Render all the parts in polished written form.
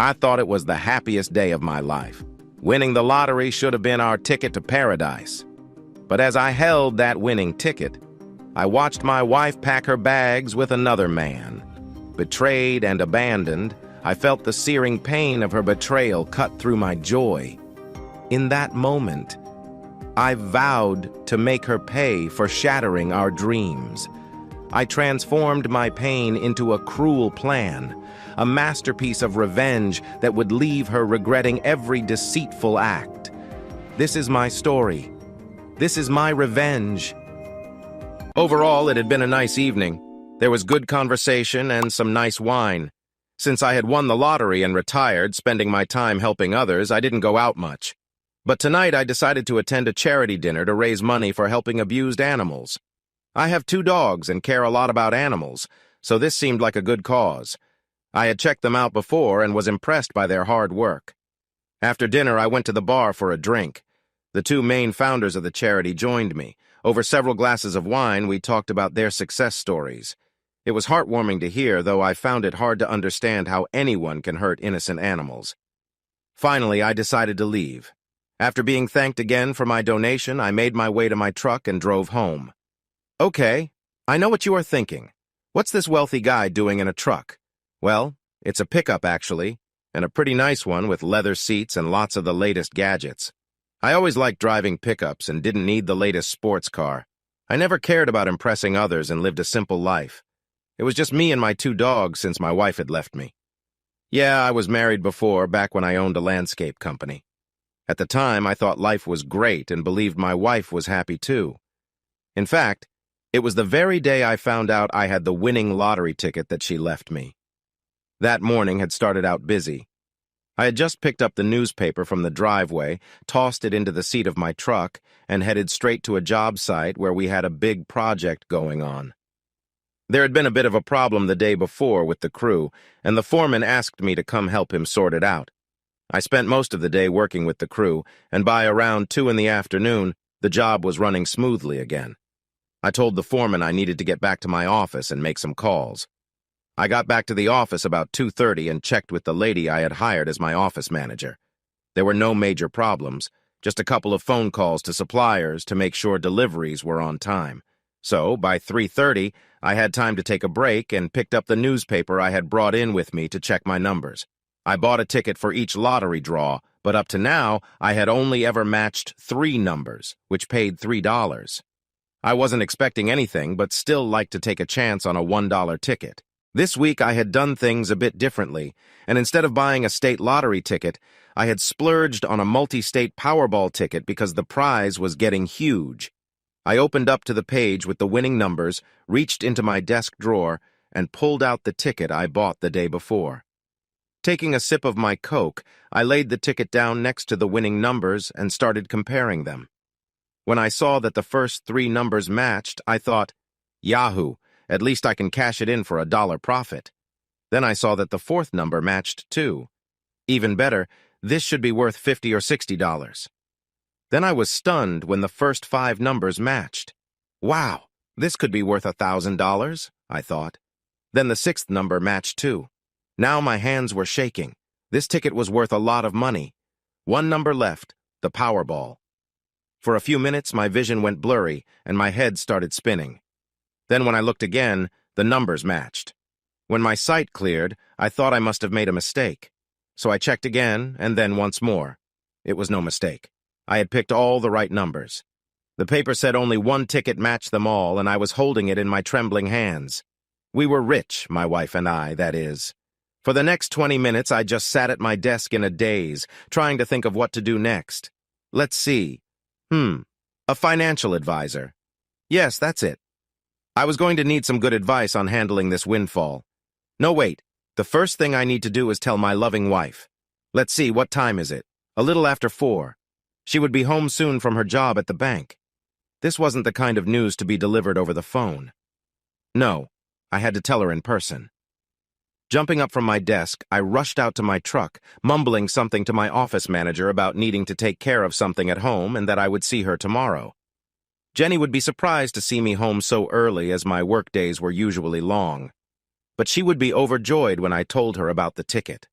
I thought it was the happiest day of my life. Winning the lottery should have been our ticket to paradise. But as I held that winning ticket, I watched my wife pack her bags with another man. Betrayed and abandoned, I felt the searing pain of her betrayal cut through my joy. In that moment, I vowed to make her pay for shattering our dreams. I transformed my pain into a cruel plan, a masterpiece of revenge that would leave her regretting every deceitful act. This is my story. This is my revenge. Overall, it had been a nice evening. There was good conversation and some nice wine. Since I had won the lottery and retired, spending my time helping others, I didn't go out much. But tonight I decided to attend a charity dinner to raise money for helping abused animals. I have 2 dogs and care a lot about animals, so this seemed like a good cause. I had checked them out before and was impressed by their hard work. After dinner, I went to the bar for a drink. The 2 main founders of the charity joined me. Over several glasses of wine, we talked about their success stories. It was heartwarming to hear, though I found it hard to understand how anyone can hurt innocent animals. Finally, I decided to leave. After being thanked again for my donation, I made my way to my truck and drove home. Okay, I know what you are thinking. What's this wealthy guy doing in a truck? Well, it's a pickup actually, and a pretty nice one with leather seats and lots of the latest gadgets. I always liked driving pickups and didn't need the latest sports car. I never cared about impressing others and lived a simple life. It was just me and my 2 dogs since my wife had left me. Yeah, I was married before, back when I owned a landscape company. At the time, I thought life was great and believed my wife was happy too. In fact, it was the very day I found out I had the winning lottery ticket that she left me. That morning had started out busy. I had just picked up the newspaper from the driveway, tossed it into the seat of my truck, and headed straight to a job site where we had a big project going on. There had been a bit of a problem the day before with the crew, and the foreman asked me to come help him sort it out. I spent most of the day working with the crew, and by around 2 in the afternoon, the job was running smoothly again. I told the foreman I needed to get back to my office and make some calls. I got back to the office about 2:30 and checked with the lady I had hired as my office manager. There were no major problems, just a couple of phone calls to suppliers to make sure deliveries were on time. So, by 3:30, I had time to take a break and picked up the newspaper I had brought in with me to check my numbers. I bought a ticket for each lottery draw, but up to now, I had only ever matched 3 numbers, which paid $3. I wasn't expecting anything, but still liked to take a chance on a $1 ticket. This week, I had done things a bit differently, and instead of buying a state lottery ticket, I had splurged on a multi-state Powerball ticket because the prize was getting huge. I opened up to the page with the winning numbers, reached into my desk drawer, and pulled out the ticket I bought the day before. Taking a sip of my Coke, I laid the ticket down next to the winning numbers and started comparing them. When I saw that the first 3 numbers matched, I thought, Yahoo! At least I can cash it in for $1 profit. Then I saw that the 4th number matched too. Even better, this should be worth $50 or $60. Then I was stunned when the first 5 numbers matched. Wow, this could be worth $1,000, I thought. Then the 6th number matched too. Now my hands were shaking. This ticket was worth a lot of money. 1 number left, the Powerball. For a few minutes, my vision went blurry, and my head started spinning. Then when I looked again, the numbers matched. When my sight cleared, I thought I must have made a mistake. So I checked again, and then once more. It was no mistake. I had picked all the right numbers. The paper said only 1 ticket matched them all, and I was holding it in my trembling hands. We were rich, my wife and I, that is. For the next 20 minutes, I just sat at my desk in a daze, trying to think of what to do next. Let's see. A financial advisor. Yes, that's it. I was going to need some good advice on handling this windfall. No, wait. The first thing I need to do is tell my loving wife. Let's see, what time is it? A little after 4. She would be home soon from her job at the bank. This wasn't the kind of news to be delivered over the phone. No, I had to tell her in person. Jumping up from my desk, I rushed out to my truck, mumbling something to my office manager about needing to take care of something at home and that I would see her tomorrow. Jenny would be surprised to see me home so early as my work days were usually long. But she would be overjoyed when I told her about the ticket.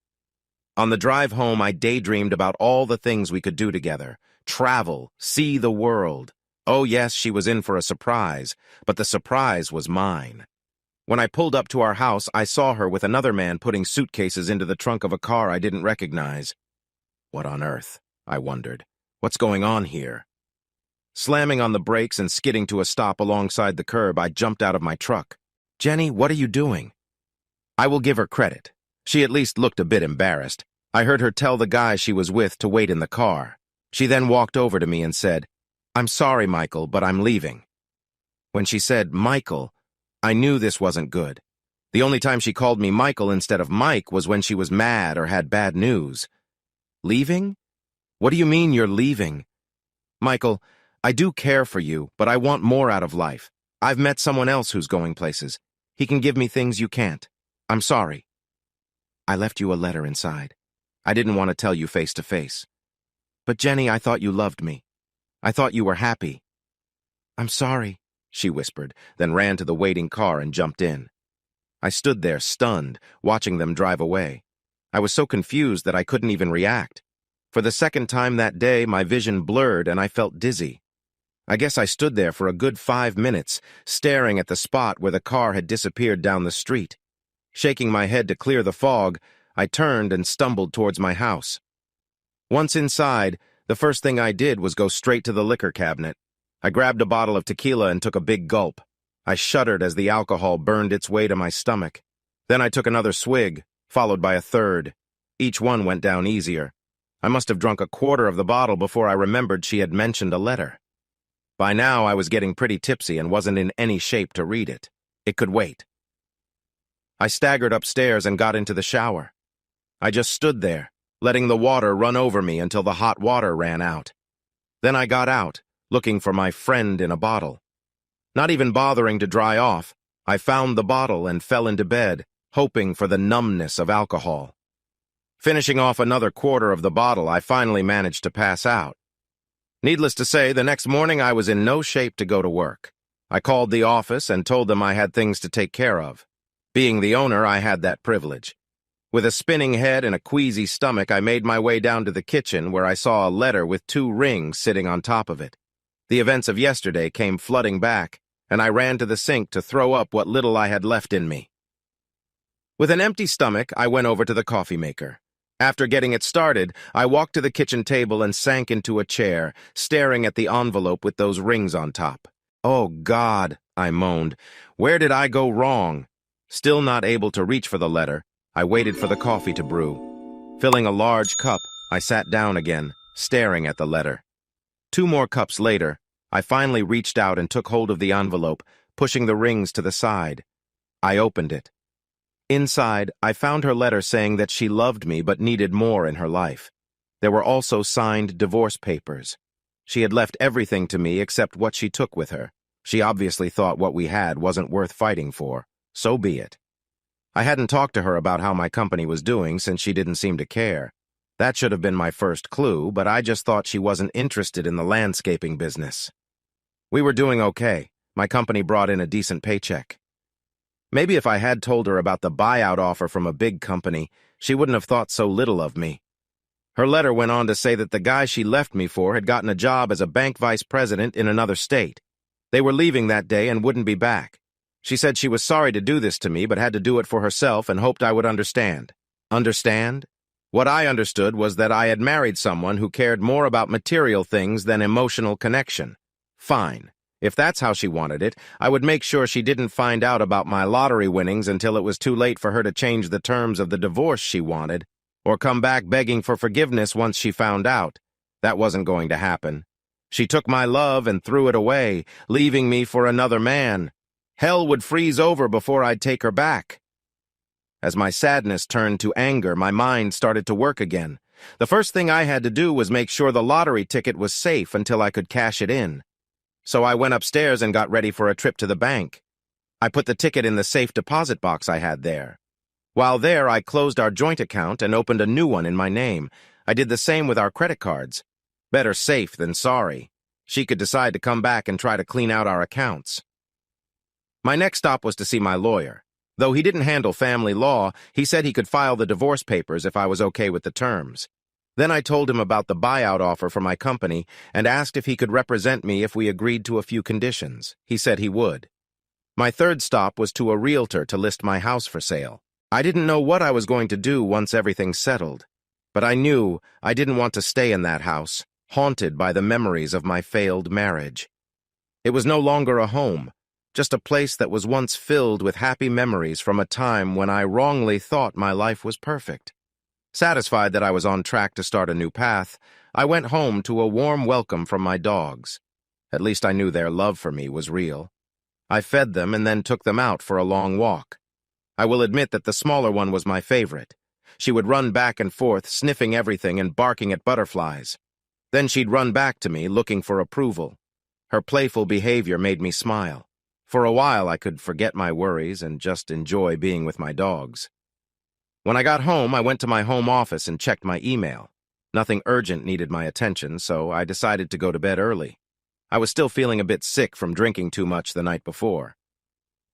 On the drive home, I daydreamed about all the things we could do together. Travel, see the world. Oh yes, she was in for a surprise, but the surprise was mine. When I pulled up to our house, I saw her with another man putting suitcases into the trunk of a car I didn't recognize. What on earth? I wondered. What's going on here? Slamming on the brakes and skidding to a stop alongside the curb, I jumped out of my truck. Jenny, what are you doing? I will give her credit. She at least looked a bit embarrassed. I heard her tell the guy she was with to wait in the car. She then walked over to me and said, "I'm sorry, Michael, but I'm leaving." When she said Michael, I knew this wasn't good. The only time she called me Michael instead of Mike was when she was mad or had bad news. Leaving? What do you mean you're leaving? Michael, I do care for you, but I want more out of life. I've met someone else who's going places. He can give me things you can't. I'm sorry. I left you a letter inside. I didn't want to tell you face to face. But Jenny, I thought you loved me. I thought you were happy. I'm sorry, she whispered, then ran to the waiting car and jumped in. I stood there, stunned, watching them drive away. I was so confused that I couldn't even react. For the second time that day, my vision blurred and I felt dizzy. I guess I stood there for a good 5 minutes, staring at the spot where the car had disappeared down the street. Shaking my head to clear the fog, I turned and stumbled towards my house. Once inside, the first thing I did was go straight to the liquor cabinet. I grabbed a bottle of tequila and took a big gulp. I shuddered as the alcohol burned its way to my stomach. Then I took another swig, followed by a third. Each one went down easier. I must have drunk a quarter of the bottle before I remembered she had mentioned a letter. By now, I was getting pretty tipsy and wasn't in any shape to read it. It could wait. I staggered upstairs and got into the shower. I just stood there, letting the water run over me until the hot water ran out. Then I got out, looking for my friend in a bottle. Not even bothering to dry off, I found the bottle and fell into bed, hoping for the numbness of alcohol. Finishing off another quarter of the bottle, I finally managed to pass out. Needless to say, the next morning I was in no shape to go to work. I called the office and told them I had things to take care of. Being the owner, I had that privilege. With a spinning head and a queasy stomach, I made my way down to the kitchen where I saw a letter with 2 rings sitting on top of it. The events of yesterday came flooding back, and I ran to the sink to throw up what little I had left in me. With an empty stomach, I went over to the coffee maker. After getting it started, I walked to the kitchen table and sank into a chair, staring at the envelope with those rings on top. Oh, God, I moaned. Where did I go wrong? Still not able to reach for the letter, I waited for the coffee to brew. Filling a large cup, I sat down again, staring at the letter. 2 more cups later, I finally reached out and took hold of the envelope, pushing the rings to the side. I opened it. Inside, I found her letter saying that she loved me but needed more in her life. There were also signed divorce papers. She had left everything to me except what she took with her. She obviously thought what we had wasn't worth fighting for. So be it. I hadn't talked to her about how my company was doing since she didn't seem to care. That should have been my first clue, but I just thought she wasn't interested in the landscaping business. We were doing okay. My company brought in a decent paycheck. Maybe if I had told her about the buyout offer from a big company, she wouldn't have thought so little of me. Her letter went on to say that the guy she left me for had gotten a job as a bank vice president in another state. They were leaving that day and wouldn't be back. She said she was sorry to do this to me, but had to do it for herself and hoped I would understand. Understand? What I understood was that I had married someone who cared more about material things than emotional connection. Fine. If that's how she wanted it, I would make sure she didn't find out about my lottery winnings until it was too late for her to change the terms of the divorce she wanted, or come back begging for forgiveness once she found out. That wasn't going to happen. She took my love and threw it away, leaving me for another man. Hell would freeze over before I'd take her back. As my sadness turned to anger, my mind started to work again. The first thing I had to do was make sure the lottery ticket was safe until I could cash it in. So I went upstairs and got ready for a trip to the bank. I put the ticket in the safe deposit box I had there. While there, I closed our joint account and opened a new one in my name. I did the same with our credit cards. Better safe than sorry. She could decide to come back and try to clean out our accounts. My next stop was to see my lawyer. Though he didn't handle family law, he said he could file the divorce papers if I was okay with the terms. Then I told him about the buyout offer for my company and asked if he could represent me if we agreed to a few conditions. He said he would. My third stop was to a realtor to list my house for sale. I didn't know what I was going to do once everything settled, but I knew I didn't want to stay in that house, haunted by the memories of my failed marriage. It was no longer a home, just a place that was once filled with happy memories from a time when I wrongly thought my life was perfect. Satisfied that I was on track to start a new path, I went home to a warm welcome from my dogs. At least I knew their love for me was real. I fed them and then took them out for a long walk. I will admit that the smaller one was my favorite. She would run back and forth, sniffing everything and barking at butterflies. Then she'd run back to me, looking for approval. Her playful behavior made me smile. For a while, I could forget my worries and just enjoy being with my dogs. When I got home, I went to my home office and checked my email. Nothing urgent needed my attention, so I decided to go to bed early. I was still feeling a bit sick from drinking too much the night before.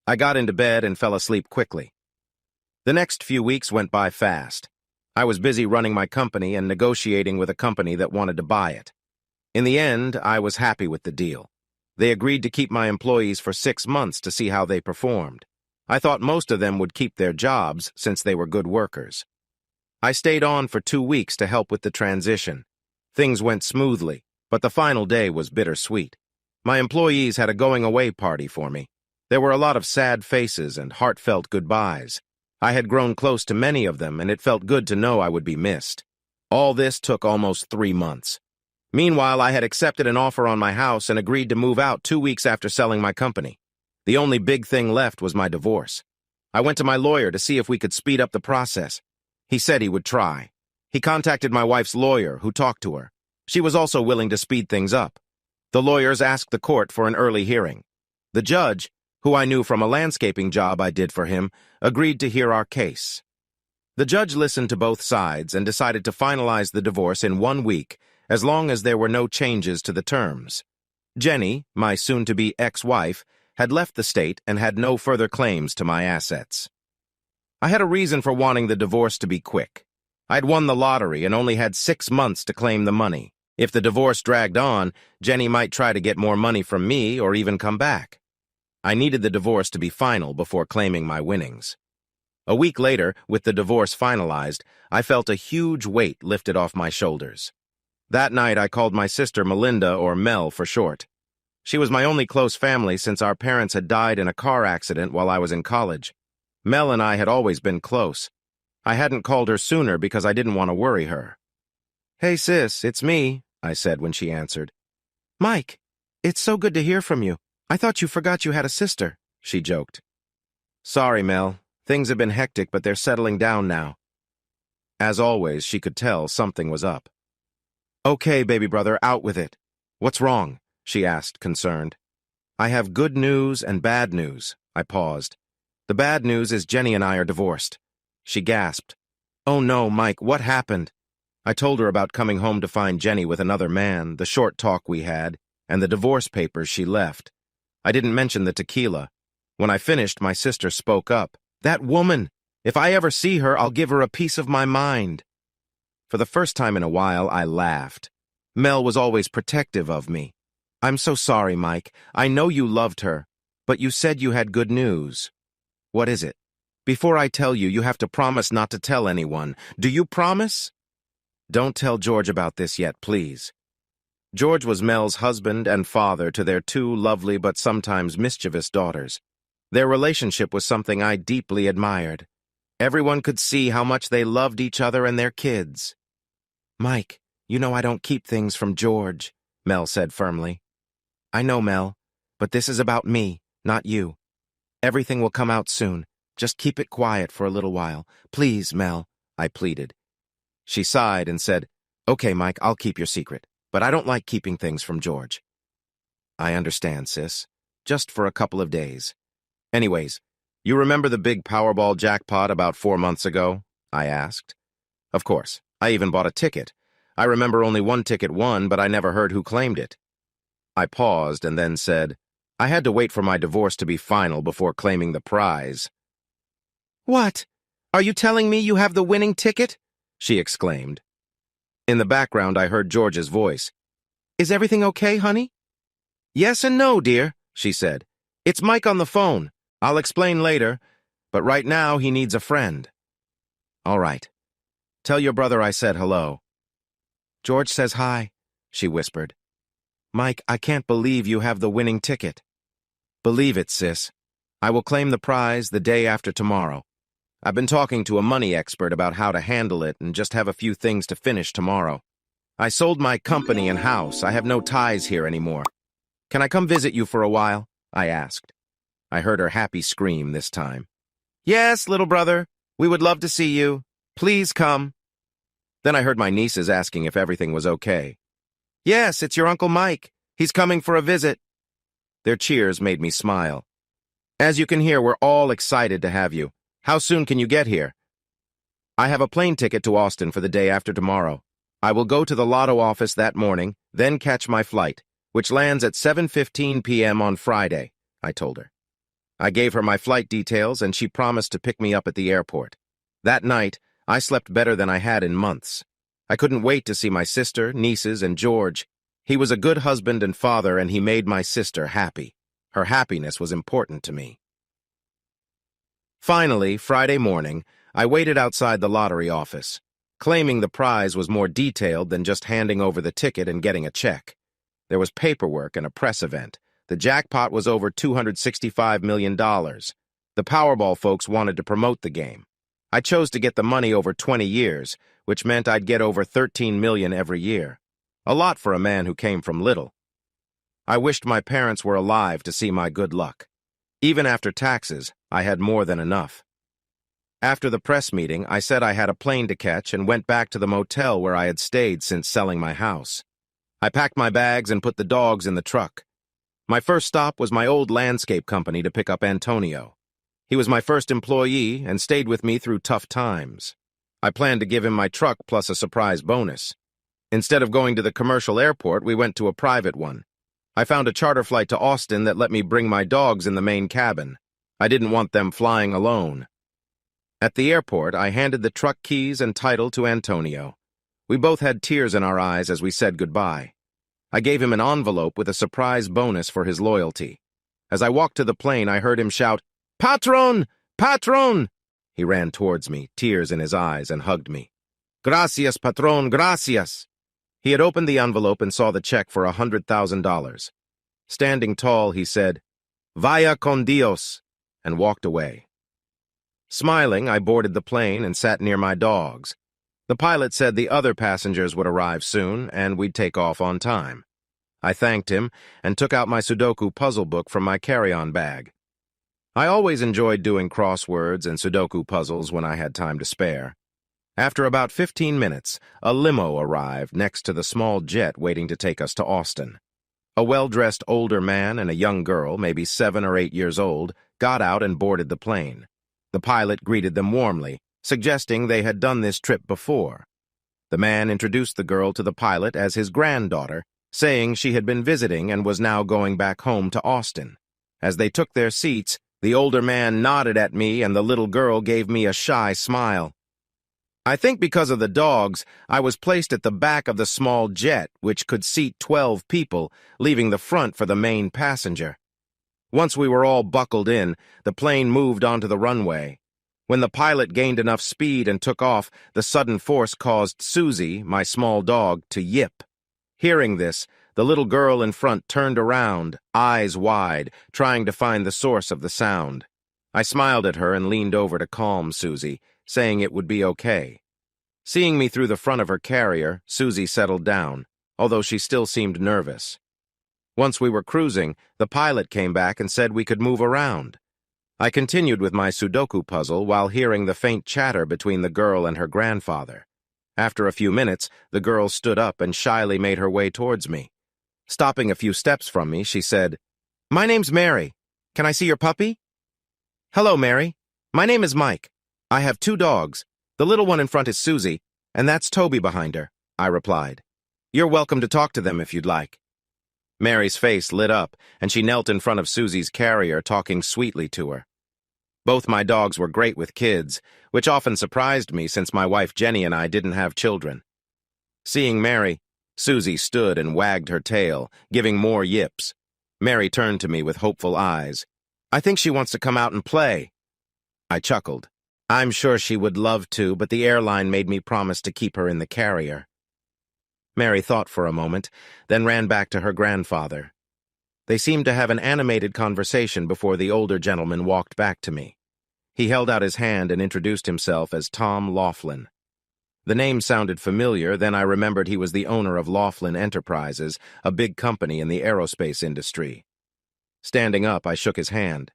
I got into bed and fell asleep quickly. The next few weeks went by fast. I was busy running my company and negotiating with a company that wanted to buy it. In the end, I was happy with the deal. They agreed to keep my employees for 6 months to see how they performed. I thought most of them would keep their jobs since they were good workers. I stayed on for 2 weeks to help with the transition. Things went smoothly, but the final day was bittersweet. My employees had a going-away party for me. There were a lot of sad faces and heartfelt goodbyes. I had grown close to many of them, and it felt good to know I would be missed. All this took almost 3 months. Meanwhile, I had accepted an offer on my house and agreed to move out 2 weeks after selling my company. The only big thing left was my divorce. I went to my lawyer to see if we could speed up the process. He said he would try. He contacted my wife's lawyer, who talked to her. She was also willing to speed things up. The lawyers asked the court for an early hearing. The judge, who I knew from a landscaping job I did for him, agreed to hear our case. The judge listened to both sides and decided to finalize the divorce in 1 week, as long as there were no changes to the terms. Jenny, my soon-to-be ex-wife, had left the state and had no further claims to my assets. I had a reason for wanting the divorce to be quick. I'd won the lottery and only had 6 months to claim the money. If the divorce dragged on, Jenny might try to get more money from me or even come back. I needed the divorce to be final before claiming my winnings. A week later, with the divorce finalized, I felt a huge weight lifted off my shoulders. That night, I called my sister Melinda, or Mel for short. She was my only close family since our parents had died in a car accident while I was in college. Mel and I had always been close. I hadn't called her sooner because I didn't want to worry her. "Hey, sis, it's me," I said when she answered. "Mike, it's so good to hear from you. I thought you forgot you had a sister," she joked. "Sorry, Mel. Things have been hectic, but they're settling down now." As always, she could tell something was up. "Okay, baby brother, out with it. What's wrong?" she asked, concerned. "I have good news and bad news." I paused. "The bad news is Jenny and I are divorced." She gasped. "Oh no, Mike, what happened?" I told her about coming home to find Jenny with another man, the short talk we had, and the divorce papers she left. I didn't mention the tequila. When I finished, my sister spoke up. "That woman! If I ever see her, I'll give her a piece of my mind." For the first time in a while, I laughed. Mel was always protective of me. "I'm so sorry, Mike. I know you loved her, but you said you had good news." "What is it?" "Before I tell you, you have to promise not to tell anyone. Do you promise?" "Don't tell George about this yet, please." George was Mel's husband and father to their 2 lovely but sometimes mischievous daughters. Their relationship was something I deeply admired. Everyone could see how much they loved each other and their kids. "Mike, you know I don't keep things from George," Mel said firmly. "I know, Mel, but this is about me, not you. Everything will come out soon. Just keep it quiet for a little while. Please, Mel," I pleaded. She sighed and said, "Okay, Mike, I'll keep your secret, but I don't like keeping things from George." "I understand, sis. Just for a couple of days. Anyways, you remember the big Powerball jackpot about 4 months ago?" I asked. "Of course. I even bought a ticket. I remember only one ticket won, but I never heard who claimed it." I paused and then said, "I had to wait for my divorce to be final before claiming the prize." What? Are you telling me you have the winning ticket? She exclaimed. In the background, I heard George's voice. Is everything okay, honey? Yes and no, dear, she said. It's Mike on the phone. I'll explain later, but right now he needs a friend. All right. Tell your brother I said hello. George says hi, she whispered. Mike, I can't believe you have the winning ticket. Believe it, sis. I will claim the prize the day after tomorrow. I've been talking to a money expert about how to handle it and just have a few things to finish tomorrow. I sold my company and house. I have no ties here anymore. Can I come visit you for a while? I asked. I heard her happy scream this time. Yes, little brother. We would love to see you. Please come. Then I heard my nieces asking if everything was okay. Yes, it's your Uncle Mike. He's coming for a visit. Their cheers made me smile. As you can hear, we're all excited to have you. How soon can you get here? I have a plane ticket to Austin for the day after tomorrow. I will go to the lotto office that morning, then catch my flight, which lands at 7:15 p.m. on Friday, I told her. I gave her my flight details, and she promised to pick me up at the airport. That night, I slept better than I had in months. I couldn't wait to see my sister, nieces, and George. He was a good husband and father, and he made my sister happy. Her happiness was important to me. Finally, Friday morning, I waited outside the lottery office. Claiming the prize was more detailed than just handing over the ticket and getting a check. There was paperwork and a press event. The jackpot was over $265 million. The Powerball folks wanted to promote the game. I chose to get the money over 20 years, which meant I'd get over $13 million every year. A lot for a man who came from little. I wished my parents were alive to see my good luck. Even after taxes, I had more than enough. After the press meeting, I said I had a plane to catch and went back to the motel where I had stayed since selling my house. I packed my bags and put the dogs in the truck. My first stop was my old landscape company to pick up Antonio. He was my first employee and stayed with me through tough times. I planned to give him my truck plus a surprise bonus. Instead of going to the commercial airport, we went to a private one. I found a charter flight to Austin that let me bring my dogs in the main cabin. I didn't want them flying alone. At the airport, I handed the truck keys and title to Antonio. We both had tears in our eyes as we said goodbye. I gave him an envelope with a surprise bonus for his loyalty. As I walked to the plane, I heard him shout, "Patron! Patron!" He ran towards me, tears in his eyes, and hugged me. "Gracias, patron, gracias!" He had opened the envelope and saw the check for $100,000. Standing tall, he said, "Vaya con Dios," and walked away. Smiling, I boarded the plane and sat near my dogs. The pilot said the other passengers would arrive soon, and we'd take off on time. I thanked him and took out my Sudoku puzzle book from my carry-on bag. I always enjoyed doing crosswords and Sudoku puzzles when I had time to spare. After about 15 minutes, a limo arrived next to the small jet waiting to take us to Austin. A well-dressed older man and a young girl, maybe 7 or 8 years old, got out and boarded the plane. The pilot greeted them warmly, suggesting they had done this trip before. The man introduced the girl to the pilot as his granddaughter, saying she had been visiting and was now going back home to Austin. As they took their seats, the older man nodded at me and the little girl gave me a shy smile. I think because of the dogs, I was placed at the back of the small jet, which could seat 12 people, leaving the front for the main passenger. Once we were all buckled in, the plane moved onto the runway. When the pilot gained enough speed and took off, the sudden force caused Susie, my small dog, to yip. Hearing this, the little girl in front turned around, eyes wide, trying to find the source of the sound. I smiled at her and leaned over to calm Susie, saying it would be okay. Seeing me through the front of her carrier, Susie settled down, although she still seemed nervous. Once we were cruising, the pilot came back and said we could move around. I continued with my Sudoku puzzle while hearing the faint chatter between the girl and her grandfather. After a few minutes, the girl stood up and shyly made her way towards me. Stopping a few steps from me, she said, "My name's Mary. Can I see your puppy?" "Hello, Mary. My name is Mike. I have 2 dogs. The little one in front is Susie, and that's Toby behind her," I replied. "You're welcome to talk to them if you'd like." Mary's face lit up, and she knelt in front of Susie's carrier, talking sweetly to her. Both my dogs were great with kids, which often surprised me since my wife Jenny and I didn't have children. Seeing Mary, Susie stood and wagged her tail, giving more yips. Mary turned to me with hopeful eyes. "I think she wants to come out and play." I chuckled. "I'm sure she would love to, but the airline made me promise to keep her in the carrier." Mary thought for a moment, then ran back to her grandfather. They seemed to have an animated conversation before the older gentleman walked back to me. He held out his hand and introduced himself as Tom Laughlin. The name sounded familiar, then I remembered he was the owner of Laughlin Enterprises, a big company in the aerospace industry. Standing up, I shook his hand.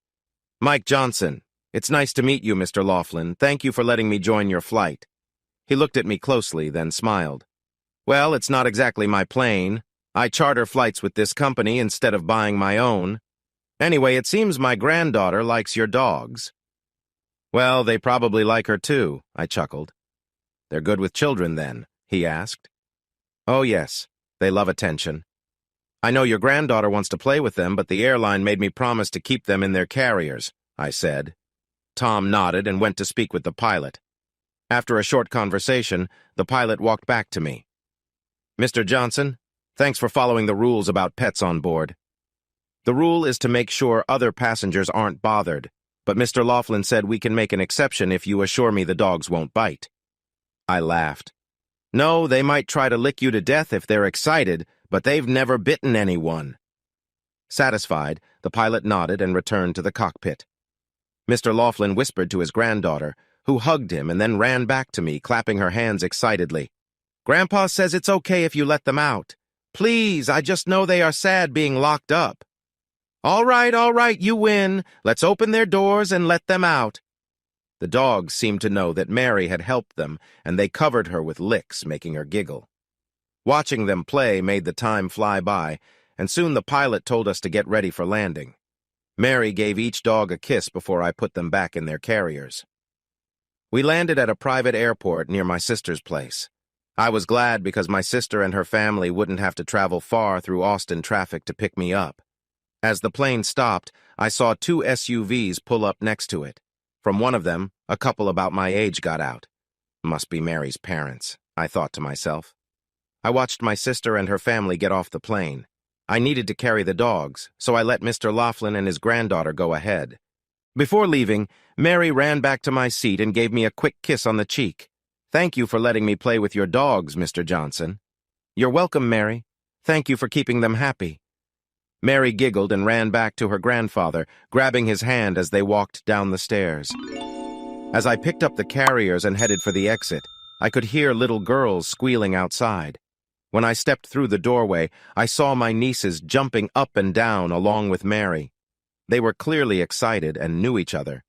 "Mike Johnson, it's nice to meet you, Mr. Laughlin. Thank you for letting me join your flight." He looked at me closely, then smiled. "Well, it's not exactly my plane. I charter flights with this company instead of buying my own. Anyway, it seems my granddaughter likes your dogs." "Well, they probably like her too," I chuckled. "They're good with children, then?" he asked. "Oh, yes. They love attention. I know your granddaughter wants to play with them, but the airline made me promise to keep them in their carriers," I said. Tom nodded and went to speak with the pilot. After a short conversation, the pilot walked back to me. "Mr. Johnson, thanks for following the rules about pets on board. The rule is to make sure other passengers aren't bothered, but Mr. Laughlin said we can make an exception if you assure me the dogs won't bite." I laughed. "No, they might try to lick you to death if they're excited, but they've never bitten anyone." Satisfied, the pilot nodded and returned to the cockpit. Mr. Laughlin whispered to his granddaughter, who hugged him and then ran back to me, clapping her hands excitedly. "Grandpa says it's okay if you let them out. Please, I just know they are sad being locked up." All right, you win. Let's open their doors and let them out." The dogs seemed to know that Mary had helped them, and they covered her with licks, making her giggle. Watching them play made the time fly by, and soon the pilot told us to get ready for landing. Mary gave each dog a kiss before I put them back in their carriers. We landed at a private airport near my sister's place. I was glad because my sister and her family wouldn't have to travel far through Austin traffic to pick me up. As the plane stopped, I saw 2 SUVs pull up next to it. From one of them, a couple about my age got out. Must be Mary's parents, I thought to myself. I watched my sister and her family get off the plane. I needed to carry the dogs, so I let Mr. Laughlin and his granddaughter go ahead. Before leaving, Mary ran back to my seat and gave me a quick kiss on the cheek. "Thank you for letting me play with your dogs, Mr. Johnson." "You're welcome, Mary. Thank you for keeping them happy." Mary giggled and ran back to her grandfather, grabbing his hand as they walked down the stairs. As I picked up the carriers and headed for the exit, I could hear little girls squealing outside. When I stepped through the doorway, I saw my nieces jumping up and down along with Mary. They were clearly excited and knew each other.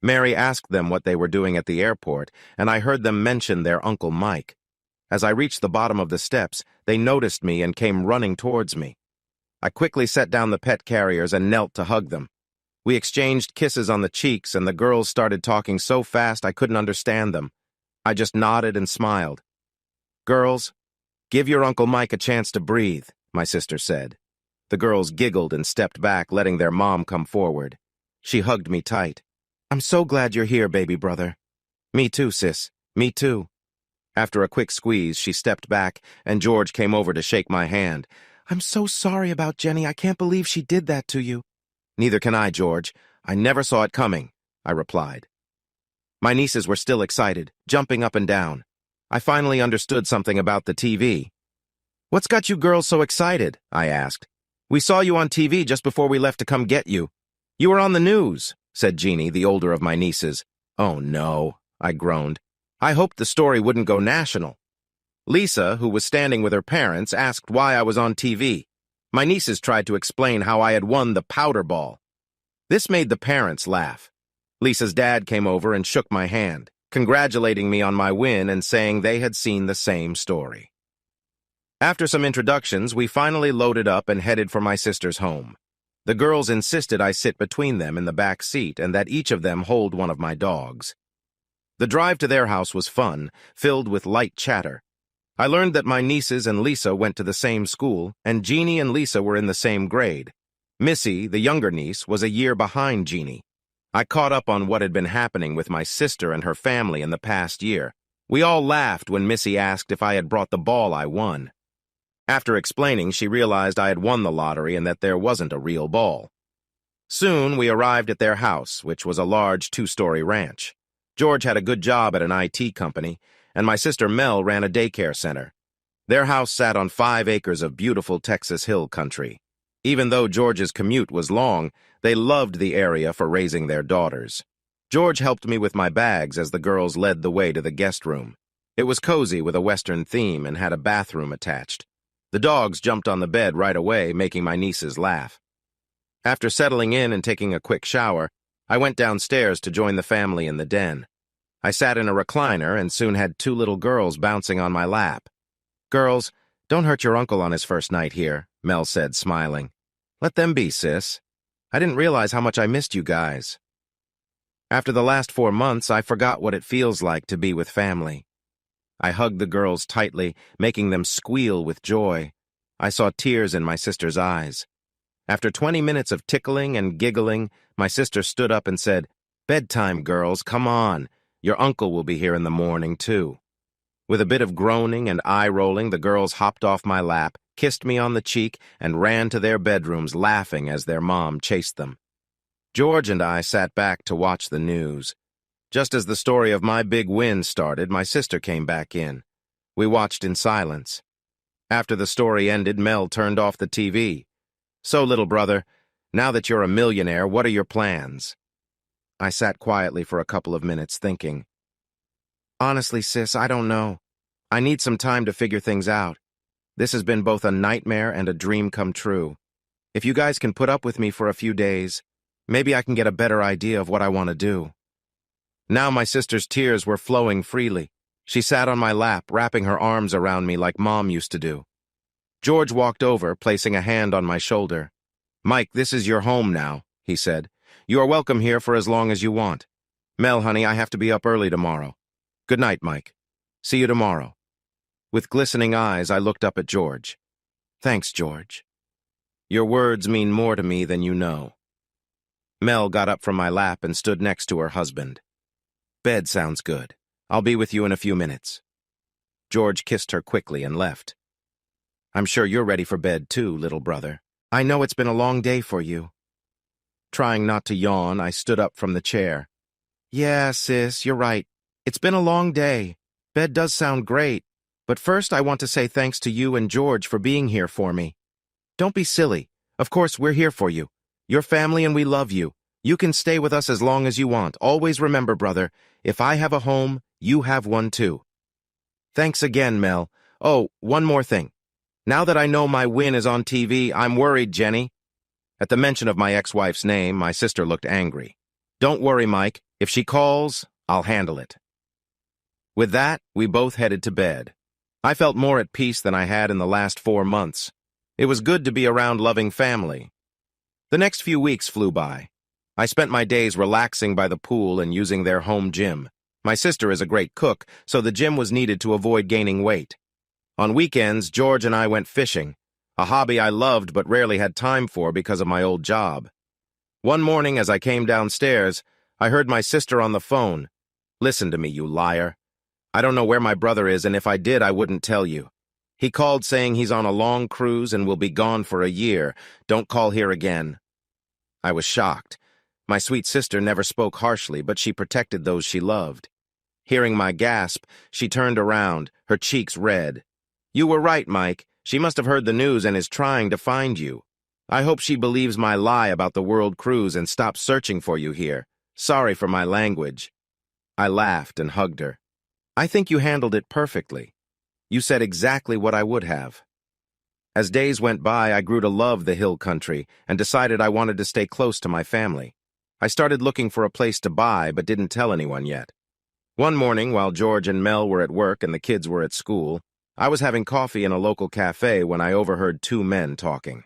Mary asked them what they were doing at the airport, and I heard them mention their Uncle Mike. As I reached the bottom of the steps, they noticed me and came running towards me. I quickly set down the pet carriers and knelt to hug them. We exchanged kisses on the cheeks, and the girls started talking so fast I couldn't understand them. I just nodded and smiled. "Girls, give your Uncle Mike a chance to breathe," my sister said. The girls giggled and stepped back, letting their mom come forward. She hugged me tight. "I'm so glad you're here, baby brother." "Me too, sis. Me too." After a quick squeeze, she stepped back, and George came over to shake my hand. "I'm so sorry about Jenny. I can't believe she did that to you." "Neither can I, George. I never saw it coming," I replied. My nieces were still excited, jumping up and down. I finally understood something about the TV. "What's got you girls so excited?" I asked. "We saw you on TV just before we left to come get you." "You were on the news," said Jeannie, the older of my nieces. "Oh, no," I groaned. "I hoped the story wouldn't go national." Lisa, who was standing with her parents, asked why I was on TV. My nieces tried to explain how I had won the powder ball. This made the parents laugh. Lisa's dad came over and shook my hand, congratulating me on my win and saying they had seen the same story. After some introductions, we finally loaded up and headed for my sister's home. The girls insisted I sit between them in the back seat and that each of them hold one of my dogs. The drive to their house was fun, filled with light chatter. I learned that my nieces and Lisa went to the same school, and Jeannie and Lisa were in the same grade. Missy, the younger niece, was a year behind Jeannie. I caught up on what had been happening with my sister and her family in the past year. We all laughed when Missy asked if I had brought the ball I won. After explaining, she realized I had won the lottery and that there wasn't a real ball. Soon, we arrived at their house, which was a large two-story ranch. George had a good job at an IT company, and my sister Mel ran a daycare center. Their house sat on 5 acres of beautiful Texas hill country. Even though George's commute was long, they loved the area for raising their daughters. George helped me with my bags as the girls led the way to the guest room. It was cozy with a Western theme and had a bathroom attached. The dogs jumped on the bed right away, making my nieces laugh. After settling in and taking a quick shower, I went downstairs to join the family in the den. I sat in a recliner and soon had 2 little girls bouncing on my lap. "Girls, don't hurt your uncle on his first night here," Mel said, smiling. "Let them be, sis. I didn't realize how much I missed you guys." After the last 4 months, I forgot what it feels like to be with family. I hugged the girls tightly, making them squeal with joy. I saw tears in my sister's eyes. After 20 minutes of tickling and giggling, my sister stood up and said, "Bedtime, girls, come on. Your uncle will be here in the morning, too." With a bit of groaning and eye-rolling, the girls hopped off my lap, kissed me on the cheek, and ran to their bedrooms laughing as their mom chased them. George and I sat back to watch the news. Just as the story of my big win started, my sister came back in. We watched in silence. After the story ended, Mel turned off the TV. "So, little brother, now that you're a millionaire, what are your plans?" I sat quietly for a couple of minutes thinking. "Honestly, sis, I don't know. I need some time to figure things out. This has been both a nightmare and a dream come true. If you guys can put up with me for a few days, maybe I can get a better idea of what I want to do." Now my sister's tears were flowing freely. She sat on my lap, wrapping her arms around me like Mom used to do. George walked over, placing a hand on my shoulder. "Mike, this is your home now," he said. "You are welcome here for as long as you want. Mel, honey, I have to be up early tomorrow. Good night, Mike. See you tomorrow." With glistening eyes, I looked up at George. "Thanks, George. Your words mean more to me than you know." Mel got up from my lap and stood next to her husband. "Bed sounds good. I'll be with you in a few minutes." George kissed her quickly and left. "I'm sure you're ready for bed too, little brother. I know it's been a long day for you." Trying not to yawn, I stood up from the chair. "Yeah, sis, you're right. It's been a long day. Bed does sound great. But first I want to say thanks to you and George for being here for me. Don't be silly. Of course, we're here for you. Your family and we love you. You can stay with us as long as you want. Always remember, brother, if I have a home, you have one too." "Thanks again, Mel. Oh, one more thing. Now that I know my win is on TV, I'm worried, Jenny." At the mention of my ex-wife's name, my sister looked angry. "Don't worry, Mike. If she calls, I'll handle it." With that, we both headed to bed. I felt more at peace than I had in the last 4 months. It was good to be around loving family. The next few weeks flew by. I spent my days relaxing by the pool and using their home gym. My sister is a great cook, so the gym was needed to avoid gaining weight. On weekends, George and I went fishing, a hobby I loved but rarely had time for because of my old job. One morning as I came downstairs, I heard my sister on the phone. "Listen to me, you liar. I don't know where my brother is, and if I did, I wouldn't tell you. He called saying he's on a long cruise and will be gone for a year. Don't call here again." I was shocked. My sweet sister never spoke harshly, but she protected those she loved. Hearing my gasp, she turned around, her cheeks red. "You were right, Mike. She must have heard the news and is trying to find you. I hope she believes my lie about the world cruise and stops searching for you here. Sorry for my language." I laughed and hugged her. "I think you handled it perfectly. You said exactly what I would have." As days went by, I grew to love the hill country and decided I wanted to stay close to my family. I started looking for a place to buy but didn't tell anyone yet. One morning, while George and Mel were at work and the kids were at school, I was having coffee in a local cafe when I overheard 2 men talking.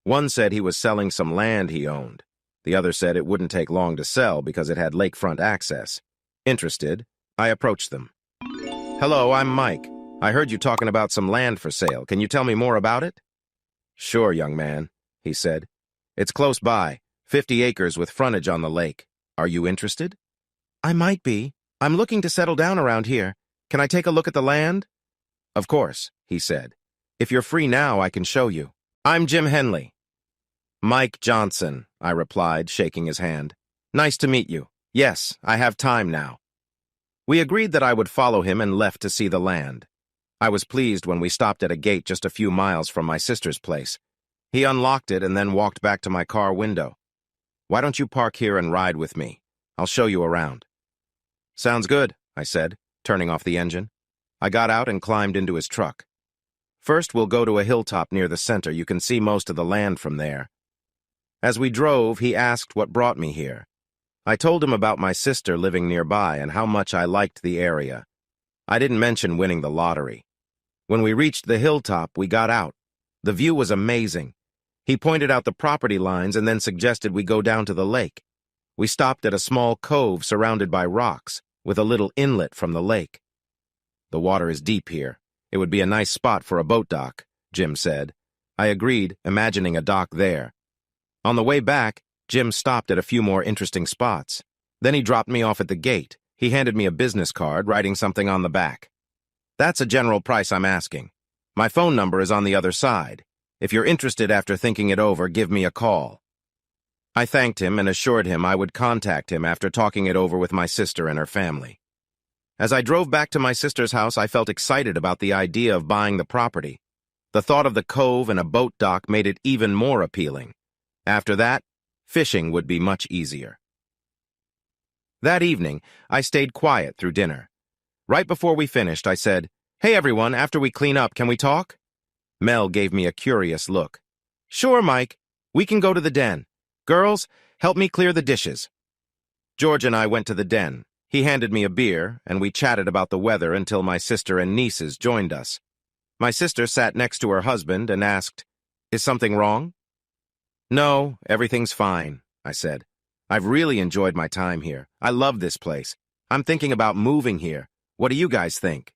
One said he was selling some land he owned. The other said it wouldn't take long to sell because it had lakefront access. Interested, I approached them. "Hello, I'm Mike. I heard you talking about some land for sale. Can you tell me more about it?" "Sure, young man," he said. "It's close by, 50 acres with frontage on the lake. Are you interested? I might be. I'm looking to settle down around here. Can I take a look at the land? Of course, he said. If you're free now, I can show you. I'm Jim Henley. Mike Johnson, I replied, shaking his hand. Nice to meet you. Yes, I have time now. We agreed that I would follow him and left to see the land. I was pleased when we stopped at a gate just a few miles from my sister's place. He unlocked it and then walked back to my car window. Why don't you park here and ride with me? I'll show you around. Sounds good, I said, turning off the engine. I got out and climbed into his truck. First, we'll go to a hilltop near the center. You can see most of the land from there. As we drove, he asked what brought me here. I told him about my sister living nearby and how much I liked the area. I didn't mention winning the lottery. When we reached the hilltop, we got out. The view was amazing. He pointed out the property lines and then suggested we go down to the lake. We stopped at a small cove surrounded by rocks, with a little inlet from the lake. The water is deep here. It would be a nice spot for a boat dock, Jim said. I agreed, imagining a dock there. On the way back, Jim stopped at a few more interesting spots. Then he dropped me off at the gate. He handed me a business card, writing something on the back. That's a general price I'm asking. My phone number is on the other side. If you're interested after thinking it over, give me a call. I thanked him and assured him I would contact him after talking it over with my sister and her family. As I drove back to my sister's house, I felt excited about the idea of buying the property. The thought of the cove and a boat dock made it even more appealing. After that, fishing would be much easier. That evening, I stayed quiet through dinner. Right before we finished, I said, "Hey everyone, after we clean up, can we talk?" Mel gave me a curious look. "Sure, Mike. We can go to the den. Girls, help me clear the dishes." George and I went to the den. He handed me a beer, and we chatted about the weather until my sister and nieces joined us. My sister sat next to her husband and asked, "Is something wrong?" "No, everything's fine," I said. "I've really enjoyed my time here. I love this place. I'm thinking about moving here. What do you guys think?"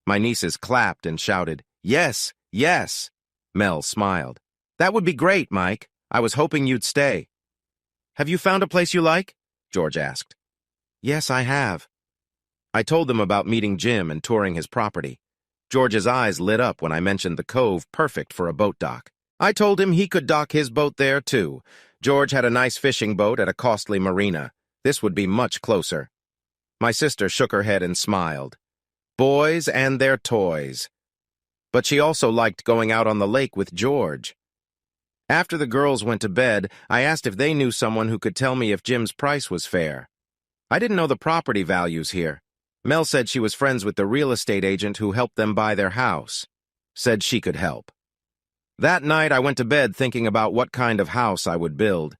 My nieces clapped and shouted, "Yes, yes." Mel smiled. "That would be great, Mike. I was hoping you'd stay." "Have you found a place you like?" George asked. "Yes, I have." I told them about meeting Jim and touring his property. George's eyes lit up when I mentioned the cove, perfect for a boat dock. I told him he could dock his boat there, too. George had a nice fishing boat at a costly marina. This would be much closer. My sister shook her head and smiled. Boys and their toys. But she also liked going out on the lake with George. After the girls went to bed, I asked if they knew someone who could tell me if Jim's price was fair. I didn't know the property values here. Mel said she was friends with the real estate agent who helped them buy their house. Said she could help. That night, I went to bed thinking about what kind of house I would build.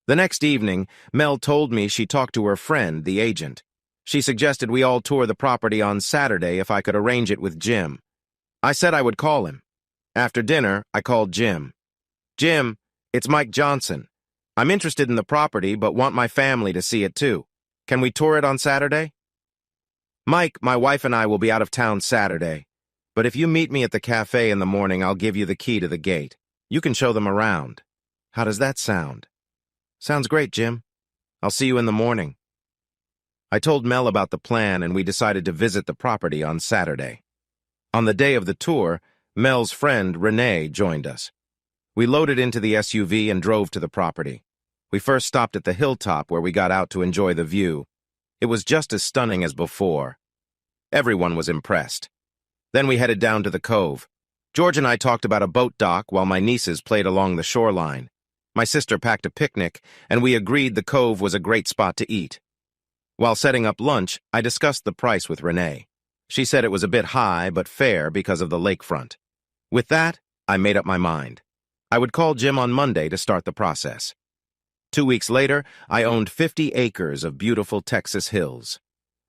The next evening, Mel told me she talked to her friend, the agent. She suggested we all tour the property on Saturday if I could arrange it with Jim. I said I would call him. After dinner, I called Jim. "Jim, it's Mike Johnson. I'm interested in the property, but want my family to see it too. Can we tour it on Saturday?" "Mike, my wife and I will be out of town Saturday. But if you meet me at the cafe in the morning, I'll give you the key to the gate. You can show them around. How does that sound?" "Sounds great, Jim. I'll see you in the morning." I told Mel about the plan, and we decided to visit the property on Saturday. On the day of the tour, Mel's friend, Renee, joined us. We loaded into the SUV and drove to the property. We first stopped at the hilltop where we got out to enjoy the view. It was just as stunning as before. Everyone was impressed. Then we headed down to the cove. George and I talked about a boat dock while my nieces played along the shoreline. My sister packed a picnic, and we agreed the cove was a great spot to eat. While setting up lunch, I discussed the price with Renee. She said it was a bit high but fair because of the lakefront. With that, I made up my mind. I would call Jim on Monday to start the process. 2 weeks later, I owned 50 acres of beautiful Texas hills.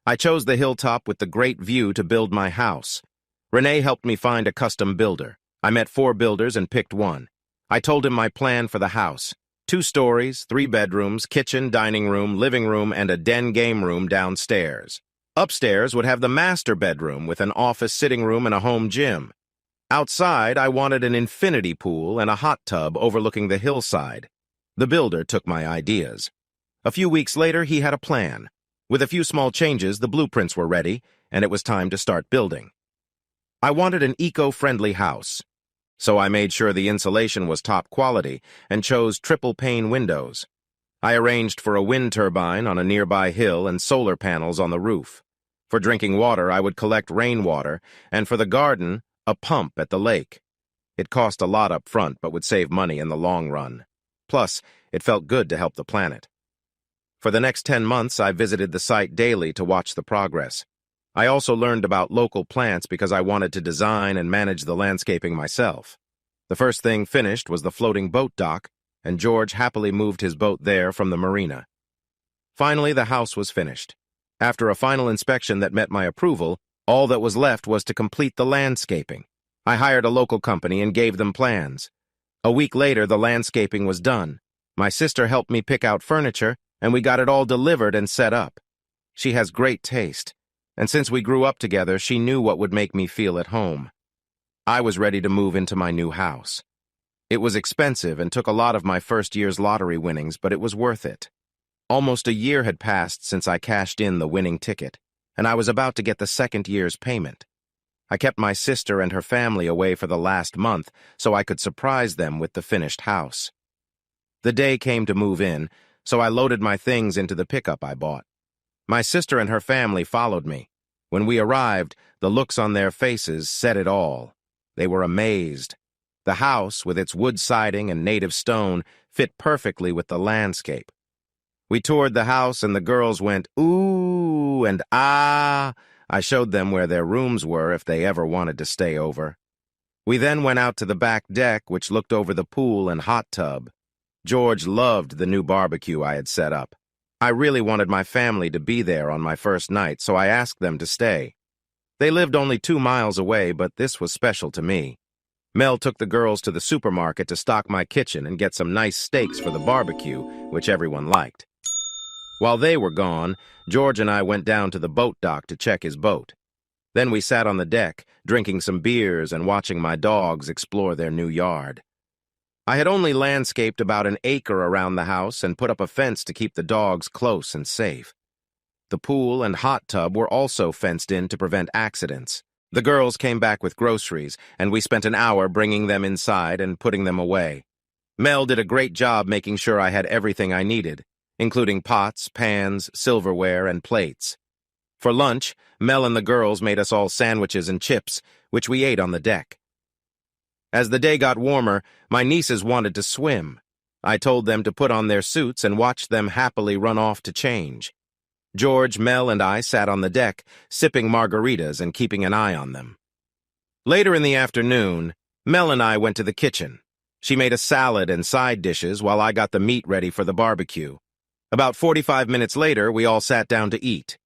I chose the hilltop with the great view to build my house. Renee helped me find a custom builder. I met 4 builders and picked one. I told him my plan for the house. 2 stories, 3 bedrooms, kitchen, dining room, living room, and a den game room downstairs. Upstairs would have the master bedroom with an office, sitting room, and a home gym. Outside, I wanted an infinity pool and a hot tub overlooking the hillside. The builder took my ideas. A few weeks later, he had a plan. With a few small changes, the blueprints were ready, and it was time to start building. I wanted an eco-friendly house, so I made sure the insulation was top quality and chose triple-pane windows. I arranged for a wind turbine on a nearby hill and solar panels on the roof. For drinking water, I would collect rainwater, and for the garden, a pump at the lake. It cost a lot up front, but would save money in the long run. Plus, it felt good to help the planet. For the next 10 months, I visited the site daily to watch the progress. I also learned about local plants because I wanted to design and manage the landscaping myself. The first thing finished was the floating boat dock, and George happily moved his boat there from the marina. Finally, the house was finished. After a final inspection that met my approval, all that was left was to complete the landscaping. I hired a local company and gave them plans. A week later, the landscaping was done. My sister helped me pick out furniture, and we got it all delivered and set up. She has great taste, and since we grew up together, she knew what would make me feel at home. I was ready to move into my new house. It was expensive and took a lot of my first year's lottery winnings, but it was worth it. Almost a year had passed since I cashed in the winning ticket, and I was about to get the second year's payment. I kept my sister and her family away for the last month so I could surprise them with the finished house. The day came to move in, so I loaded my things into the pickup I bought. My sister and her family followed me. When we arrived, the looks on their faces said it all. They were amazed. The house, with its wood siding and native stone, fit perfectly with the landscape. We toured the house and the girls went, "Ooh," and "Ah." I showed them where their rooms were if they ever wanted to stay over. We then went out to the back deck, which looked over the pool and hot tub. George loved the new barbecue I had set up. I really wanted my family to be there on my first night, so I asked them to stay. They lived only 2 miles away, but this was special to me. Mel took the girls to the supermarket to stock my kitchen and get some nice steaks for the barbecue, which everyone liked. While they were gone, George and I went down to the boat dock to check his boat. Then we sat on the deck, drinking some beers and watching my dogs explore their new yard. I had only landscaped about an acre around the house and put up a fence to keep the dogs close and safe. The pool and hot tub were also fenced in to prevent accidents. The girls came back with groceries, and we spent an hour bringing them inside and putting them away. Mel did a great job making sure I had everything I needed, including pots, pans, silverware, and plates. For lunch, Mel and the girls made us all sandwiches and chips, which we ate on the deck. As the day got warmer, my nieces wanted to swim. I told them to put on their suits and watched them happily run off to change. George, Mel, and I sat on the deck, sipping margaritas and keeping an eye on them. Later in the afternoon, Mel and I went to the kitchen. She made a salad and side dishes while I got the meat ready for the barbecue. About 45 minutes later, we all sat down to eat.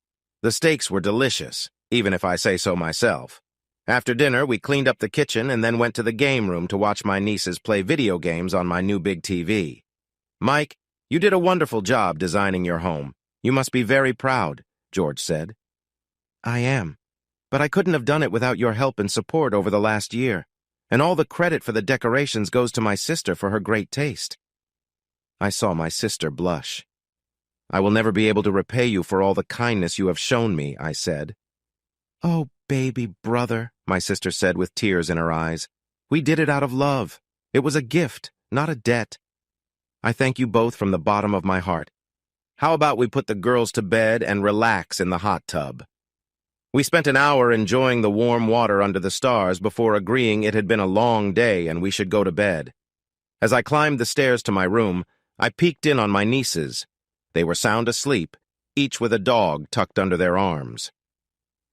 The steaks were delicious, even if I say so myself. After dinner, we cleaned up the kitchen and then went to the game room to watch my nieces play video games on my new big TV. "Mike, you did a wonderful job designing your home. You must be very proud," George said. "I am, but I couldn't have done it without your help and support over the last year, and all the credit for the decorations goes to my sister for her great taste." I saw my sister blush. "I will never be able to repay you for all the kindness you have shown me," I said. "Oh, baby brother," my sister said with tears in her eyes. "We did it out of love. It was a gift, not a debt. I thank you both from the bottom of my heart. How about we put the girls to bed and relax in the hot tub?" We spent an hour enjoying the warm water under the stars before agreeing it had been a long day and we should go to bed. As I climbed the stairs to my room, I peeked in on my nieces. They were sound asleep, each with a dog tucked under their arms.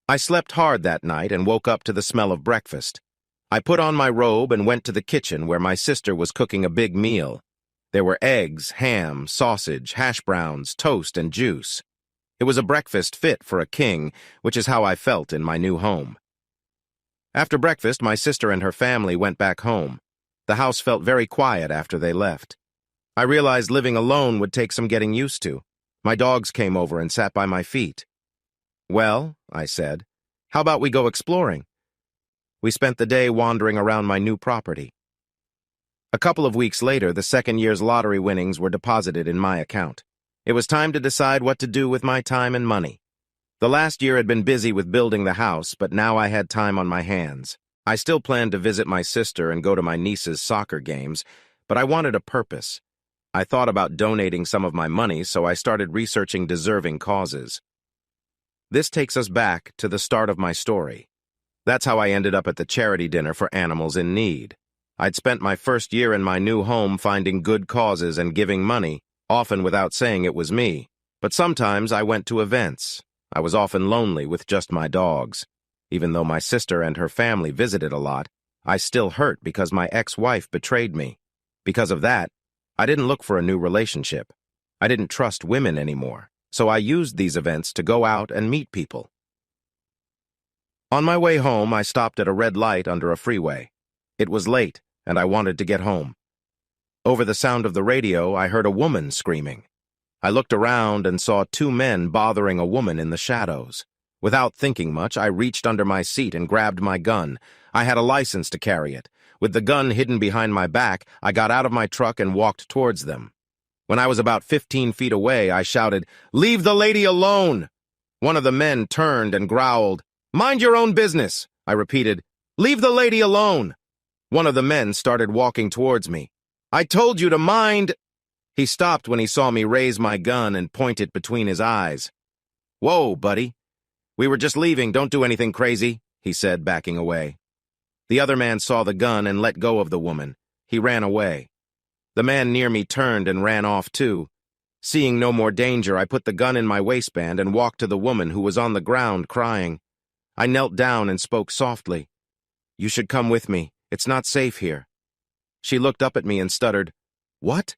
I slept hard that night and woke up to the smell of breakfast. I put on my robe and went to the kitchen where my sister was cooking a big meal. There were eggs, ham, sausage, hash browns, toast, and juice. It was a breakfast fit for a king, which is how I felt in my new home. After breakfast, my sister and her family went back home. The house felt very quiet after they left. I realized living alone would take some getting used to. My dogs came over and sat by my feet. "Well," I said, "how about we go exploring?" We spent the day wandering around my new property. A couple of weeks later, the second year's lottery winnings were deposited in my account. It was time to decide what to do with my time and money. The last year had been busy with building the house, but now I had time on my hands. I still planned to visit my sister and go to my niece's soccer games, but I wanted a purpose. I thought about donating some of my money, so I started researching deserving causes. This takes us back to the start of my story. That's how I ended up at the charity dinner for animals in need. I'd spent my first year in my new home finding good causes and giving money, often without saying it was me. But sometimes I went to events. I was often lonely with just my dogs. Even though my sister and her family visited a lot, I still hurt because my ex-wife betrayed me. Because of that, I didn't look for a new relationship. I didn't trust women anymore, so I used these events to go out and meet people. On my way home, I stopped at a red light under a freeway. It was late, and I wanted to get home. Over the sound of the radio, I heard a woman screaming. I looked around and saw two men bothering a woman in the shadows. Without thinking much, I reached under my seat and grabbed my gun. I had a license to carry it. With the gun hidden behind my back, I got out of my truck and walked towards them. When I was about 15 feet away, I shouted, "Leave the lady alone!" One of the men turned and growled, "Mind your own business!" I repeated, "Leave the lady alone!" One of the men started walking towards me. "I told you to mind—" He stopped when he saw me raise my gun and point it between his eyes. "Whoa, buddy. We were just leaving, don't do anything crazy," he said, backing away. The other man saw the gun and let go of the woman. He ran away. The man near me turned and ran off too. Seeing no more danger, I put the gun in my waistband and walked to the woman who was on the ground crying. I knelt down and spoke softly. "You should come with me. It's not safe here." She looked up at me and stuttered, "What?"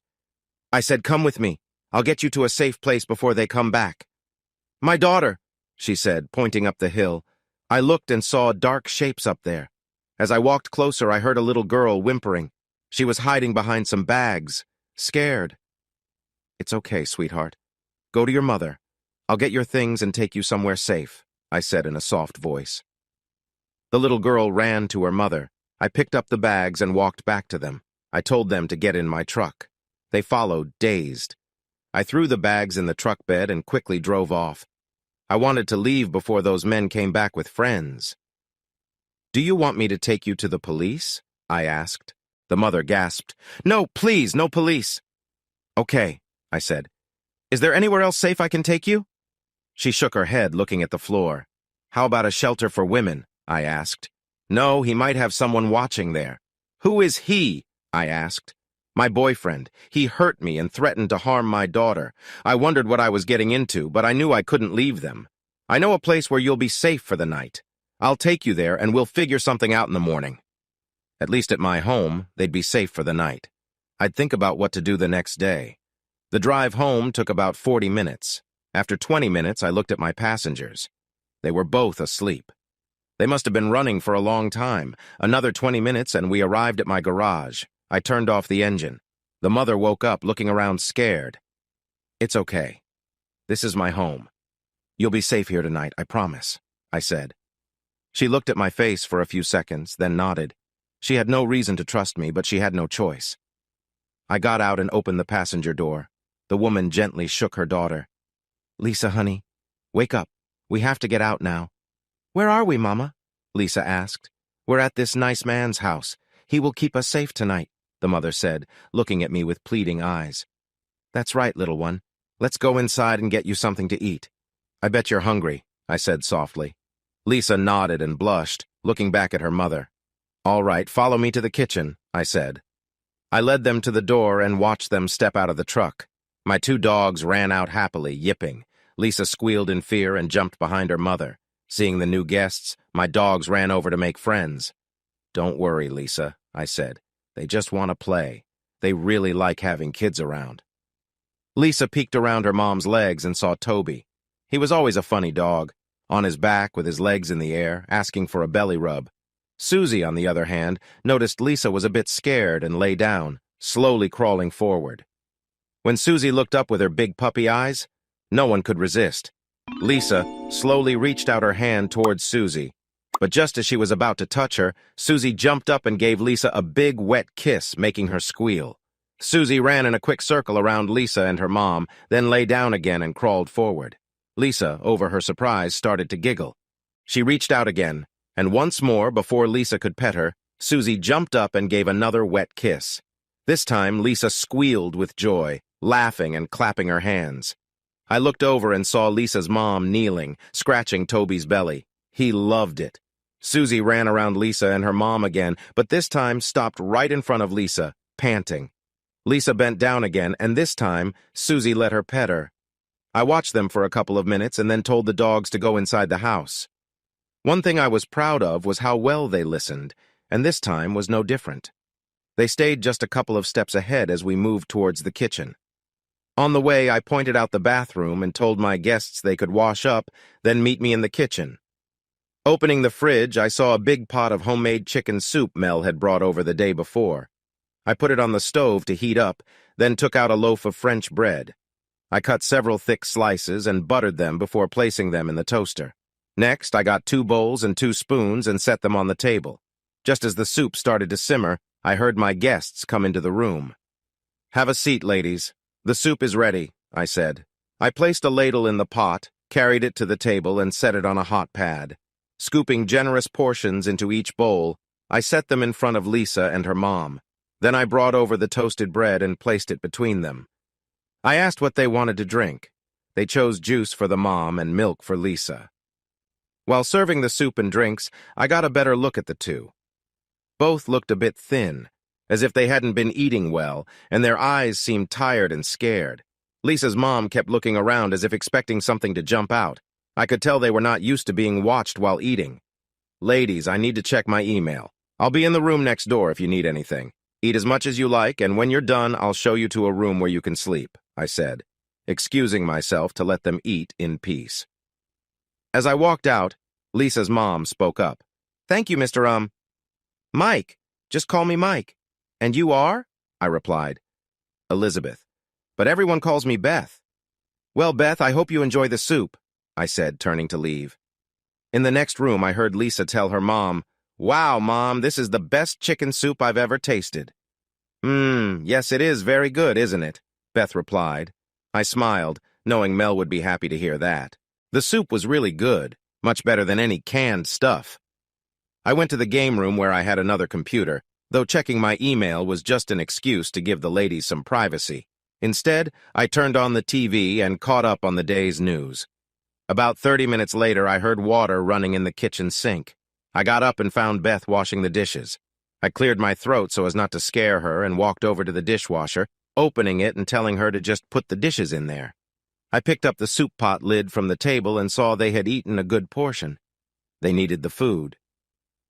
I said, "Come with me. I'll get you to a safe place before they come back." "My daughter," she said, pointing up the hill. I looked and saw dark shapes up there. As I walked closer, I heard a little girl whimpering. She was hiding behind some bags, scared. "It's okay, sweetheart. Go to your mother. I'll get your things and take you somewhere safe," I said in a soft voice. The little girl ran to her mother. I picked up the bags and walked back to them. I told them to get in my truck. They followed, dazed. I threw the bags in the truck bed and quickly drove off. I wanted to leave before those men came back with friends. "Do you want me to take you to the police?" I asked. The mother gasped. "No, please, no police." "Okay," I said. "Is there anywhere else safe I can take you?" She shook her head, looking at the floor. "How about a shelter for women?" I asked. "No, he might have someone watching there." "Who is he?" I asked. "My boyfriend. He hurt me and threatened to harm my daughter. I wondered what I was getting into, but I knew I couldn't leave them. I know a place where you'll be safe for the night. I'll take you there and we'll figure something out in the morning." At least at my home, they'd be safe for the night. I'd think about what to do the next day. The drive home took about 40 minutes. After 20 minutes, I looked at my passengers. They were both asleep. They must have been running for a long time. Another 20 minutes and we arrived at my garage. I turned off the engine. The mother woke up, looking around scared. "It's okay. This is my home. You'll be safe here tonight, I promise," I said. She looked at my face for a few seconds, then nodded. She had no reason to trust me, but she had no choice. I got out and opened the passenger door. The woman gently shook her daughter. "Lisa, honey, wake up. We have to get out now." "Where are we, Mama?" Lisa asked. "We're at this nice man's house. He will keep us safe tonight," the mother said, looking at me with pleading eyes. "That's right, little one. Let's go inside and get you something to eat." "I bet you're hungry," I said softly. Lisa nodded and blushed, looking back at her mother. "All right, follow me to the kitchen," I said. I led them to the door and watched them step out of the truck. My two dogs ran out happily, yipping. Lisa squealed in fear and jumped behind her mother. Seeing the new guests, my dogs ran over to make friends. "Don't worry, Lisa," I said. "They just want to play. They really like having kids around." Lisa peeked around her mom's legs and saw Toby. He was always a funny dog, on his back with his legs in the air, asking for a belly rub. Susie, on the other hand, noticed Lisa was a bit scared and lay down, slowly crawling forward. When Susie looked up with her big puppy eyes, no one could resist. Lisa slowly reached out her hand towards Susie, but just as she was about to touch her, Susie jumped up and gave Lisa a big, wet kiss, making her squeal. Susie ran in a quick circle around Lisa and her mom, then lay down again and crawled forward. Lisa, over her surprise, started to giggle. She reached out again, and once more, before Lisa could pet her, Susie jumped up and gave another wet kiss. This time, Lisa squealed with joy, laughing and clapping her hands. I looked over and saw Lisa's mom kneeling, scratching Toby's belly. He loved it. Susie ran around Lisa and her mom again, but this time stopped right in front of Lisa, panting. Lisa bent down again, and this time, Susie let her pet her. I watched them for a couple of minutes and then told the dogs to go inside the house. One thing I was proud of was how well they listened, and this time was no different. They stayed just a couple of steps ahead as we moved towards the kitchen. On the way, I pointed out the bathroom and told my guests they could wash up, then meet me in the kitchen. Opening the fridge, I saw a big pot of homemade chicken soup Mel had brought over the day before. I put it on the stove to heat up, then took out a loaf of French bread. I cut several thick slices and buttered them before placing them in the toaster. Next, I got 2 bowls and 2 spoons and set them on the table. Just as the soup started to simmer, I heard my guests come into the room. "Have a seat, ladies. The soup is ready," I said. I placed a ladle in the pot, carried it to the table, and set it on a hot pad. Scooping generous portions into each bowl, I set them in front of Lisa and her mom. Then I brought over the toasted bread and placed it between them. I asked what they wanted to drink. They chose juice for the mom and milk for Lisa. While serving the soup and drinks, I got a better look at the two. Both looked a bit thin, as if they hadn't been eating well, and their eyes seemed tired and scared. Lisa's mom kept looking around as if expecting something to jump out. I could tell they were not used to being watched while eating. "Ladies, I need to check my email. I'll be in the room next door if you need anything. Eat as much as you like, and when you're done, I'll show you to a room where you can sleep," I said, excusing myself to let them eat in peace. As I walked out, Lisa's mom spoke up. "Thank you, Mr. Mike. Just call me Mike." "And you are?" I replied. "Elizabeth. But everyone calls me Beth." "Well, Beth, I hope you enjoy the soup," I said, turning to leave. In the next room, I heard Lisa tell her mom, "Wow, Mom, this is the best chicken soup I've ever tasted." Yes, it is very good, isn't it?" Beth replied. I smiled, knowing Mel would be happy to hear that. The soup was really good, much better than any canned stuff. I went to the game room where I had another computer, though checking my email was just an excuse to give the ladies some privacy. Instead, I turned on the TV and caught up on the day's news. About 30 minutes later, I heard water running in the kitchen sink. I got up and found Beth washing the dishes. I cleared my throat so as not to scare her and walked over to the dishwasher, opening it and telling her to just put the dishes in there. I picked up the soup pot lid from the table and saw they had eaten a good portion. They needed the food.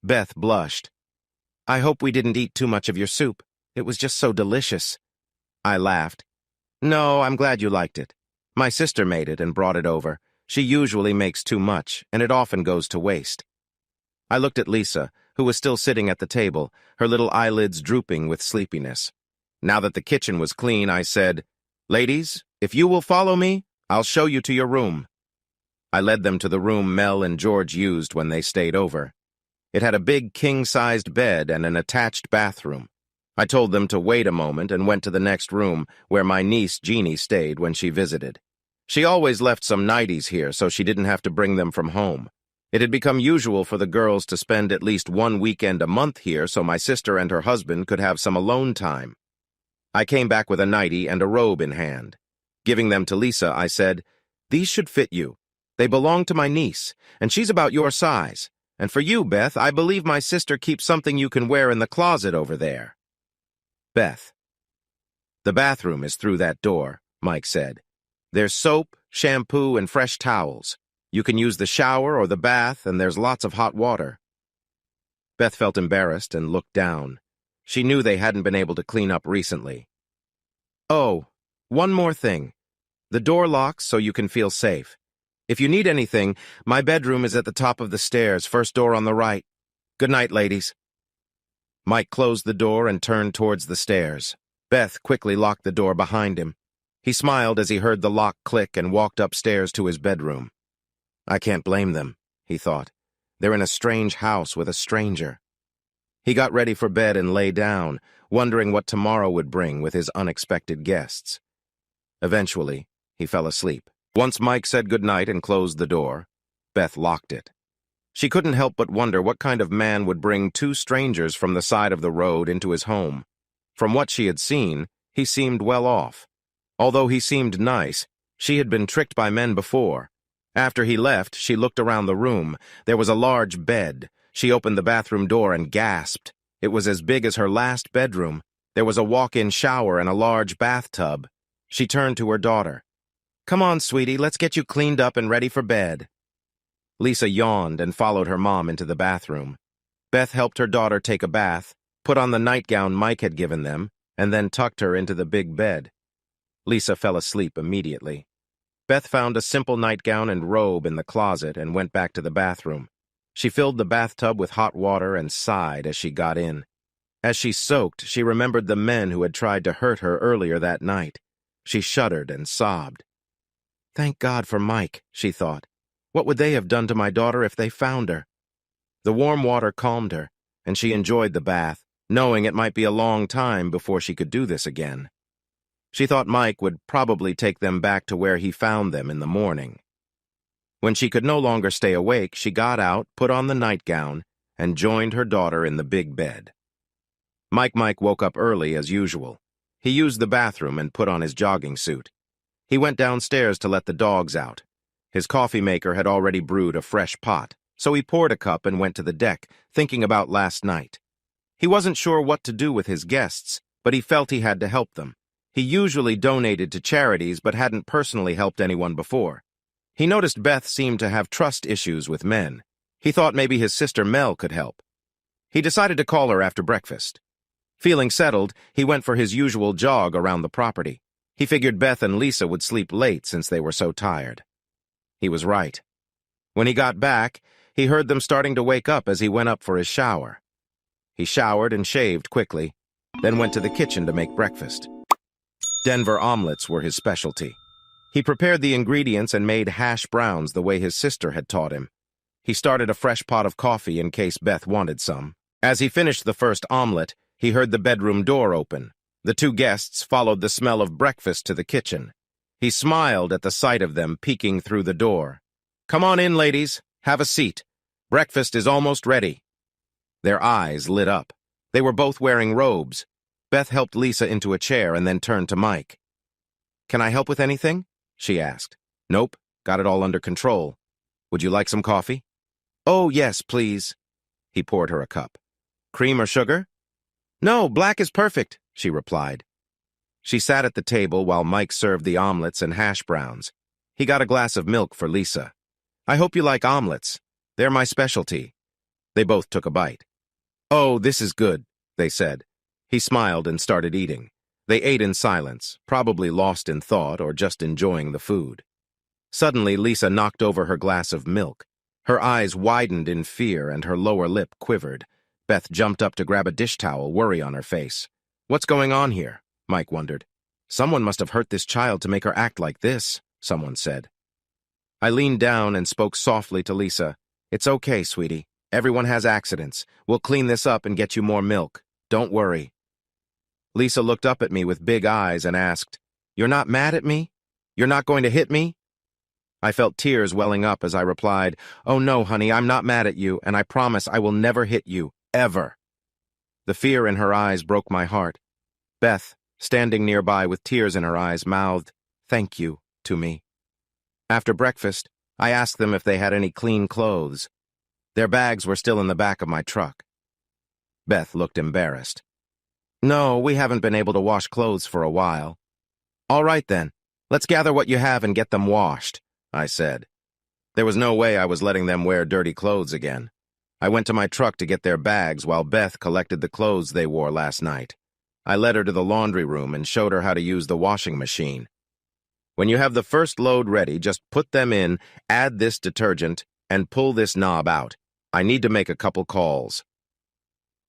Beth blushed. "I hope we didn't eat too much of your soup. It was just so delicious." I laughed. "No, I'm glad you liked it. My sister made it and brought it over. She usually makes too much, and it often goes to waste." I looked at Lisa, who was still sitting at the table, her little eyelids drooping with sleepiness. Now that the kitchen was clean, I said, "Ladies, if you will follow me, I'll show you to your room." I led them to the room Mel and George used when they stayed over. It had a big king-sized bed and an attached bathroom. I told them to wait a moment and went to the next room, where my niece Jeannie stayed when she visited. She always left some nighties here so she didn't have to bring them from home. It had become usual for the girls to spend at least one weekend a month here so my sister and her husband could have some alone time. I came back with a nightie and a robe in hand. Giving them to Lisa, I said, "These should fit you. They belong to my niece, and she's about your size. And for you, Beth, I believe my sister keeps something you can wear in the closet over there." Beth. "The bathroom is through that door," Mike said. "There's soap, shampoo, and fresh towels. You can use the shower or the bath, and there's lots of hot water." Beth felt embarrassed and looked down. She knew they hadn't been able to clean up recently. "Oh, one more thing. The door locks so you can feel safe. If you need anything, my bedroom is at the top of the stairs, first door on the right. Good night, ladies." Mike closed the door and turned towards the stairs. Beth quickly locked the door behind him. He smiled as he heard the lock click and walked upstairs to his bedroom. I can't blame them, he thought. They're in a strange house with a stranger. He got ready for bed and lay down, wondering what tomorrow would bring with his unexpected guests. Eventually, he fell asleep. Once Mike said goodnight and closed the door, Beth locked it. She couldn't help but wonder what kind of man would bring two strangers from the side of the road into his home. From what she had seen, he seemed well off. Although he seemed nice, she had been tricked by men before. After he left, she looked around the room. There was a large bed. She opened the bathroom door and gasped. It was as big as her last bedroom. There was a walk-in shower and a large bathtub. She turned to her daughter. "Come on, sweetie, let's get you cleaned up and ready for bed." Lisa yawned and followed her mom into the bathroom. Beth helped her daughter take a bath, put on the nightgown Mike had given them, and then tucked her into the big bed. Lisa fell asleep immediately. Beth found a simple nightgown and robe in the closet and went back to the bathroom. She filled the bathtub with hot water and sighed as she got in. As she soaked, she remembered the men who had tried to hurt her earlier that night. She shuddered and sobbed. "Thank God for Mike," she thought. "What would they have done to my daughter if they found her?" The warm water calmed her, and she enjoyed the bath, knowing it might be a long time before she could do this again. She thought Mike would probably take them back to where he found them in the morning. When she could no longer stay awake, she got out, put on the nightgown, and joined her daughter in the big bed. Mike woke up early as usual. He used the bathroom and put on his jogging suit. He went downstairs to let the dogs out. His coffee maker had already brewed a fresh pot, so he poured a cup and went to the deck, thinking about last night. He wasn't sure what to do with his guests, but he felt he had to help them. He usually donated to charities but hadn't personally helped anyone before. He noticed Beth seemed to have trust issues with men. He thought maybe his sister Mel could help. He decided to call her after breakfast. Feeling settled, he went for his usual jog around the property. He figured Beth and Lisa would sleep late since they were so tired. He was right. When he got back, he heard them starting to wake up as he went up for his shower. He showered and shaved quickly, then went to the kitchen to make breakfast. Denver omelets were his specialty. He prepared the ingredients and made hash browns the way his sister had taught him. He started a fresh pot of coffee in case Beth wanted some. As he finished the first omelet, he heard the bedroom door open. The two guests followed the smell of breakfast to the kitchen. He smiled at the sight of them peeking through the door. "Come on in, ladies. Have a seat. Breakfast is almost ready." Their eyes lit up. They were both wearing robes. Beth helped Lisa into a chair and then turned to Mike. "Can I help with anything?" she asked. "Nope, got it all under control. Would you like some coffee?" "Oh, yes, please." He poured her a cup. "Cream or sugar?" "No, black is perfect," she replied. She sat at the table while Mike served the omelets and hash browns. He got a glass of milk for Lisa. "I hope you like omelets. They're my specialty." They both took a bite. "Oh, this is good," they said. He smiled and started eating. They ate in silence, probably lost in thought or just enjoying the food. Suddenly, Lisa knocked over her glass of milk. Her eyes widened in fear and her lower lip quivered. Beth jumped up to grab a dish towel, worry on her face. "What's going on here?" Mike wondered. "Someone must have hurt this child to make her act like this," someone said. I leaned down and spoke softly to Lisa. "It's okay, sweetie. Everyone has accidents. We'll clean this up and get you more milk. Don't worry." Lisa looked up at me with big eyes and asked, "You're not mad at me? You're not going to hit me?" I felt tears welling up as I replied, "Oh no, honey, I'm not mad at you, and I promise I will never hit you, ever." The fear in her eyes broke my heart. Beth, standing nearby with tears in her eyes, mouthed, "Thank you," to me. After breakfast, I asked them if they had any clean clothes. Their bags were still in the back of my truck. Beth looked embarrassed. "No, we haven't been able to wash clothes for a while." "All right then, let's gather what you have and get them washed," I said. There was no way I was letting them wear dirty clothes again. I went to my truck to get their bags while Beth collected the clothes they wore last night. I led her to the laundry room and showed her how to use the washing machine. "When you have the first load ready, just put them in, add this detergent, and pull this knob out. I need to make a couple calls."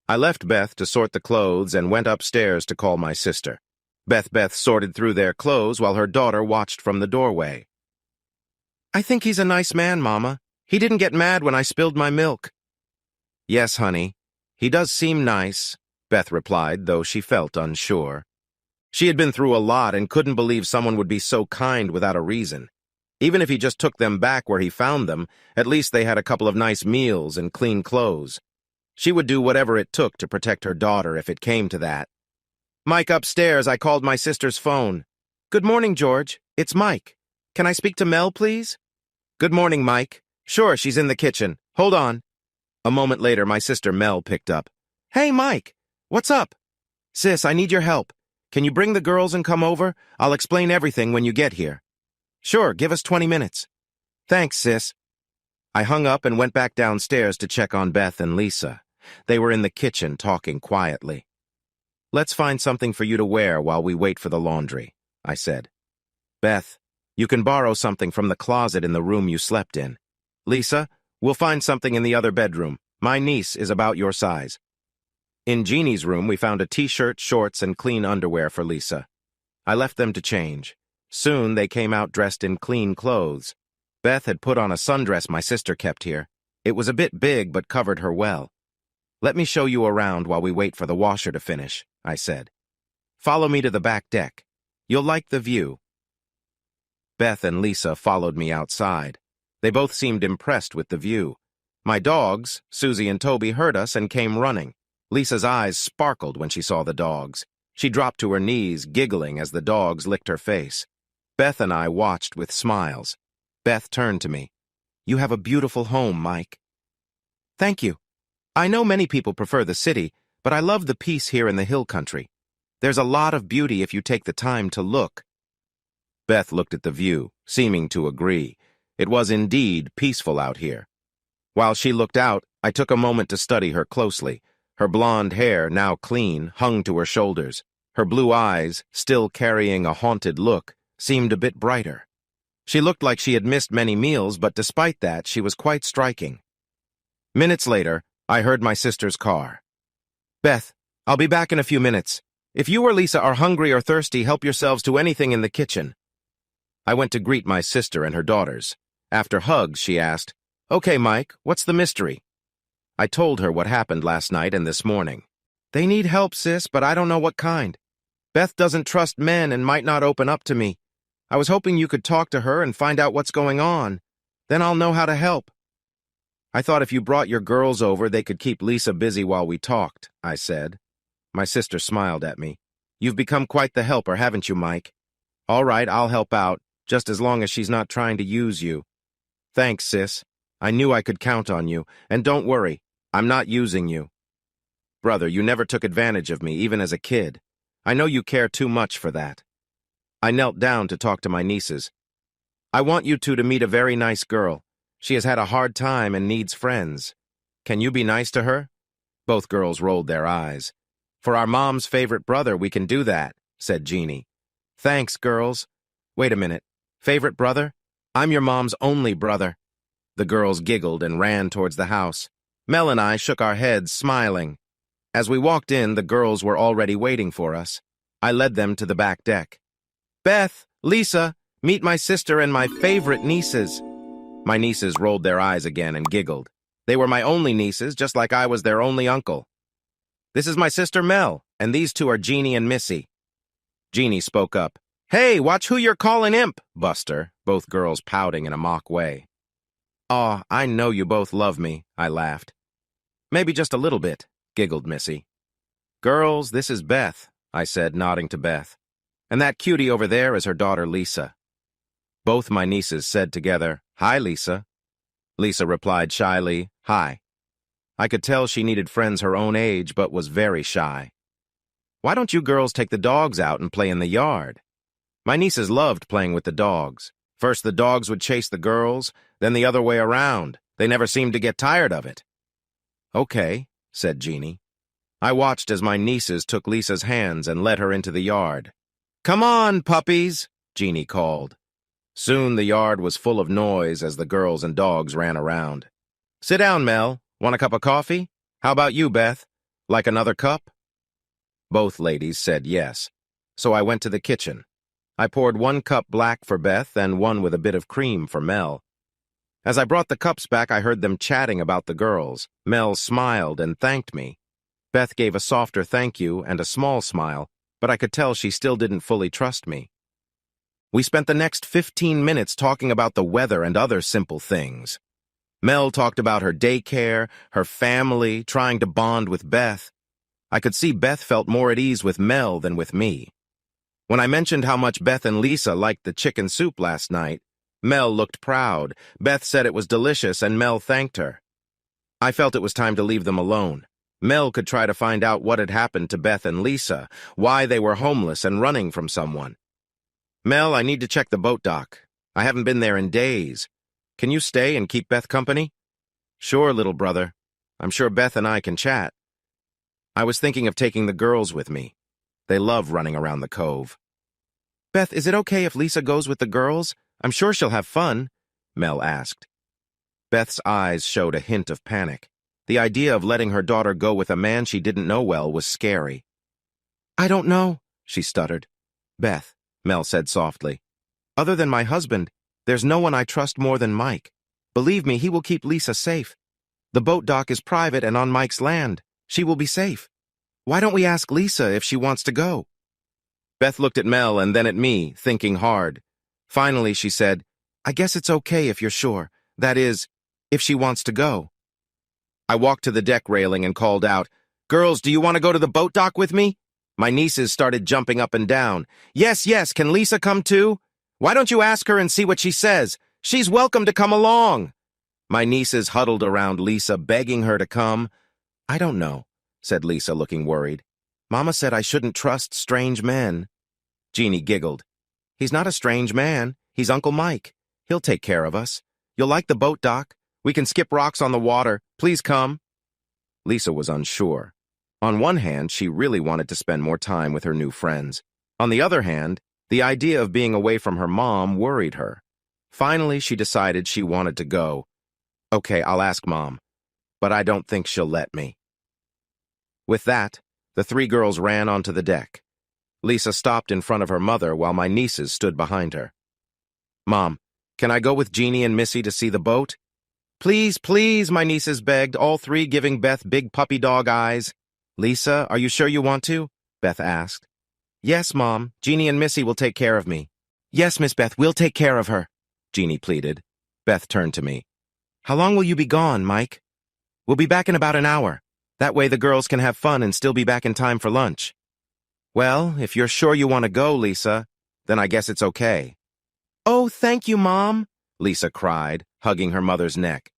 I left Beth to sort the clothes and went upstairs to call my sister. Beth sorted through their clothes while her daughter watched from the doorway. "I think he's a nice man, Mama. He didn't get mad when I spilled my milk." "Yes, honey. He does seem nice, Beth replied, though she felt unsure. She had been through a lot and couldn't believe someone would be so kind without a reason. Even if he just took them back where he found them, at least they had a couple of nice meals and clean clothes. She would do whatever it took to protect her daughter if it came to that. Mike upstairs, I called my sister's phone. Good morning, George. It's Mike. Can I speak to Mel, please? Good morning, Mike. Sure, she's in the kitchen. Hold on. A moment later, my sister Mel picked up. Hey, Mike. What's up? Sis, I need your help. Can you bring the girls and come over? I'll explain everything when you get here. Sure, give us 20 minutes. Thanks, sis. I hung up and went back downstairs to check on Beth and Lisa. They were in the kitchen talking quietly. Let's find something for you to wear while we wait for the laundry, I said. Beth, you can borrow something from the closet in the room you slept in. Lisa, we'll find something in the other bedroom. My niece is about your size. In Jeannie's room, we found a t-shirt, shorts, and clean underwear for Lisa. I left them to change. Soon, they came out dressed in clean clothes. Beth had put on a sundress my sister kept here. It was a bit big, but covered her well. Let me show you around while we wait for the washer to finish, I said. Follow me to the back deck. You'll like the view. Beth and Lisa followed me outside. They both seemed impressed with the view. My dogs, Susie and Toby, heard us and came running. Lisa's eyes sparkled when she saw the dogs. She dropped to her knees, giggling as the dogs licked her face. Beth and I watched with smiles. Beth turned to me. You have a beautiful home, Mike. Thank you. I know many people prefer the city, but I love the peace here in the hill country. There's a lot of beauty if you take the time to look. Beth looked at the view, seeming to agree. It was indeed peaceful out here. While she looked out, I took a moment to study her closely. Her blonde hair, now clean, hung to her shoulders. Her blue eyes, still carrying a haunted look, seemed a bit brighter. She looked like she had missed many meals, but despite that, she was quite striking. Minutes later, I heard my sister's car. Beth, I'll be back in a few minutes. If you or Lisa are hungry or thirsty, help yourselves to anything in the kitchen. I went to greet my sister and her daughters. After hugs, she asked, Okay, Mike, what's the mystery? I told her what happened last night and this morning. They need help, sis, but I don't know what kind. Beth doesn't trust men and might not open up to me. I was hoping you could talk to her and find out what's going on. Then I'll know how to help. I thought if you brought your girls over, they could keep Lisa busy while we talked, I said. My sister smiled at me. You've become quite the helper, haven't you, Mike? All right, I'll help out, just as long as she's not trying to use you. Thanks, sis. I knew I could count on you, and don't worry, I'm not using you. Brother, you never took advantage of me, even as a kid. I know you care too much for that. I knelt down to talk to my nieces. I want you two to meet a very nice girl. She has had a hard time and needs friends. Can you be nice to her? Both girls rolled their eyes. For our mom's favorite brother, we can do that, said Jeannie. Thanks, girls. Wait a minute. Favorite brother? I'm your mom's only brother. The girls giggled and ran towards the house. Mel and I shook our heads, smiling. As we walked in, the girls were already waiting for us. I led them to the back deck. Beth, Lisa, meet my sister and my favorite nieces. My nieces rolled their eyes again and giggled. They were my only nieces, just like I was their only uncle. This is my sister Mel, and these two are Jeannie and Missy. Jeannie spoke up. Hey, watch who you're calling imp, Buster, both girls pouting in a mock way. Aw, I know you both love me, I laughed. Maybe just a little bit, giggled Missy. Girls, this is Beth, I said, nodding to Beth. And that cutie over there is her daughter Lisa. Both my nieces said together, Hi, Lisa. Lisa replied shyly, Hi. I could tell she needed friends her own age, but was very shy. Why don't you girls take the dogs out and play in the yard? My nieces loved playing with the dogs. First the dogs would chase the girls, then the other way around. They never seemed to get tired of it. Okay, said Jeannie. I watched as my nieces took Lisa's hands and led her into the yard. Come on, puppies, Jeannie called. Soon the yard was full of noise as the girls and dogs ran around. Sit down, Mel. Want a cup of coffee? How about you, Beth? Like another cup? Both ladies said yes, so I went to the kitchen. I poured 1 cup black for Beth and 1 with a bit of cream for Mel. As I brought the cups back, I heard them chatting about the girls. Mel smiled and thanked me. Beth gave a softer thank you and a small smile, but I could tell she still didn't fully trust me. We spent the next 15 minutes talking about the weather and other simple things. Mel talked about her daycare, her family, trying to bond with Beth. I could see Beth felt more at ease with Mel than with me. When I mentioned how much Beth and Lisa liked the chicken soup last night, Mel looked proud. Beth said it was delicious and Mel thanked her. I felt it was time to leave them alone. Mel could try to find out what had happened to Beth and Lisa, why they were homeless and running from someone. Mel, I need to check the boat dock. I haven't been there in days. Can you stay and keep Beth company? Sure, little brother. I'm sure Beth and I can chat. I was thinking of taking the girls with me. They love running around the cove. Beth, is it okay if Lisa goes with the girls? I'm sure she'll have fun, Mel asked. Beth's eyes showed a hint of panic. The idea of letting her daughter go with a man she didn't know well was scary. I don't know, she stuttered. Beth, Mel said softly. Other than my husband, there's no one I trust more than Mike. Believe me, he will keep Lisa safe. The boat dock is private and on Mike's land. She will be safe. Why don't we ask Lisa if she wants to go? Beth looked at Mel and then at me, thinking hard. Finally, she said, I guess it's okay if you're sure. That is, if she wants to go. I walked to the deck railing and called out, Girls, do you want to go to the boat dock with me? My nieces started jumping up and down. Yes, yes, can Lisa come too? Why don't you ask her and see what she says? She's welcome to come along. My nieces huddled around Lisa, begging her to come. I don't know, said Lisa, looking worried. Mama said I shouldn't trust strange men. Jeannie giggled. He's not a strange man. He's Uncle Mike. He'll take care of us. You'll like the boat dock. We can skip rocks on the water. Please come. Lisa was unsure. On one hand, she really wanted to spend more time with her new friends. On the other hand, the idea of being away from her mom worried her. Finally, she decided she wanted to go. Okay, I'll ask Mom, but I don't think she'll let me. With that, the three girls ran onto the deck. Lisa stopped in front of her mother while my nieces stood behind her. Mom, can I go with Jeannie and Missy to see the boat? Please, please, my nieces begged, all three giving Beth big puppy dog eyes. Lisa, are you sure you want to? Beth asked. Yes, Mom. Jeannie and Missy will take care of me. Yes, Miss Beth, we'll take care of her, Jeannie pleaded. Beth turned to me. How long will you be gone, Mike? We'll be back in about an hour. That way the girls can have fun and still be back in time for lunch. Well, if you're sure you want to go, Lisa, then I guess it's okay. Oh, thank you, Mom, Lisa cried, hugging her mother's neck.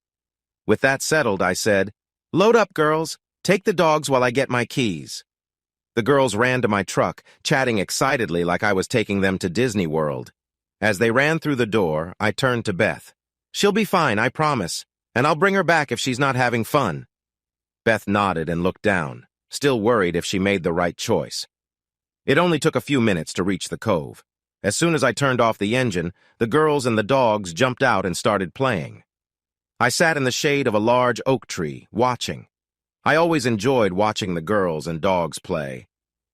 With that settled, I said, Load up, girls. Take the dogs while I get my keys. The girls ran to my truck, chatting excitedly like I was taking them to Disney World. As they ran through the door, I turned to Beth. She'll be fine, I promise, and I'll bring her back if she's not having fun. Beth nodded and looked down, still worried if she made the right choice. It only took a few minutes to reach the cove. As soon as I turned off the engine, the girls and the dogs jumped out and started playing. I sat in the shade of a large oak tree, watching. I always enjoyed watching the girls and dogs play.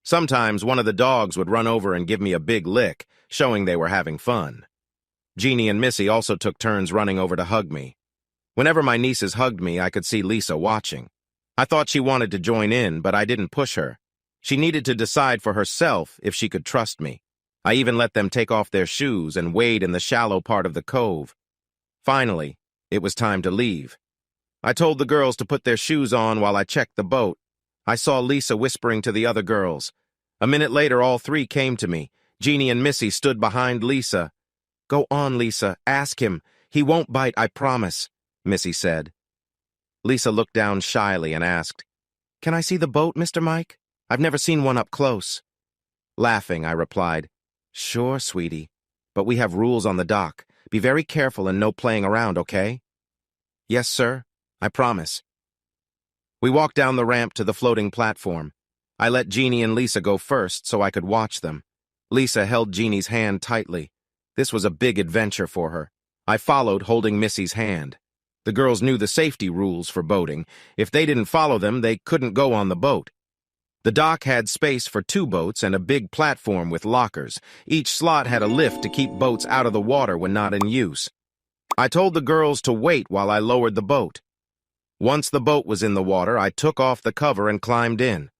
Sometimes one of the dogs would run over and give me a big lick, showing they were having fun. Jeannie and Missy also took turns running over to hug me. Whenever my nieces hugged me, I could see Lisa watching. I thought she wanted to join in, but I didn't push her. She needed to decide for herself if she could trust me. I even let them take off their shoes and wade in the shallow part of the cove. Finally, it was time to leave. I told the girls to put their shoes on while I checked the boat. I saw Lisa whispering to the other girls. A minute later, all three came to me. Jeannie and Missy stood behind Lisa. Go on, Lisa. Ask him. He won't bite, I promise, Missy said. Lisa looked down shyly and asked, Can I see the boat, Mr. Mike? I've never seen one up close. Laughing, I replied, Sure, sweetie, but we have rules on the dock. Be very careful and no playing around, okay? Yes, sir. I promise. We walked down the ramp to the floating platform. I let Jeannie and Lisa go first so I could watch them. Lisa held Jeannie's hand tightly. This was a big adventure for her. I followed, holding Missy's hand. The girls knew the safety rules for boating. If they didn't follow them, they couldn't go on the boat. The dock had space for 2 boats and a big platform with lockers. Each slot had a lift to keep boats out of the water when not in use. I told the girls to wait while I lowered the boat. Once the boat was in the water, I took off the cover and climbed in.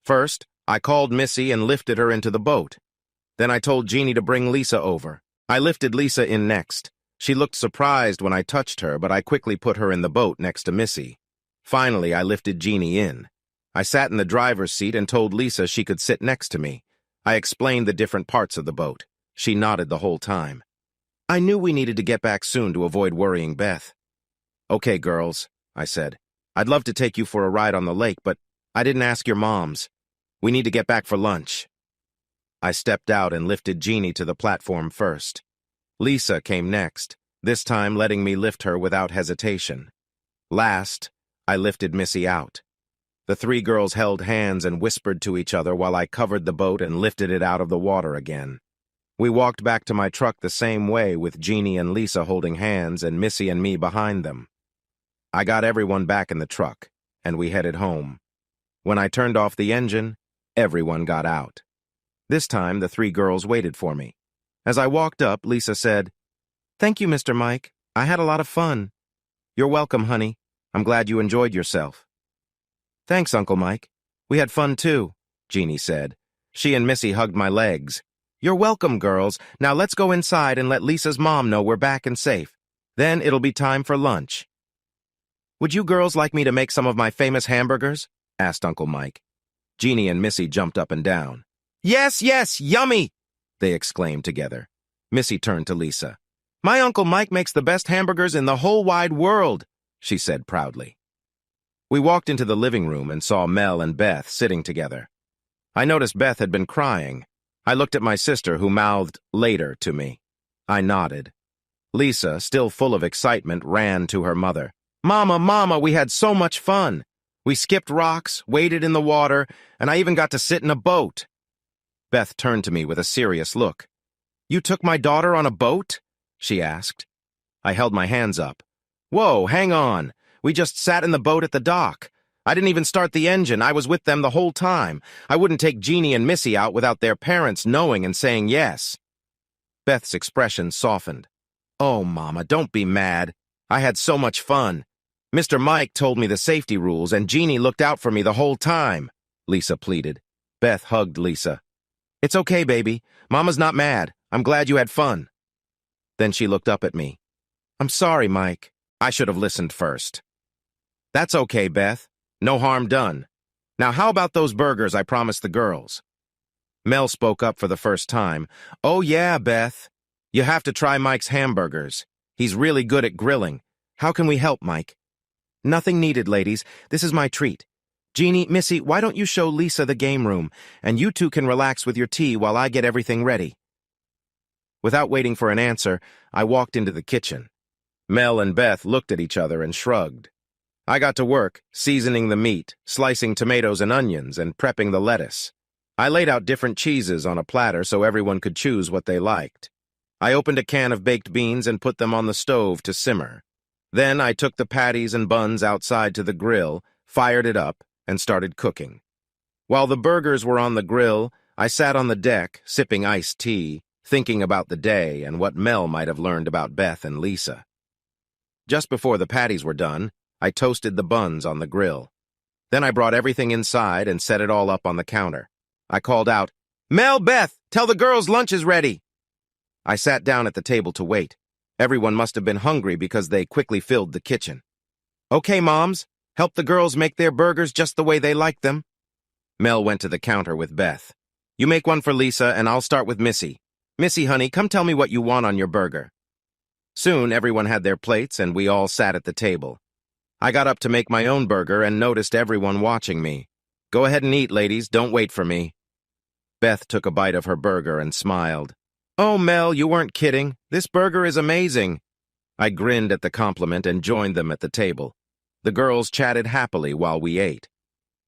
First, I called Missy and lifted her into the boat. Then I told Jeannie to bring Lisa over. I lifted Lisa in next. She looked surprised when I touched her, but I quickly put her in the boat next to Missy. Finally, I lifted Jeannie in. I sat in the driver's seat and told Lisa she could sit next to me. I explained the different parts of the boat. She nodded the whole time. I knew we needed to get back soon to avoid worrying Beth. Okay, girls, I said. I'd love to take you for a ride on the lake, but I didn't ask your moms. We need to get back for lunch. I stepped out and lifted Jeannie to the platform first. Lisa came next, this time letting me lift her without hesitation. Last, I lifted Missy out. The three girls held hands and whispered to each other while I covered the boat and lifted it out of the water again. We walked back to my truck the same way with Jeannie and Lisa holding hands and Missy and me behind them. I got everyone back in the truck, and we headed home. When I turned off the engine, everyone got out. This time, the three girls waited for me. As I walked up, Lisa said, "Thank you, Mr. Mike. I had a lot of fun." "You're welcome, honey. I'm glad you enjoyed yourself." "Thanks, Uncle Mike. We had fun too," Jeannie said. She and Missy hugged my legs. "You're welcome, girls. Now let's go inside and let Lisa's mom know we're back and safe. Then it'll be time for lunch." "Would you girls like me to make some of my famous hamburgers?" asked Uncle Mike. Jeannie and Missy jumped up and down. "Yes, yes, yummy!" they exclaimed together. Missy turned to Lisa. "My Uncle Mike makes the best hamburgers in the whole wide world," she said proudly. We walked into the living room and saw Mel and Beth sitting together. I noticed Beth had been crying. I looked at my sister, who mouthed "later" to me. I nodded. Lisa, still full of excitement, ran to her mother. "Mama, Mama, we had so much fun. We skipped rocks, waded in the water, and I even got to sit in a boat." Beth turned to me with a serious look. "You took my daughter on a boat?" she asked. I held my hands up. "Whoa, hang on. We just sat in the boat at the dock. I didn't even start the engine. I was with them the whole time. I wouldn't take Jeannie and Missy out without their parents knowing and saying yes." Beth's expression softened. "Oh, Mama, don't be mad. I had so much fun. Mr. Mike told me the safety rules, and Jeannie looked out for me the whole time," Lisa pleaded. Beth hugged Lisa. "It's okay, baby. Mama's not mad. I'm glad you had fun." Then she looked up at me. "I'm sorry, Mike. I should have listened first." "That's okay, Beth. No harm done. Now how about those burgers I promised the girls?" Mel spoke up for the first time. "Oh yeah, Beth. You have to try Mike's hamburgers. He's really good at grilling. How can we help, Mike?" "Nothing needed, ladies. This is my treat. Jeannie, Missy, why don't you show Lisa the game room, and you two can relax with your tea while I get everything ready." Without waiting for an answer, I walked into the kitchen. Mel and Beth looked at each other and shrugged. I got to work, seasoning the meat, slicing tomatoes and onions, and prepping the lettuce. I laid out different cheeses on a platter so everyone could choose what they liked. I opened a can of baked beans and put them on the stove to simmer. Then I took the patties and buns outside to the grill, fired it up, and started cooking. While the burgers were on the grill, I sat on the deck, sipping iced tea, thinking about the day and what Mel might have learned about Beth and Lisa. Just before the patties were done, I toasted the buns on the grill. Then I brought everything inside and set it all up on the counter. I called out, "Mel, Beth, tell the girls lunch is ready." I sat down at the table to wait. Everyone must have been hungry because they quickly filled the kitchen. "Okay, moms, help the girls make their burgers just the way they like them." Mel went to the counter with Beth. "You make one for Lisa, and I'll start with Missy. Missy, honey, come tell me what you want on your burger." Soon, everyone had their plates, and we all sat at the table. I got up to make my own burger and noticed everyone watching me. "Go ahead and eat, ladies. Don't wait for me." Beth took a bite of her burger and smiled. "Oh, Mel, you weren't kidding. This burger is amazing." I grinned at the compliment and joined them at the table. The girls chatted happily while we ate.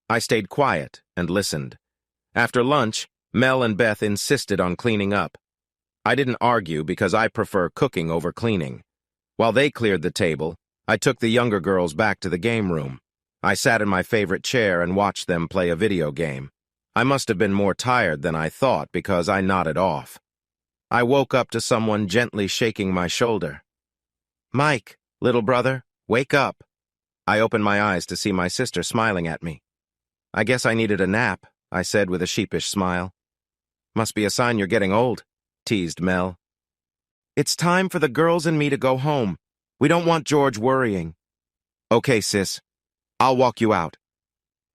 I stayed quiet and listened. After lunch, Mel and Beth insisted on cleaning up. I didn't argue because I prefer cooking over cleaning. While they cleared the table, I took the younger girls back to the game room. I sat in my favorite chair and watched them play a video game. I must have been more tired than I thought because I nodded off. I woke up to someone gently shaking my shoulder. "Mike, little brother, wake up." I opened my eyes to see my sister smiling at me. "I guess I needed a nap," I said with a sheepish smile. "Must be a sign you're getting old," teased Mel. "It's time for the girls and me to go home. We don't want George worrying." "Okay, sis. I'll walk you out."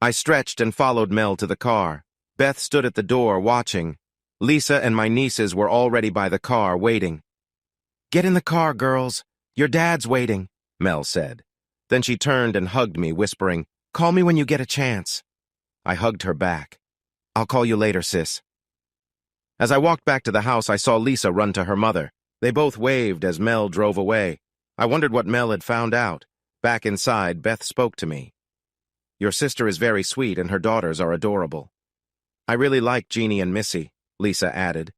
I stretched and followed Mel to the car. Beth stood at the door, watching. Lisa and my nieces were already by the car, waiting. "Get in the car, girls. Your dad's waiting," Mel said. Then she turned and hugged me, whispering, "Call me when you get a chance." I hugged her back. "I'll call you later, sis." As I walked back to the house, I saw Lisa run to her mother. They both waved as Mel drove away. I wondered what Mel had found out. Back inside, Beth spoke to me. "Your sister is very sweet and her daughters are adorable." "I really like Jeannie and Missy," Lisa added.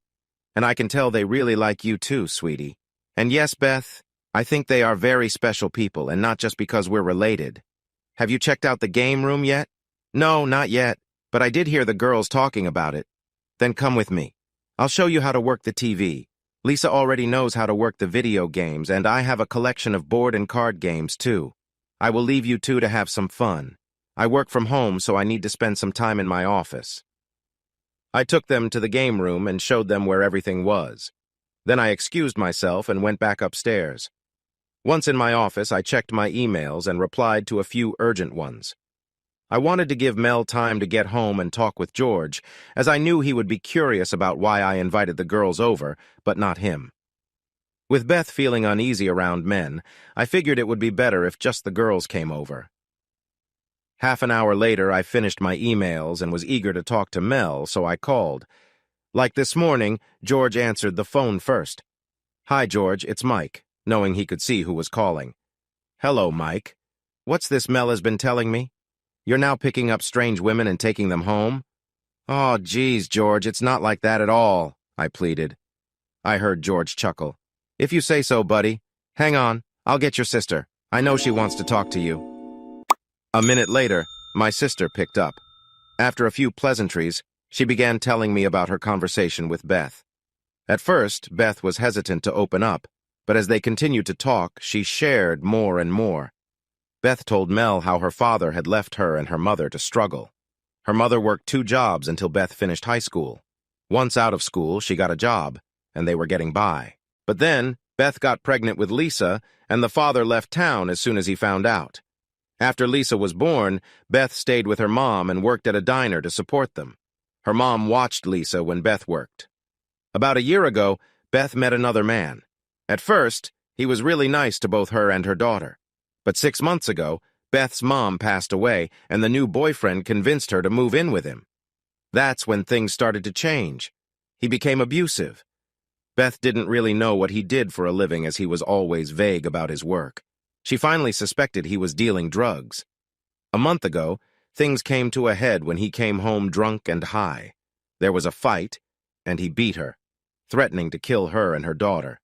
"And I can tell they really like you too, sweetie. And yes, Beth, I think they are very special people, and not just because we're related. Have you checked out the game room yet?" "No, not yet, but I did hear the girls talking about it." "Then come with me. I'll show you how to work the TV. Lisa already knows how to work the video games, and I have a collection of board and card games too. I will leave you two to have some fun. I work from home, so I need to spend some time in my office." I took them to the game room and showed them where everything was. Then I excused myself and went back upstairs. Once in my office, I checked my emails and replied to a few urgent ones. I wanted to give Mel time to get home and talk with George, as I knew he would be curious about why I invited the girls over, but not him. With Beth feeling uneasy around men, I figured it would be better if just the girls came over. Half an hour later, I finished my emails and was eager to talk to Mel, so I called. Like this morning, George answered the phone first. "Hi, George, it's Mike," knowing he could see who was calling. "Hello, Mike. What's this Mel has been telling me? You're now picking up strange women and taking them home?" "Oh, geez, George, it's not like that at all," I pleaded. I heard George chuckle. "If you say so, buddy. Hang on, I'll get your sister. I know she wants to talk to you." A minute later, my sister picked up. After a few pleasantries, she began telling me about her conversation with Beth. At first, Beth was hesitant to open up, but as they continued to talk, she shared more and more. Beth told Mel how her father had left her and her mother to struggle. Her mother worked 2 jobs until Beth finished high school. Once out of school, she got a job, and they were getting by. But then, Beth got pregnant with Lisa, and the father left town as soon as he found out. After Lisa was born, Beth stayed with her mom and worked at a diner to support them. Her mom watched Lisa when Beth worked. About a year ago, Beth met another man. At first, he was really nice to both her and her daughter. But 6 months ago, Beth's mom passed away, and the new boyfriend convinced her to move in with him. That's when things started to change. He became abusive. Beth didn't really know what he did for a living, as he was always vague about his work. She finally suspected he was dealing drugs. A month ago, things came to a head when he came home drunk and high. There was a fight, and he beat her, threatening to kill her and her daughter.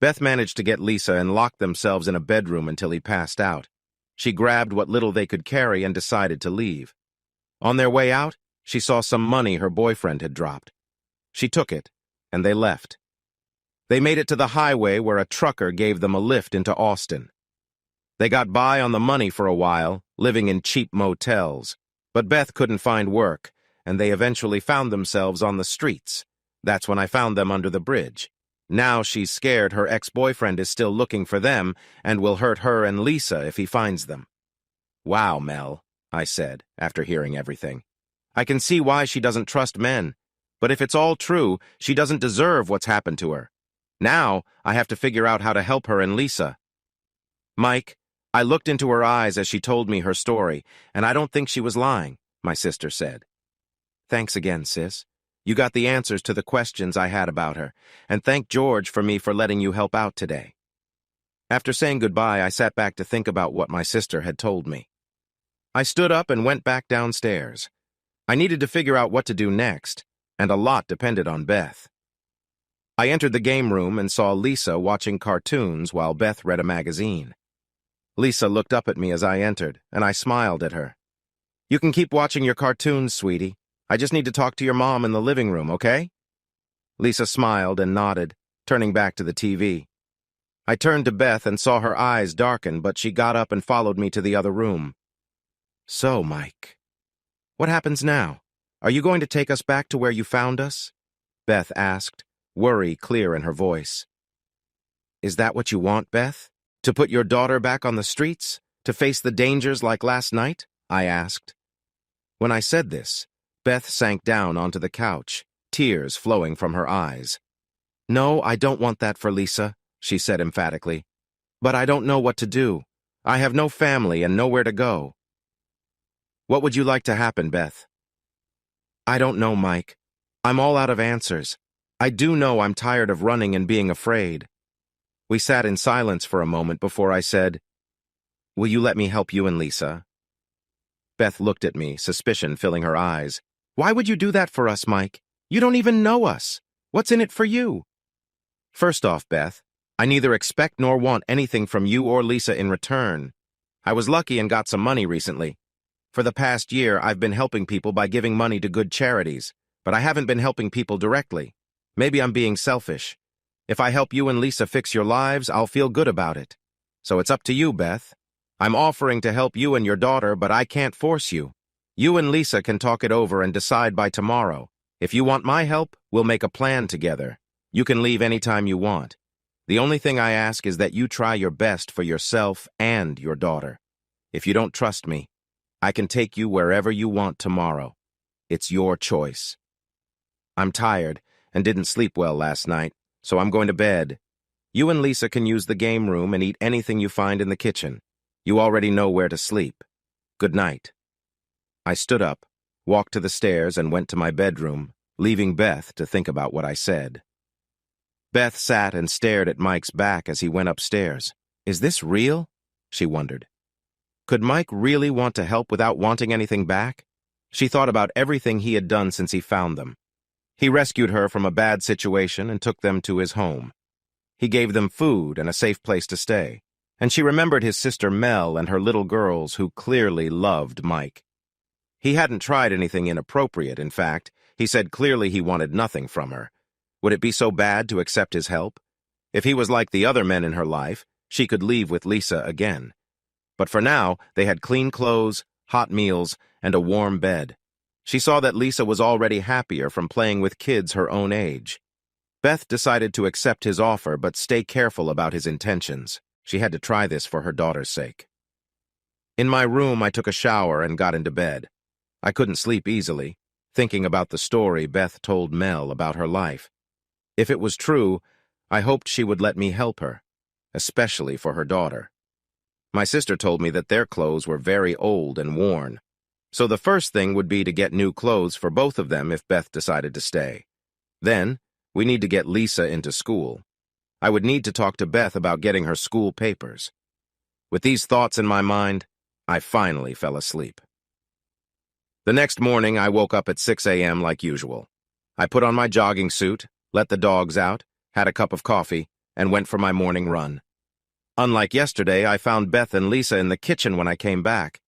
Beth managed to get Lisa and locked themselves in a bedroom until he passed out. She grabbed what little they could carry and decided to leave. On their way out, she saw some money her boyfriend had dropped. She took it, and they left. They made it to the highway where a trucker gave them a lift into Austin. They got by on the money for a while, living in cheap motels. But Beth couldn't find work, and they eventually found themselves on the streets. That's when I found them under the bridge. Now she's scared her ex-boyfriend is still looking for them and will hurt her and Lisa if he finds them. "Wow, Mel," I said, after hearing everything. "I can see why she doesn't trust men. But if it's all true, she doesn't deserve what's happened to her. Now, I have to figure out how to help her and Lisa." "Mike, I looked into her eyes as she told me her story, and I don't think she was lying," my sister said. "Thanks again, sis. You got the answers to the questions I had about her, and thank George for letting you help out today." After saying goodbye, I sat back to think about what my sister had told me. I stood up and went back downstairs. I needed to figure out what to do next, and a lot depended on Beth. I entered the game room and saw Lisa watching cartoons while Beth read a magazine. Lisa looked up at me as I entered, and I smiled at her. "You can keep watching your cartoons, sweetie. I just need to talk to your mom in the living room, okay?" Lisa smiled and nodded, turning back to the TV. I turned to Beth and saw her eyes darken, but she got up and followed me to the other room. So, Mike, what happens now? Are you going to take us back to where you found us? Beth asked, worry clear in her voice. Is that what you want, Beth? To put your daughter back on the streets? To face the dangers like last night? I asked. When I said this, Beth sank down onto the couch, tears flowing from her eyes. No, I don't want that for Lisa, she said emphatically. But I don't know what to do. I have no family and nowhere to go. What would you like to happen, Beth? I don't know, Mike. I'm all out of answers. I do know I'm tired of running and being afraid. We sat in silence for a moment before I said, Will you let me help you and Lisa? Beth looked at me, suspicion filling her eyes. Why would you do that for us, Mike? You don't even know us. What's in it for you? First off, Beth, I neither expect nor want anything from you or Lisa in return. I was lucky and got some money recently. For the past year, I've been helping people by giving money to good charities, but I haven't been helping people directly. Maybe I'm being selfish. If I help you and Lisa fix your lives, I'll feel good about it. So it's up to you, Beth. I'm offering to help you and your daughter, but I can't force you. You and Lisa can talk it over and decide by tomorrow. If you want my help, we'll make a plan together. You can leave anytime you want. The only thing I ask is that you try your best for yourself and your daughter. If you don't trust me, I can take you wherever you want tomorrow. It's your choice. I'm tired and didn't sleep well last night, so I'm going to bed. You and Lisa can use the game room and eat anything you find in the kitchen. You already know where to sleep. Good night. I stood up, walked to the stairs, and went to my bedroom, leaving Beth to think about what I said. Beth sat and stared at Mike's back as he went upstairs. Is this real? She wondered. Could Mike really want to help without wanting anything back? She thought about everything he had done since he found them. He rescued her from a bad situation and took them to his home. He gave them food and a safe place to stay. And she remembered his sister Mel and her little girls who clearly loved Mike. He hadn't tried anything inappropriate, in fact. He said clearly he wanted nothing from her. Would it be so bad to accept his help? If he was like the other men in her life, she could leave with Lisa again. But for now, they had clean clothes, hot meals, and a warm bed. She saw that Lisa was already happier from playing with kids her own age. Beth decided to accept his offer but stay careful about his intentions. She had to try this for her daughter's sake. In my room, I took a shower and got into bed. I couldn't sleep easily, thinking about the story Beth told Mel about her life. If it was true, I hoped she would let me help her, especially for her daughter. My sister told me that their clothes were very old and worn, so the first thing would be to get new clothes for both of them if Beth decided to stay. Then, we need to get Lisa into school. I would need to talk to Beth about getting her school papers. With these thoughts in my mind, I finally fell asleep. The next morning, I woke up at 6 a.m. like usual. I put on my jogging suit, let the dogs out, had a cup of coffee, and went for my morning run. Unlike yesterday, I found Beth and Lisa in the kitchen when I came back.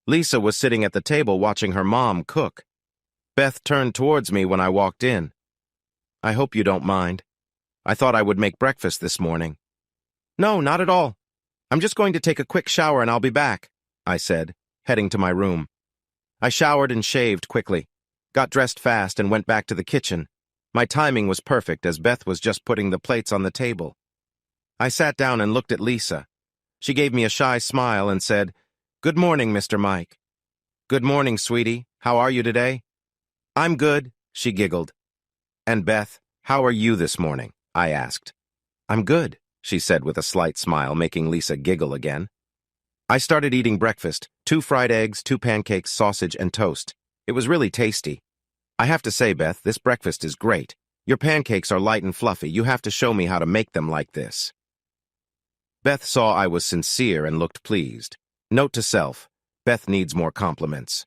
Lisa was sitting at the table watching her mom cook. Beth turned towards me when I walked in. I hope you don't mind. I thought I would make breakfast this morning. No, not at all. I'm just going to take a quick shower and I'll be back, I said, heading to my room. I showered and shaved quickly, got dressed fast and went back to the kitchen. My timing was perfect as Beth was just putting the plates on the table. I sat down and looked at Lisa. She gave me a shy smile and said, Good morning, Mr. Mike. Good morning, sweetie. How are you today? I'm good, she giggled. And Beth, how are you this morning? I asked. I'm good, she said with a slight smile, making Lisa giggle again. I started eating breakfast, 2 fried eggs, 2 pancakes, sausage, and toast. It was really tasty. I have to say, Beth, this breakfast is great. Your pancakes are light and fluffy. You have to show me how to make them like this. Beth saw I was sincere and looked pleased. Note to self, Beth needs more compliments.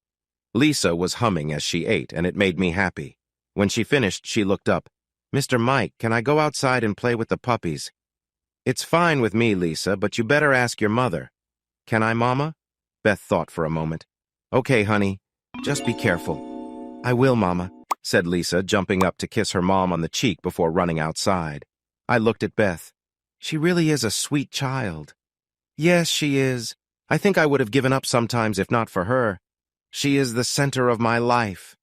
Lisa was humming as she ate, and it made me happy. When she finished, she looked up. Mr. Mike, can I go outside and play with the puppies? It's fine with me, Lisa, but you better ask your mother. Can I, Mama? Beth thought for a moment. Okay, honey, just be careful. I will, Mama, said Lisa, jumping up to kiss her mom on the cheek before running outside. I looked at Beth. She really is a sweet child. Yes, she is. I think I would have given up sometimes if not for her. She is the center of my life.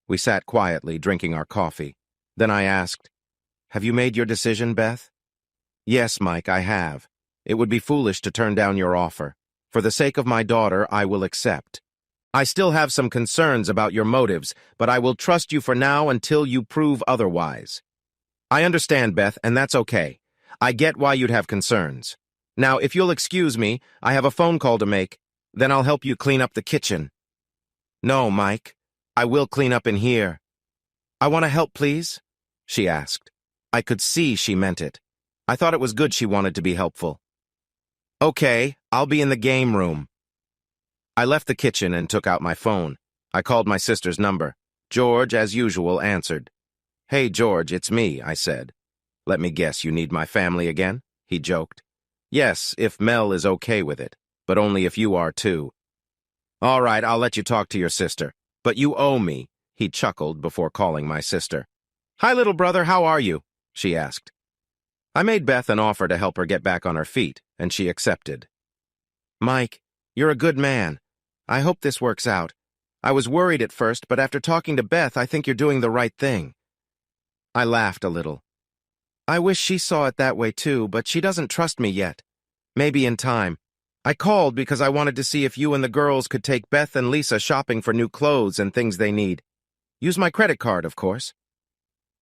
We sat quietly, drinking our coffee. Then I asked, "Have you made your decision, Beth?" "Yes, Mike, I have. It would be foolish to turn down your offer. For the sake of my daughter, I will accept. I still have some concerns about your motives, but I will trust you for now until you prove otherwise." "I understand, Beth, and that's okay. I get why you'd have concerns. Now, if you'll excuse me, I have a phone call to make. Then I'll help you clean up the kitchen." "No, Mike. I will clean up in here." "I want to help, please?" she asked. I could see she meant it. I thought it was good she wanted to be helpful. "Okay, I'll be in the game room." I left the kitchen and took out my phone. I called my sister's number. George, as usual, answered. "Hey, George, it's me," I said. "Let me guess, you need my family again?" he joked. "Yes, if Mel is okay with it, but only if you are too." "All right, I'll let you talk to your sister. But you owe me," he chuckled before calling my sister. "Hi, little brother, how are you?" she asked. I made Beth an offer to help her get back on her feet, and she accepted. "Mike, you're a good man. I hope this works out. I was worried at first, but after talking to Beth, I think you're doing the right thing." I laughed a little. "I wish she saw it that way too, but she doesn't trust me yet. Maybe in time. I called because I wanted to see if you and the girls could take Beth and Lisa shopping for new clothes and things they need. Use my credit card, of course."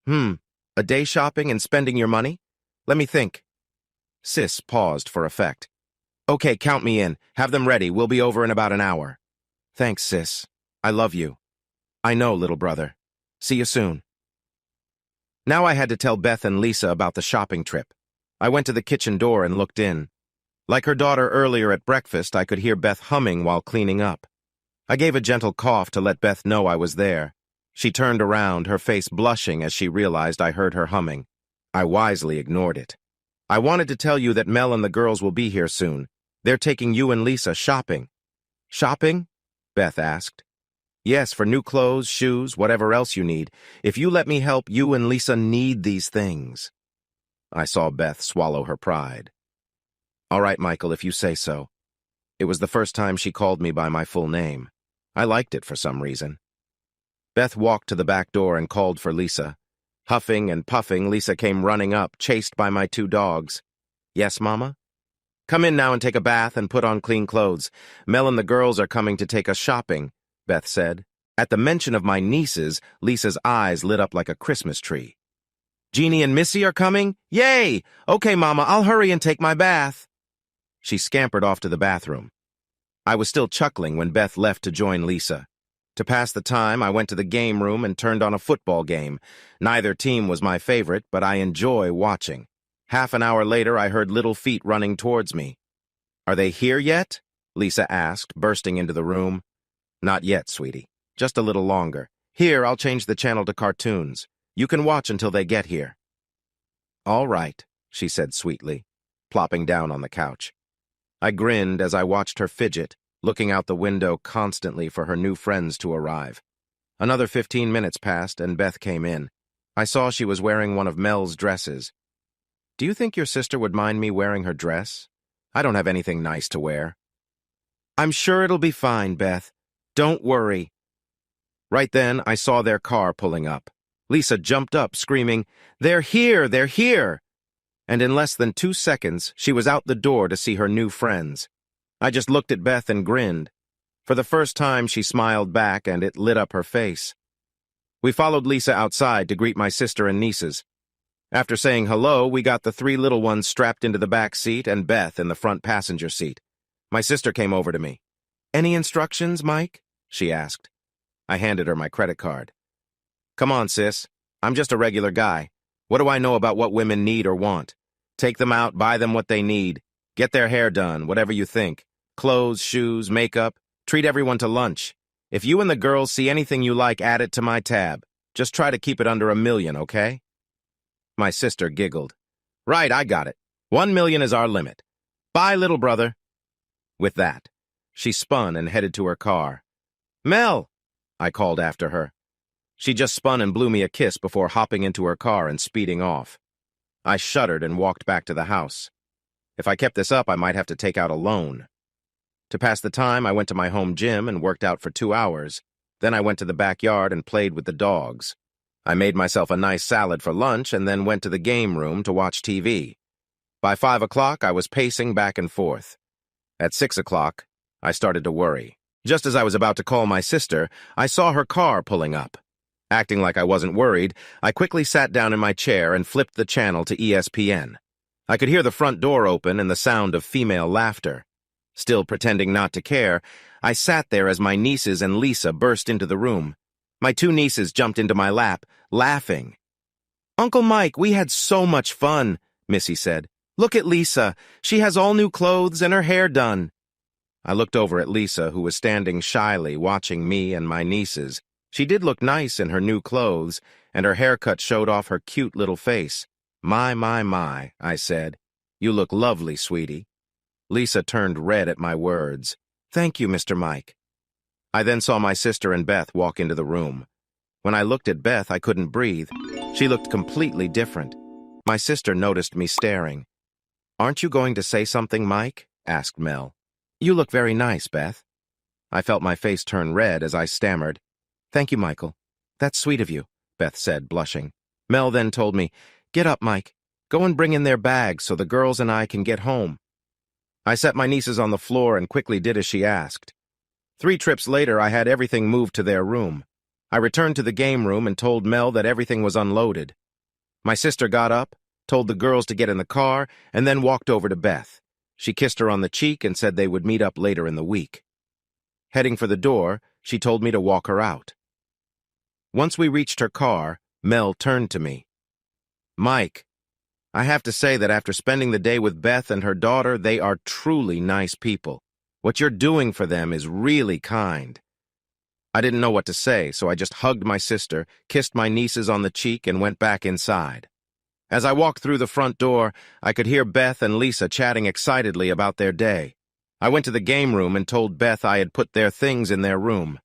A day shopping and spending your money? Let me think." Sis paused for effect. "Okay, count me in. Have them ready. We'll be over in about an hour." "Thanks, sis. I love you." "I know, little brother. See you soon." Now I had to tell Beth and Lisa about the shopping trip. I went to the kitchen door and looked in. Like her daughter earlier at breakfast, I could hear Beth humming while cleaning up. I gave a gentle cough to let Beth know I was there. She turned around, her face blushing as she realized I heard her humming. I wisely ignored it. "I wanted to tell you that Mel and the girls will be here soon. They're taking you and Lisa shopping." "Shopping?" Beth asked. "Yes, for new clothes, shoes, whatever else you need. If you let me help, you and Lisa need these things." I saw Beth swallow her pride. "All right, Michael, if you say so." It was the first time she called me by my full name. I liked it for some reason. Beth walked to the back door and called for Lisa. Huffing and puffing, Lisa came running up, chased by my two dogs. "Yes, Mama?" "Come in now and take a bath and put on clean clothes. Mel and the girls are coming to take us shopping," Beth said. At the mention of my nieces, Lisa's eyes lit up like a Christmas tree. "Jeannie and Missy are coming? Yay! Okay, Mama, I'll hurry and take my bath." She scampered off to the bathroom. I was still chuckling when Beth left to join Lisa. To pass the time, I went to the game room and turned on a football game. Neither team was my favorite, but I enjoy watching. Half an hour later, I heard little feet running towards me. "Are they here yet?" Lisa asked, bursting into the room. "Not yet, sweetie. Just a little longer. Here, I'll change the channel to cartoons. You can watch until they get here." "All right," she said sweetly, plopping down on the couch. I grinned as I watched her fidget, looking out the window constantly for her new friends to arrive. Another 15 minutes passed, and Beth came in. I saw she was wearing one of Mel's dresses. "Do you think your sister would mind me wearing her dress? I don't have anything nice to wear." "I'm sure it'll be fine, Beth. Don't worry." Right then, I saw their car pulling up. Lisa jumped up, screaming, "They're here! They're here!" And in less than 2 seconds, she was out the door to see her new friends. I just looked at Beth and grinned. For the first time, she smiled back, and it lit up her face. We followed Lisa outside to greet my sister and nieces. After saying hello, we got the 3 little ones strapped into the back seat and Beth in the front passenger seat. My sister came over to me. "Any instructions, Mike?" she asked. I handed her my credit card. "Come on, sis. I'm just a regular guy. What do I know about what women need or want? Take them out, buy them what they need. Get their hair done, whatever you think. Clothes, shoes, makeup. Treat everyone to lunch. If you and the girls see anything you like, add it to my tab. Just try to keep it under $1 million, okay?" My sister giggled. "Right, I got it. 1 million is our limit. Bye, little brother." With that, she spun and headed to her car. "Mel!" I called after her. She just spun and blew me a kiss before hopping into her car and speeding off. I shuddered and walked back to the house. If I kept this up, I might have to take out a loan. To pass the time, I went to my home gym and worked out for 2 hours. Then I went to the backyard and played with the dogs. I made myself a nice salad for lunch and then went to the game room to watch TV. By 5 o'clock, I was pacing back and forth. At 6 o'clock, I started to worry. Just as I was about to call my sister, I saw her car pulling up. Acting like I wasn't worried, I quickly sat down in my chair and flipped the channel to ESPN. I could hear the front door open and the sound of female laughter. Still pretending not to care, I sat there as my nieces and Lisa burst into the room. My 2 nieces jumped into my lap, laughing. "Uncle Mike, we had so much fun," Missy said. "Look at Lisa. She has all new clothes and her hair done." I looked over at Lisa, who was standing shyly watching me and my nieces. She did look nice in her new clothes, and her haircut showed off her cute little face. My, I said. "You look lovely, sweetie." Lisa turned red at my words. "Thank you, Mr. Mike." I then saw my sister and Beth walk into the room. When I looked at Beth, I couldn't breathe. She looked completely different. My sister noticed me staring. "Aren't you going to say something, Mike?" asked Mel. "You look very nice, Beth." I felt my face turn red as I stammered. "Thank you, Michael. That's sweet of you," Beth said, blushing. Mel then told me, "Get up, Mike. Go and bring in their bags so the girls and I can get home." I set my nieces on the floor and quickly did as she asked. 3 trips later, I had everything moved to their room. I returned to the game room and told Mel that everything was unloaded. My sister got up, told the girls to get in the car, and then walked over to Beth. She kissed her on the cheek and said they would meet up later in the week. Heading for the door, she told me to walk her out. Once we reached her car, Mel turned to me. "Mike, I have to say that after spending the day with Beth and her daughter, they are truly nice people. What you're doing for them is really kind." I didn't know what to say, so I just hugged my sister, kissed my nieces on the cheek, and went back inside. As I walked through the front door, I could hear Beth and Lisa chatting excitedly about their day. I went to the game room and told Beth I had put their things in their room.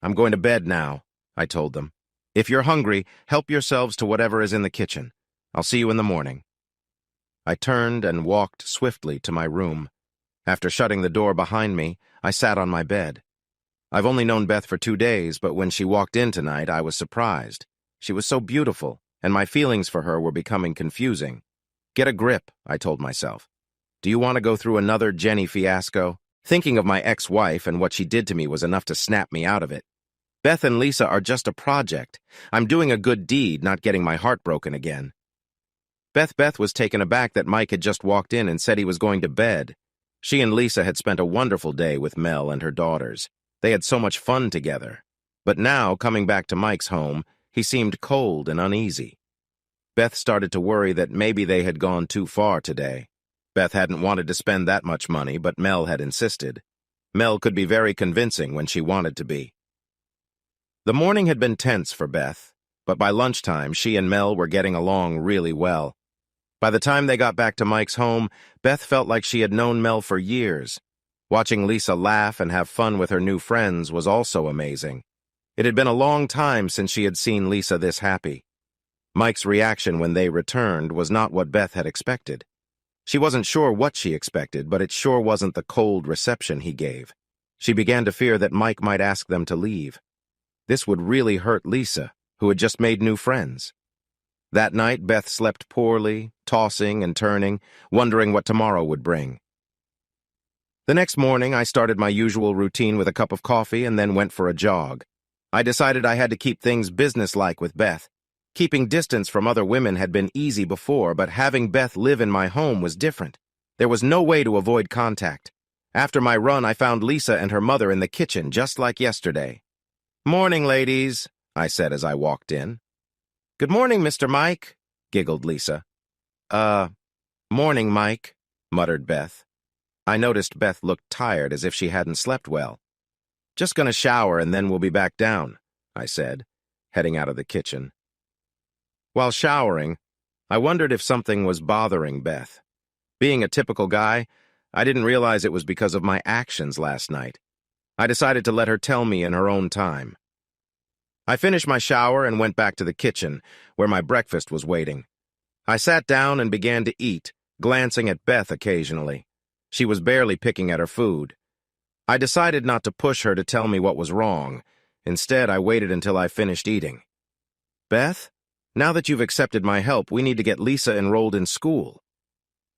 "I'm going to bed now," I told them. "If you're hungry, help yourselves to whatever is in the kitchen. I'll see you in the morning." I turned and walked swiftly to my room. After shutting the door behind me, I sat on my bed. I've only known Beth for 2 days, but when she walked in tonight, I was surprised. She was so beautiful, and my feelings for her were becoming confusing. "Get a grip," I told myself. "Do you want to go through another Jenny fiasco?" Thinking of my ex-wife and what she did to me was enough to snap me out of it. Beth and Lisa are just a project. I'm doing a good deed, not getting my heart broken again. Beth was taken aback that Mike had just walked in and said he was going to bed. She and Lisa had spent a wonderful day with Mel and her daughters. They had so much fun together. But now, coming back to Mike's home, he seemed cold and uneasy. Beth started to worry that maybe they had gone too far today. Beth hadn't wanted to spend that much money, but Mel had insisted. Mel could be very convincing when she wanted to be. The morning had been tense for Beth, but by lunchtime she and Mel were getting along really well. By the time they got back to Mike's home, Beth felt like she had known Mel for years. Watching Lisa laugh and have fun with her new friends was also amazing. It had been a long time since she had seen Lisa this happy. Mike's reaction when they returned was not what Beth had expected. She wasn't sure what she expected, but it sure wasn't the cold reception he gave. She began to fear that Mike might ask them to leave. This would really hurt Lisa, who had just made new friends. That night, Beth slept poorly, tossing and turning, wondering what tomorrow would bring. The next morning, I started my usual routine with a cup of coffee and then went for a jog. I decided I had to keep things businesslike with Beth. Keeping distance from other women had been easy before, but having Beth live in my home was different. There was no way to avoid contact. After my run, I found Lisa and her mother in the kitchen, just like yesterday. "Morning, ladies," I said as I walked in. "Good morning, Mr. Mike," giggled Lisa. Morning, Mike," muttered Beth. I noticed Beth looked tired, as if she hadn't slept well. "Just gonna shower and then we'll be back down," I said, heading out of the kitchen. While showering, I wondered if something was bothering Beth. Being a typical guy, I didn't realize it was because of my actions last night. I decided to let her tell me in her own time. I finished my shower and went back to the kitchen, where my breakfast was waiting. I sat down and began to eat, glancing at Beth occasionally. She was barely picking at her food. I decided not to push her to tell me what was wrong. Instead, I waited until I finished eating. Beth, now that you've accepted my help, we need to get Lisa enrolled in school.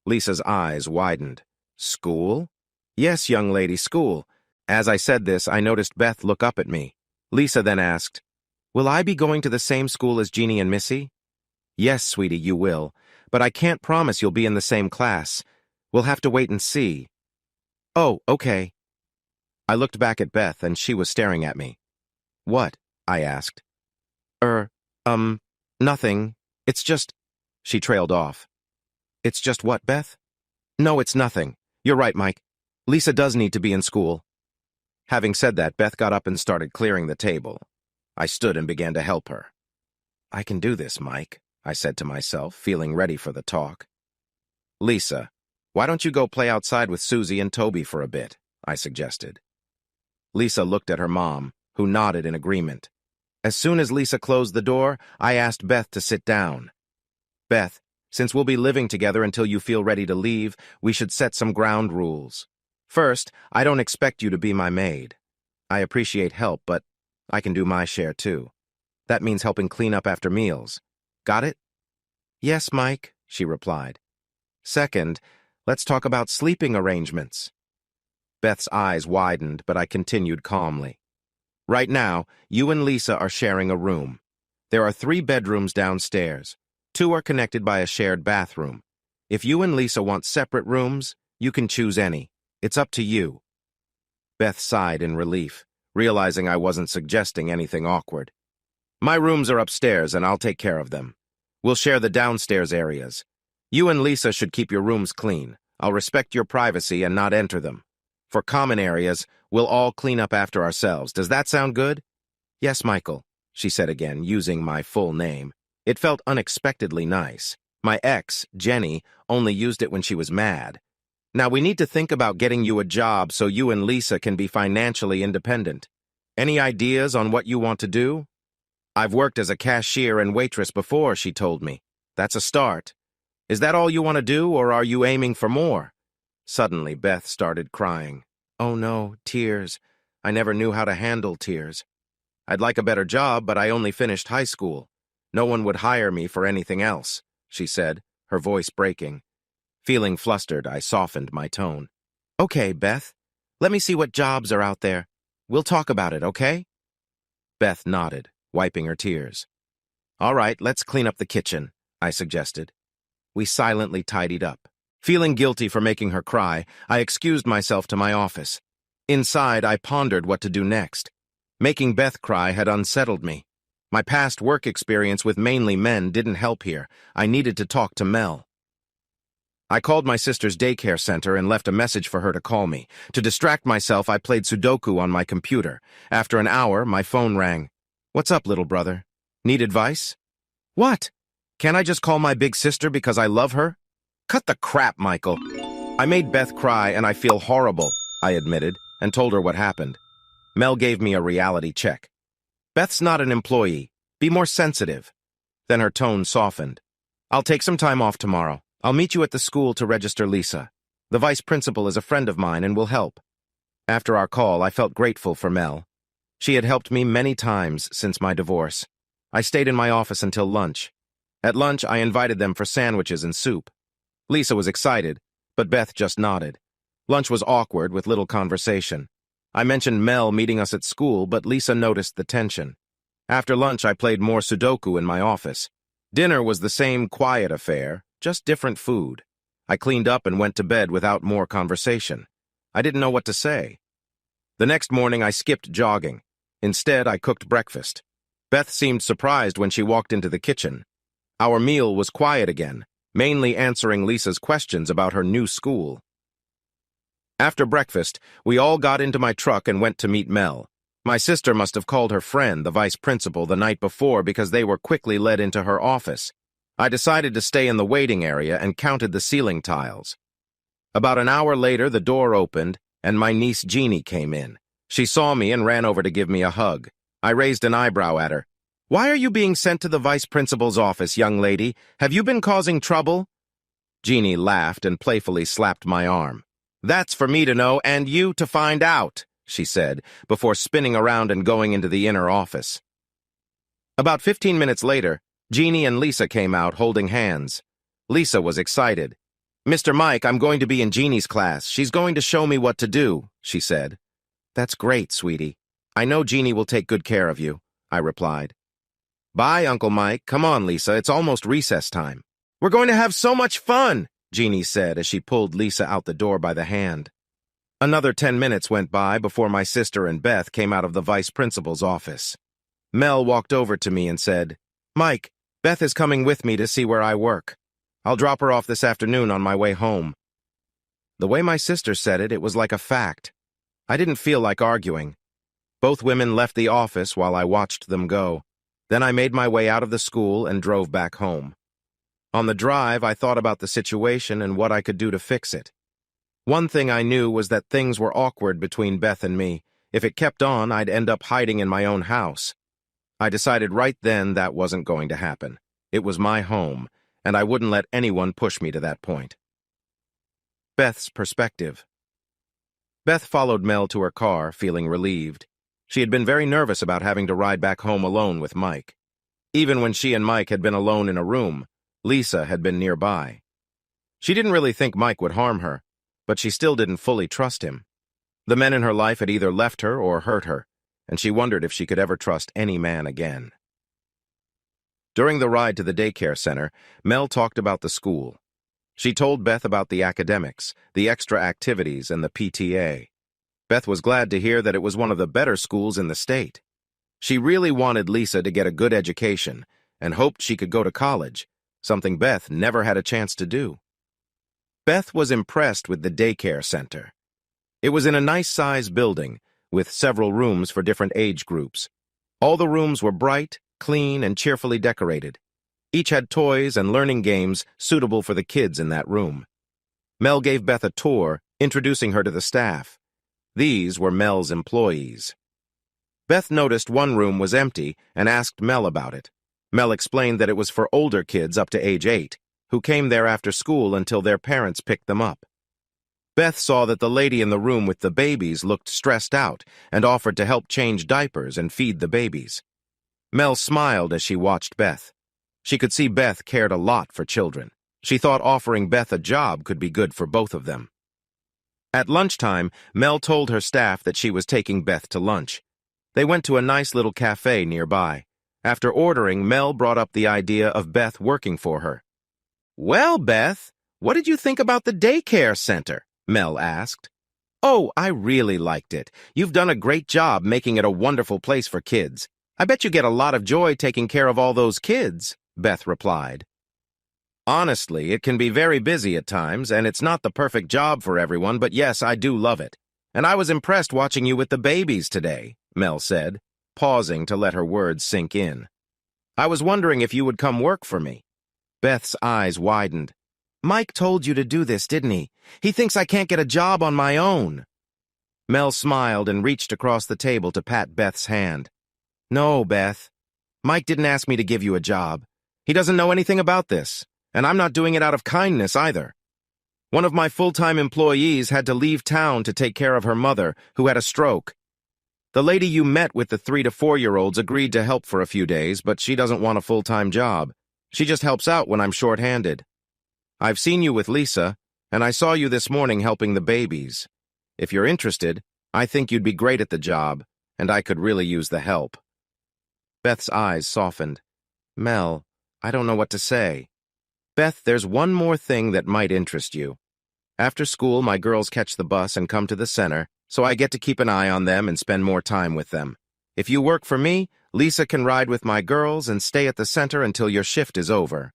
Lisa's eyes widened. School? Yes, young lady, school. As I said this, I noticed Beth look up at me. Lisa then asked, Will I be going to the same school as Jeannie and Missy? Yes, sweetie, you will, but I can't promise you'll be in the same class. We'll have to wait and see. Oh, okay. I looked back at Beth and she was staring at me. What? I asked. Nothing. It's just... She trailed off. It's just what, Beth? No, it's nothing. You're right, Mike. Lisa does need to be in school. Having said that, Beth got up and started clearing the table. I stood and began to help her. I can do this, Mike, I said to myself, feeling ready for the talk. Lisa, why don't you go play outside with Susie and Toby for a bit? I suggested. Lisa looked at her mom, who nodded in agreement. As soon as Lisa closed the door, I asked Beth to sit down. Beth, since we'll be living together until you feel ready to leave, we should set some ground rules. First, I don't expect you to be my maid. I appreciate help, but I can do my share too. That means helping clean up after meals. Got it? Yes, Mike, she replied. Second, let's talk about sleeping arrangements. Beth's eyes widened, but I continued calmly. Right now, you and Lisa are sharing a room. There are 3 bedrooms downstairs. 2 are connected by a shared bathroom. If you and Lisa want separate rooms, you can choose any. It's up to you. Beth sighed in relief, realizing I wasn't suggesting anything awkward. My rooms are upstairs and I'll take care of them. We'll share the downstairs areas. You and Lisa should keep your rooms clean. I'll respect your privacy and not enter them. For common areas, we'll all clean up after ourselves. Does that sound good? Yes, Michael, she said again, using my full name. It felt unexpectedly nice. My ex, Jenny, only used it when she was mad. Now we need to think about getting you a job so you and Lisa can be financially independent. Any ideas on what you want to do? I've worked as a cashier and waitress before, she told me. That's a start. Is that all you want to do, or are you aiming for more? Suddenly, Beth started crying. Oh no, tears. I never knew how to handle tears. I'd like a better job, but I only finished high school. No one would hire me for anything else, she said, her voice breaking. Feeling flustered, I softened my tone. Okay, Beth. Let me see what jobs are out there. We'll talk about it, okay? Beth nodded, wiping her tears. All right, let's clean up the kitchen, I suggested. We silently tidied up. Feeling guilty for making her cry, I excused myself to my office. Inside, I pondered what to do next. Making Beth cry had unsettled me. My past work experience with mainly men didn't help here. I needed to talk to Mel. I called my sister's daycare center and left a message for her to call me. To distract myself, I played Sudoku on my computer. After an hour, my phone rang. What's up, little brother? Need advice? What? Can't I just call my big sister because I love her? Cut the crap, Michael. I made Beth cry and I feel horrible, I admitted, and told her what happened. Mel gave me a reality check. Beth's not an employee. Be more sensitive. Then her tone softened. I'll take some time off tomorrow. I'll meet you at the school to register Lisa. The vice principal is a friend of mine and will help. After our call, I felt grateful for Mel. She had helped me many times since my divorce. I stayed in my office until lunch. At lunch, I invited them for sandwiches and soup. Lisa was excited, but Beth just nodded. Lunch was awkward with little conversation. I mentioned Mel meeting us at school, but Lisa noticed the tension. After lunch, I played more Sudoku in my office. Dinner was the same quiet affair, just different food. I cleaned up and went to bed without more conversation. I didn't know what to say. The next morning, I skipped jogging. Instead, I cooked breakfast. Beth seemed surprised when she walked into the kitchen. Our meal was quiet again, mainly answering Lisa's questions about her new school. After breakfast, we all got into my truck and went to meet Mel. My sister must have called her friend, the vice principal, the night before because they were quickly led into her office. I decided to stay in the waiting area and counted the ceiling tiles. About an hour later, the door opened, and my niece Jeannie came in. She saw me and ran over to give me a hug. I raised an eyebrow at her. Why are you being sent to the vice principal's office, young lady? Have you been causing trouble? Jeannie laughed and playfully slapped my arm. That's for me to know and you to find out, she said, before spinning around and going into the inner office. About 15 minutes later, Jeannie and Lisa came out holding hands. Lisa was excited. Mr. Mike, I'm going to be in Jeannie's class. She's going to show me what to do, she said. That's great, sweetie. I know Jeannie will take good care of you, I replied. Bye, Uncle Mike. Come on, Lisa. It's almost recess time. We're going to have so much fun, Jeannie said as she pulled Lisa out the door by the hand. Another 10 minutes went by before my sister and Beth came out of the vice principal's office. Mel walked over to me and said, Mike, Beth is coming with me to see where I work. I'll drop her off this afternoon on my way home. The way my sister said it, it was like a fact. I didn't feel like arguing. Both women left the office while I watched them go. Then I made my way out of the school and drove back home. On the drive, I thought about the situation and what I could do to fix it. One thing I knew was that things were awkward between Beth and me. If it kept on, I'd end up hiding in my own house. I decided right then that wasn't going to happen. It was my home, and I wouldn't let anyone push me to that point. Beth's perspective. Beth followed Mel to her car, feeling relieved. She had been very nervous about having to ride back home alone with Mike. Even when she and Mike had been alone in a room, Lisa had been nearby. She didn't really think Mike would harm her, but she still didn't fully trust him. The men in her life had either left her or hurt her, and she wondered if she could ever trust any man again. During the ride to the daycare center, Mel talked about the school. She told Beth about the academics, the extra activities, and the PTA. Beth was glad to hear that it was one of the better schools in the state. She really wanted Lisa to get a good education and hoped she could go to college, something Beth never had a chance to do. Beth was impressed with the daycare center. It was in a nice-sized building, with several rooms for different age groups. All the rooms were bright, clean, and cheerfully decorated. Each had toys and learning games suitable for the kids in that room. Mel gave Beth a tour, introducing her to the staff. These were Mel's employees. Beth noticed one room was empty and asked Mel about it. Mel explained that it was for older kids up to age 8, who came there after school until their parents picked them up. Beth saw that the lady in the room with the babies looked stressed out and offered to help change diapers and feed the babies. Mel smiled as she watched Beth. She could see Beth cared a lot for children. She thought offering Beth a job could be good for both of them. At lunchtime, Mel told her staff that she was taking Beth to lunch. They went to a nice little cafe nearby. After ordering, Mel brought up the idea of Beth working for her. Well, Beth, what did you think about the daycare center? Mel asked. Oh, I really liked it. You've done a great job making it a wonderful place for kids. I bet you get a lot of joy taking care of all those kids, Beth replied. Honestly, it can be very busy at times, and it's not the perfect job for everyone, but yes, I do love it. And I was impressed watching you with the babies today, Mel said, pausing to let her words sink in. I was wondering if you would come work for me. Beth's eyes widened. Mike told you to do this, didn't he? He thinks I can't get a job on my own. Mel smiled and reached across the table to pat Beth's hand. No, Beth. Mike didn't ask me to give you a job. He doesn't know anything about this, and I'm not doing it out of kindness either. One of my full-time employees had to leave town to take care of her mother, who had a stroke. The lady you met with the 3 to 4-year-olds agreed to help for a few days, but she doesn't want a full-time job. She just helps out when I'm short-handed. I've seen you with Lisa, and I saw you this morning helping the babies. If you're interested, I think you'd be great at the job, and I could really use the help. Beth's eyes softened. Mel, I don't know what to say. Beth, there's one more thing that might interest you. After school, my girls catch the bus and come to the center, so I get to keep an eye on them and spend more time with them. If you work for me, Lisa can ride with my girls and stay at the center until your shift is over.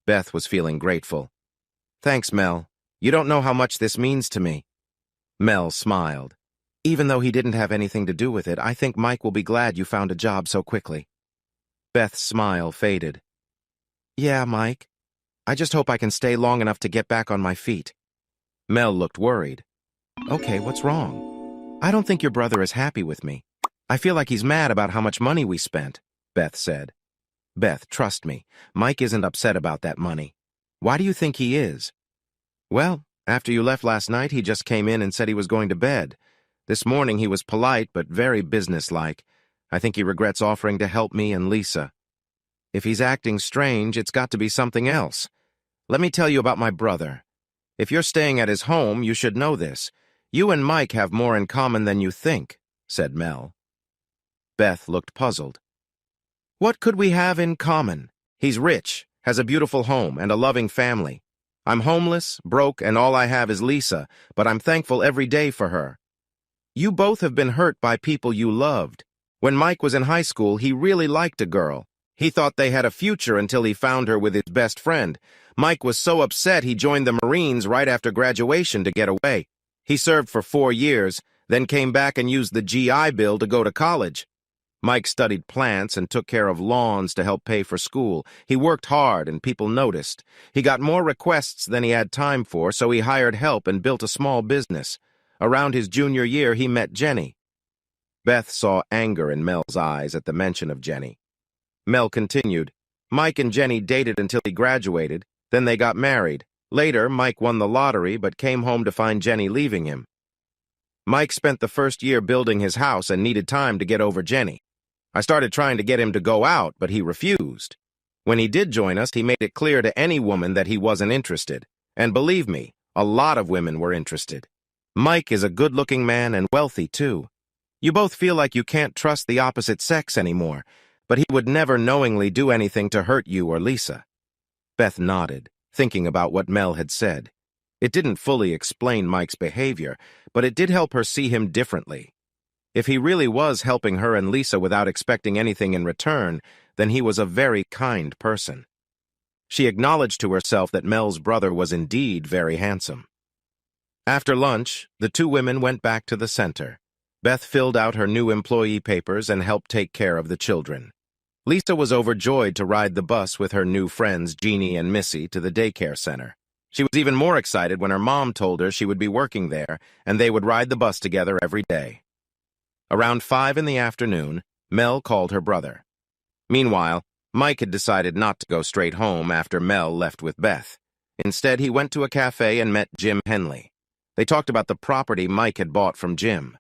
Beth was feeling grateful. Thanks, Mel. You don't know how much this means to me. Mel smiled. Even though he didn't have anything to do with it, I think Mike will be glad you found a job so quickly. Beth's smile faded. Yeah, Mike. I just hope I can stay long enough to get back on my feet. Mel looked worried. Okay, what's wrong? I don't think your brother is happy with me. I feel like he's mad about how much money we spent. Beth said. Beth, trust me, Mike isn't upset about that money. Why do you think he is? Well, after you left last night, he just came in and said he was going to bed. This morning he was polite but very businesslike. I think he regrets offering to help me and Lisa. If he's acting strange, it's got to be something else. Let me tell you about my brother. If you're staying at his home, you should know this. You and Mike have more in common than you think, said Mel. Beth looked puzzled. What could we have in common? He's rich, has a beautiful home, and a loving family. I'm homeless, broke, and all I have is Lisa, but I'm thankful every day for her. You both have been hurt by people you loved. When Mike was in high school, he really liked a girl. He thought they had a future until he found her with his best friend. Mike was so upset he joined the Marines right after graduation to get away. He served for 4 years, then came back and used the GI Bill to go to college. Mike studied plants and took care of lawns to help pay for school. He worked hard and people noticed. He got more requests than he had time for, so he hired help and built a small business. Around his junior year, he met Jenny. Beth saw anger in Mel's eyes at the mention of Jenny. Mel continued. Mike and Jenny dated until he graduated, then they got married. Later, Mike won the lottery but came home to find Jenny leaving him. Mike spent the first year building his house and needed time to get over Jenny. I started trying to get him to go out, but he refused. When he did join us, he made it clear to any woman that he wasn't interested. And believe me, a lot of women were interested. Mike is a good-looking man and wealthy, too. You both feel like you can't trust the opposite sex anymore, but he would never knowingly do anything to hurt you or Lisa. Beth nodded, thinking about what Mel had said. It didn't fully explain Mike's behavior, but it did help her see him differently. If he really was helping her and Lisa without expecting anything in return, then he was a very kind person. She acknowledged to herself that Mel's brother was indeed very handsome. After lunch, the two women went back to the center. Beth filled out her new employee papers and helped take care of the children. Lisa was overjoyed to ride the bus with her new friends Jeannie and Missy to the daycare center. She was even more excited when her mom told her she would be working there and they would ride the bus together every day. Around 5 in the afternoon, Mel called her brother. Meanwhile, Mike had decided not to go straight home after Mel left with Beth. Instead, he went to a cafe and met Jim Henley. They talked about the property Mike had bought from Jim.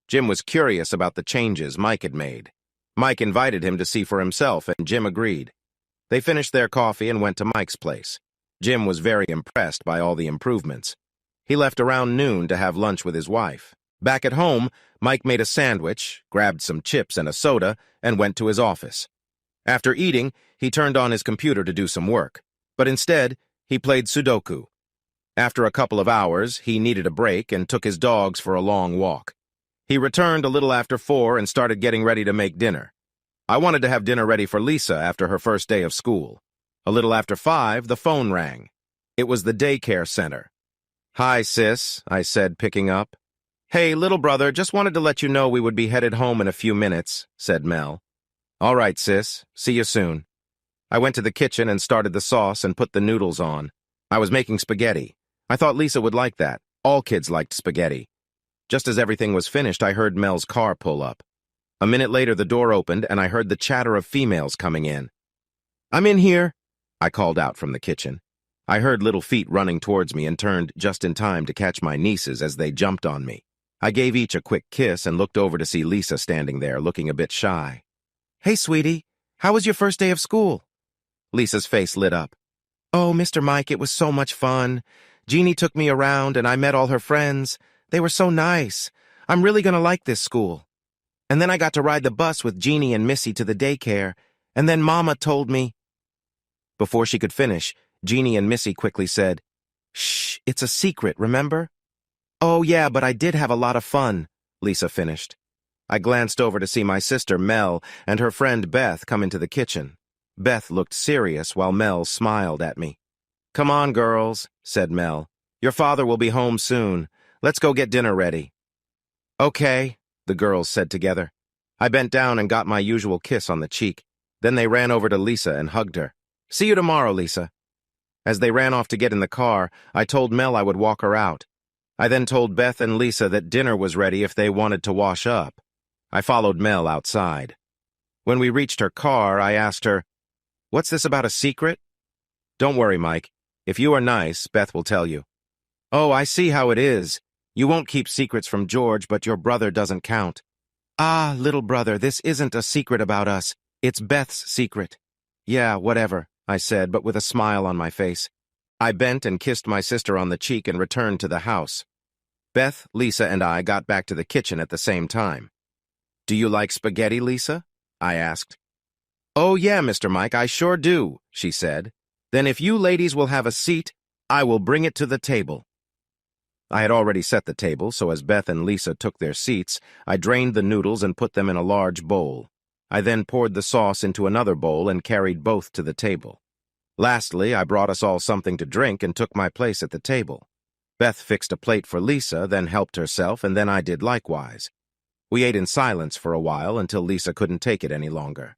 Jim was curious about the changes Mike had made. Mike invited him to see for himself, and Jim agreed. They finished their coffee and went to Mike's place. Jim was very impressed by all the improvements. He left around noon to have lunch with his wife. Back at home, Mike made a sandwich, grabbed some chips and a soda, and went to his office. After eating, he turned on his computer to do some work, but instead, he played Sudoku. After a couple of hours, he needed a break and took his dogs for a long walk. He returned a little after 4 and started getting ready to make dinner. I wanted to have dinner ready for Lisa after her first day of school. A little after 5, the phone rang. It was the daycare center. "Hi, sis," I said, picking up. "Hey, little brother, just wanted to let you know we would be headed home in a few minutes," said Mel. "All right, sis. See you soon." I went to the kitchen and started the sauce and put the noodles on. I was making spaghetti. I thought Lisa would like that. All kids liked spaghetti. Just as everything was finished, I heard Mel's car pull up. A minute later, the door opened, and I heard the chatter of females coming in. "I'm in here," I called out from the kitchen. I heard little feet running towards me and turned just in time to catch my nieces as they jumped on me. I gave each a quick kiss and looked over to see Lisa standing there, looking a bit shy. "Hey, sweetie, how was your first day of school?" Lisa's face lit up. "Oh, Mr. Mike, it was so much fun. Jeannie took me around and I met all her friends. They were so nice. I'm really going to like this school. And then I got to ride the bus with Jeannie and Missy to the daycare, and then Mama told me—" Before she could finish, Jeannie and Missy quickly said, "Shh, it's a secret, remember?" "Oh, yeah, but I did have a lot of fun," Lisa finished. I glanced over to see my sister, Mel, and her friend Beth come into the kitchen. Beth looked serious while Mel smiled at me. "Come on, girls," said Mel. "Your father will be home soon. Let's go get dinner ready." "Okay," the girls said together. I bent down and got my usual kiss on the cheek. Then they ran over to Lisa and hugged her. "See you tomorrow, Lisa." As they ran off to get in the car, I told Mel I would walk her out. I then told Beth and Lisa that dinner was ready if they wanted to wash up. I followed Mel outside. When we reached her car, I asked her, "What's this about a secret?" "Don't worry, Mike. If you are nice, Beth will tell you." "Oh, I see how it is. You won't keep secrets from George, but your brother doesn't count." "Ah, little brother, this isn't a secret about us. It's Beth's secret." "Yeah, whatever," I said, but with a smile on my face. I bent and kissed my sister on the cheek and returned to the house. Beth, Lisa, and I got back to the kitchen at the same time. "Do you like spaghetti, Lisa?" I asked. "Oh, yeah, Mr. Mike, I sure do," she said. "Then if you ladies will have a seat, I will bring it to the table." I had already set the table, so as Beth and Lisa took their seats, I drained the noodles and put them in a large bowl. I then poured the sauce into another bowl and carried both to the table. Lastly, I brought us all something to drink and took my place at the table. Beth fixed a plate for Lisa, then helped herself, and then I did likewise. We ate in silence for a while until Lisa couldn't take it any longer.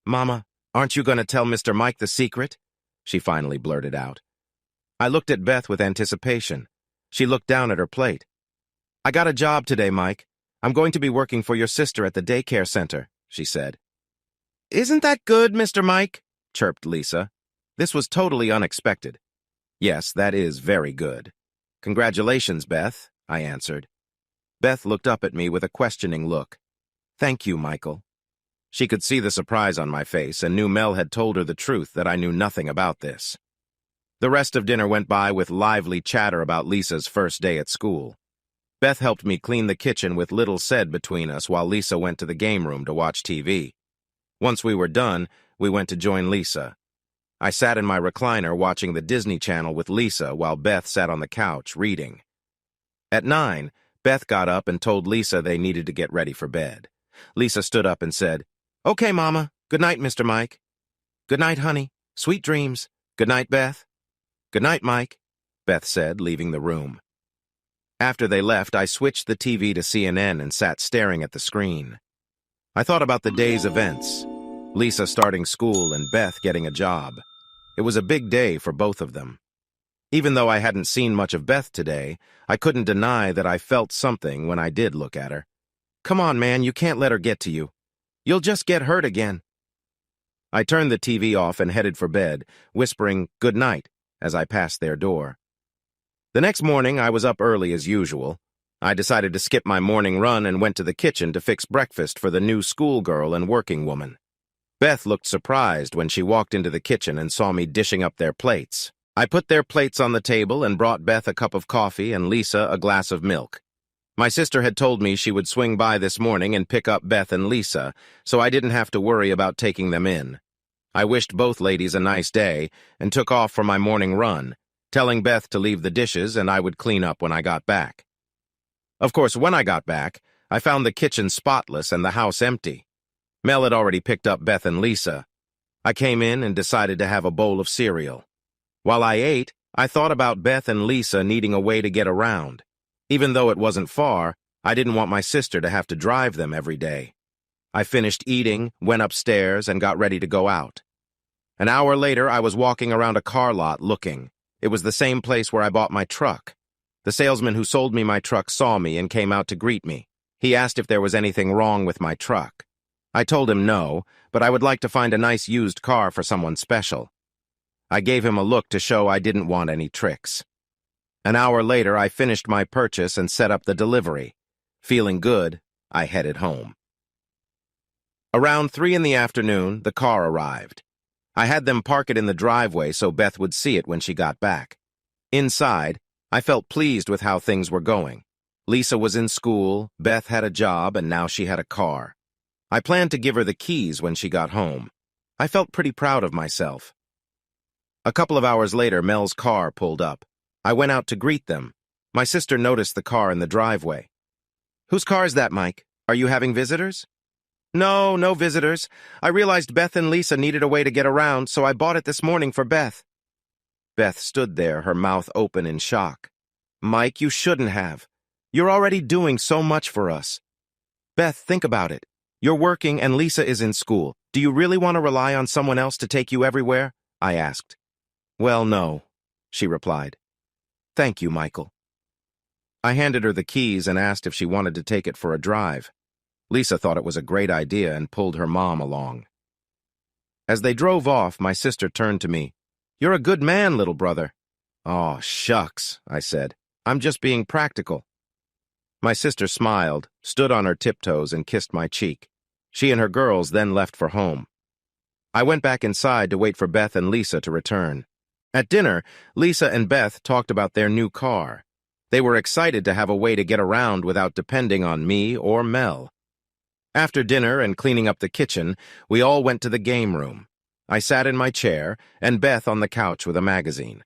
"Mama, aren't you going to tell Mr. Mike the secret?" she finally blurted out. I looked at Beth with anticipation. She looked down at her plate. "I got a job today, Mike. I'm going to be working for your sister at the daycare center," she said. "Isn't that good, Mr. Mike?" chirped Lisa. This was totally unexpected. "Yes, that is very good." "Congratulations, Beth," I answered. Beth looked up at me with a questioning look. "Thank you, Michael." She could see the surprise on my face and knew Mel had told her the truth that I knew nothing about this. The rest of dinner went by with lively chatter about Lisa's first day at school. Beth helped me clean the kitchen with little said between us while Lisa went to the game room to watch TV. Once we were done, we went to join Lisa. I sat in my recliner watching the Disney Channel with Lisa while Beth sat on the couch reading. At 9, Beth got up and told Lisa they needed to get ready for bed. Lisa stood up and said, "Okay, Mama. Good night, Mr. Mike." "Good night, honey. Sweet dreams. Good night, Beth." "Good night, Mike," Beth said, leaving the room. After they left, I switched the TV to CNN and sat staring at the screen. I thought about the day's events, Lisa starting school and Beth getting a job. It was a big day for both of them. Even though I hadn't seen much of Beth today, I couldn't deny that I felt something when I did look at her. "Come on, man, you can't let her get to you. You'll just get hurt again." I turned the TV off and headed for bed, whispering "good night" as I passed their door. The next morning, I was up early as usual. I decided to skip my morning run and went to the kitchen to fix breakfast for the new schoolgirl and working woman. Beth looked surprised when she walked into the kitchen and saw me dishing up their plates. I put their plates on the table and brought Beth a cup of coffee and Lisa a glass of milk. My sister had told me she would swing by this morning and pick up Beth and Lisa, so I didn't have to worry about taking them in. I wished both ladies a nice day and took off for my morning run, telling Beth to leave the dishes and I would clean up when I got back. Of course, when I got back, I found the kitchen spotless and the house empty. Mel had already picked up Beth and Lisa. I came in and decided to have a bowl of cereal. While I ate, I thought about Beth and Lisa needing a way to get around. Even though it wasn't far, I didn't want my sister to have to drive them every day. I finished eating, went upstairs, and got ready to go out. An hour later, I was walking around a car lot looking. It was the same place where I bought my truck. The salesman who sold me my truck saw me and came out to greet me. He asked if there was anything wrong with my truck. I told him no, but I would like to find a nice used car for someone special. I gave him a look to show I didn't want any tricks. An hour later, I finished my purchase and set up the delivery. Feeling good, I headed home. Around 3 in the afternoon, the car arrived. I had them park it in the driveway so Beth would see it when she got back. Inside, I felt pleased with how things were going. Lisa was in school, Beth had a job, and now she had a car. I planned to give her the keys when she got home. I felt pretty proud of myself. A couple of hours later, Mel's car pulled up. I went out to greet them. My sister noticed the car in the driveway. "Whose car is that, Mike? Are you having visitors?" "No, no visitors. I realized Beth and Lisa needed a way to get around, so I bought it this morning for Beth." Beth stood there, her mouth open in shock. "Mike, you shouldn't have. You're already doing so much for us." "Beth, think about it. You're working and Lisa is in school. Do you really want to rely on someone else to take you everywhere?" I asked. "Well, no," she replied. "Thank you, Michael." I handed her the keys and asked if she wanted to take it for a drive. Lisa thought it was a great idea and pulled her mom along. As they drove off, my sister turned to me. "You're a good man, little brother." "Aw, shucks," I said. "I'm just being practical." My sister smiled, stood on her tiptoes, and kissed my cheek. She and her girls then left for home. I went back inside to wait for Beth and Lisa to return. At dinner, Lisa and Beth talked about their new car. They were excited to have a way to get around without depending on me or Mel. After dinner and cleaning up the kitchen, we all went to the game room. I sat in my chair, and Beth on the couch with a magazine.